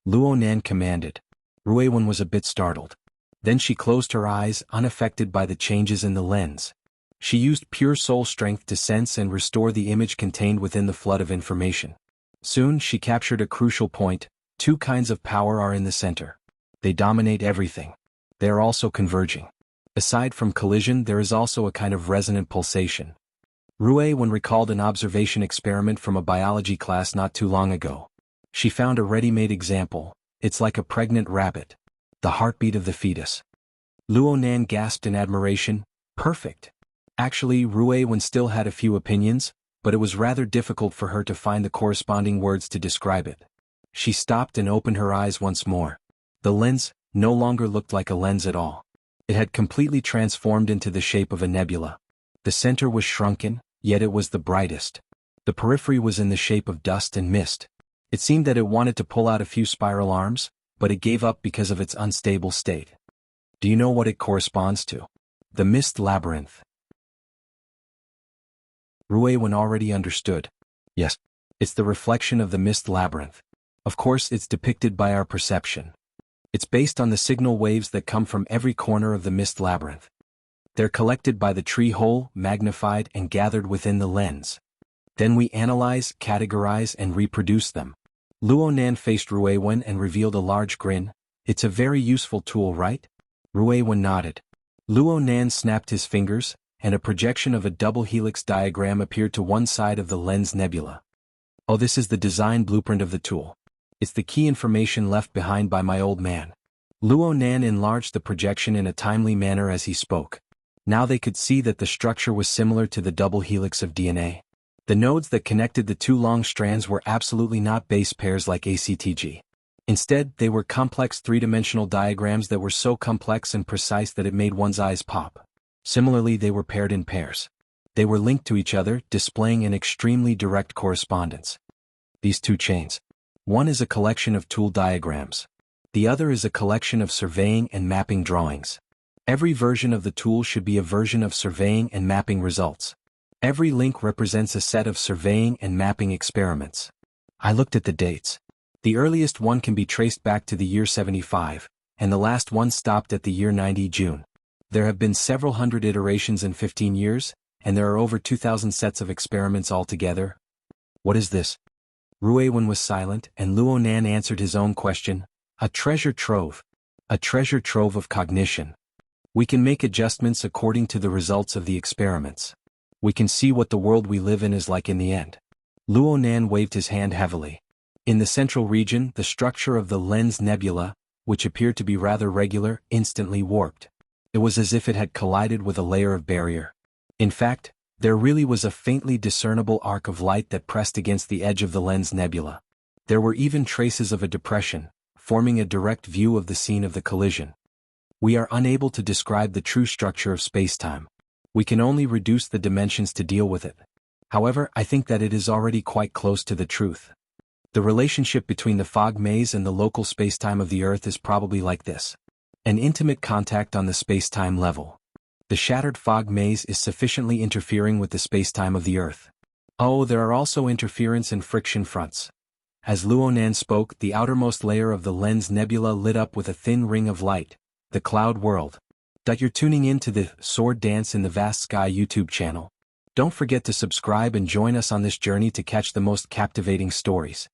Luonan commanded. Ruiwen was a bit startled. Then she closed her eyes, unaffected by the changes in the lens. She used pure soul strength to sense and restore the image contained within the flood of information. Soon she captured a crucial point. Two kinds of power are in the center. They dominate everything. They are also converging. Aside from collision, there is also a kind of resonant pulsation. Ruiwen recalled an observation experiment from a biology class not too long ago. She found a ready-made example. It's like a pregnant rabbit. The heartbeat of the fetus. Luonan gasped in admiration. Perfect. Actually, Ruiwen still had a few opinions, but it was rather difficult for her to find the corresponding words to describe it. She stopped and opened her eyes once more. The lens no longer looked like a lens at all. It had completely transformed into the shape of a nebula. The center was shrunken, yet it was the brightest. The periphery was in the shape of dust and mist. It seemed that it wanted to pull out a few spiral arms, but it gave up because of its unstable state. Do you know what it corresponds to? The mist labyrinth. Ruiwen already understood. Yes, it's the reflection of the mist labyrinth. Of course, it's depicted by our perception. It's based on the signal waves that come from every corner of the mist labyrinth. They're collected by the tree hole, magnified and gathered within the lens. Then we analyze, categorize and reproduce them. Luonan faced Ruiwen and revealed a large grin. It's a very useful tool, right? Ruiwen nodded. Luonan snapped his fingers, and a projection of a double helix diagram appeared to one side of the lens nebula. Oh, this is the design blueprint of the tool. It's the key information left behind by my old man. Luonan enlarged the projection in a timely manner as he spoke. Now they could see that the structure was similar to the double helix of DNA. The nodes that connected the two long strands were absolutely not base pairs like ACTG. Instead, they were complex three-dimensional diagrams that were so complex and precise that it made one's eyes pop. Similarly, they were paired in pairs. They were linked to each other, displaying an extremely direct correspondence. These two chains. One is a collection of tool diagrams. The other is a collection of surveying and mapping drawings. Every version of the tool should be a version of surveying and mapping results. Every link represents a set of surveying and mapping experiments. I looked at the dates. The earliest one can be traced back to the year 75, and the last one stopped at the year 90 June. There have been several hundred iterations in 15 years, and there are over 2,000 sets of experiments altogether. What is this? Ruiwen was silent, and Luonan answered his own question. A treasure trove. A treasure trove of cognition. We can make adjustments according to the results of the experiments. We can see what the world we live in is like in the end. Luonan waved his hand heavily. In the central region, the structure of the lens nebula, which appeared to be rather regular, instantly warped. It was as if it had collided with a layer of barrier. In fact, there really was a faintly discernible arc of light that pressed against the edge of the lens nebula. There were even traces of a depression, forming a direct view of the scene of the collision. We are unable to describe the true structure of spacetime. We can only reduce the dimensions to deal with it. However, I think that it is already quite close to the truth. The relationship between the fog maze and the local spacetime of the Earth is probably like this. An intimate contact on the spacetime level. The shattered fog maze is sufficiently interfering with the spacetime of the Earth. Oh, there are also interference and friction fronts. As Luonan spoke, the outermost layer of the lens nebula lit up with a thin ring of light, the cloud world. You're tuning in to the Sworddance in the Vast Sky YouTube channel. Don't forget to subscribe and join us on this journey to catch the most captivating stories.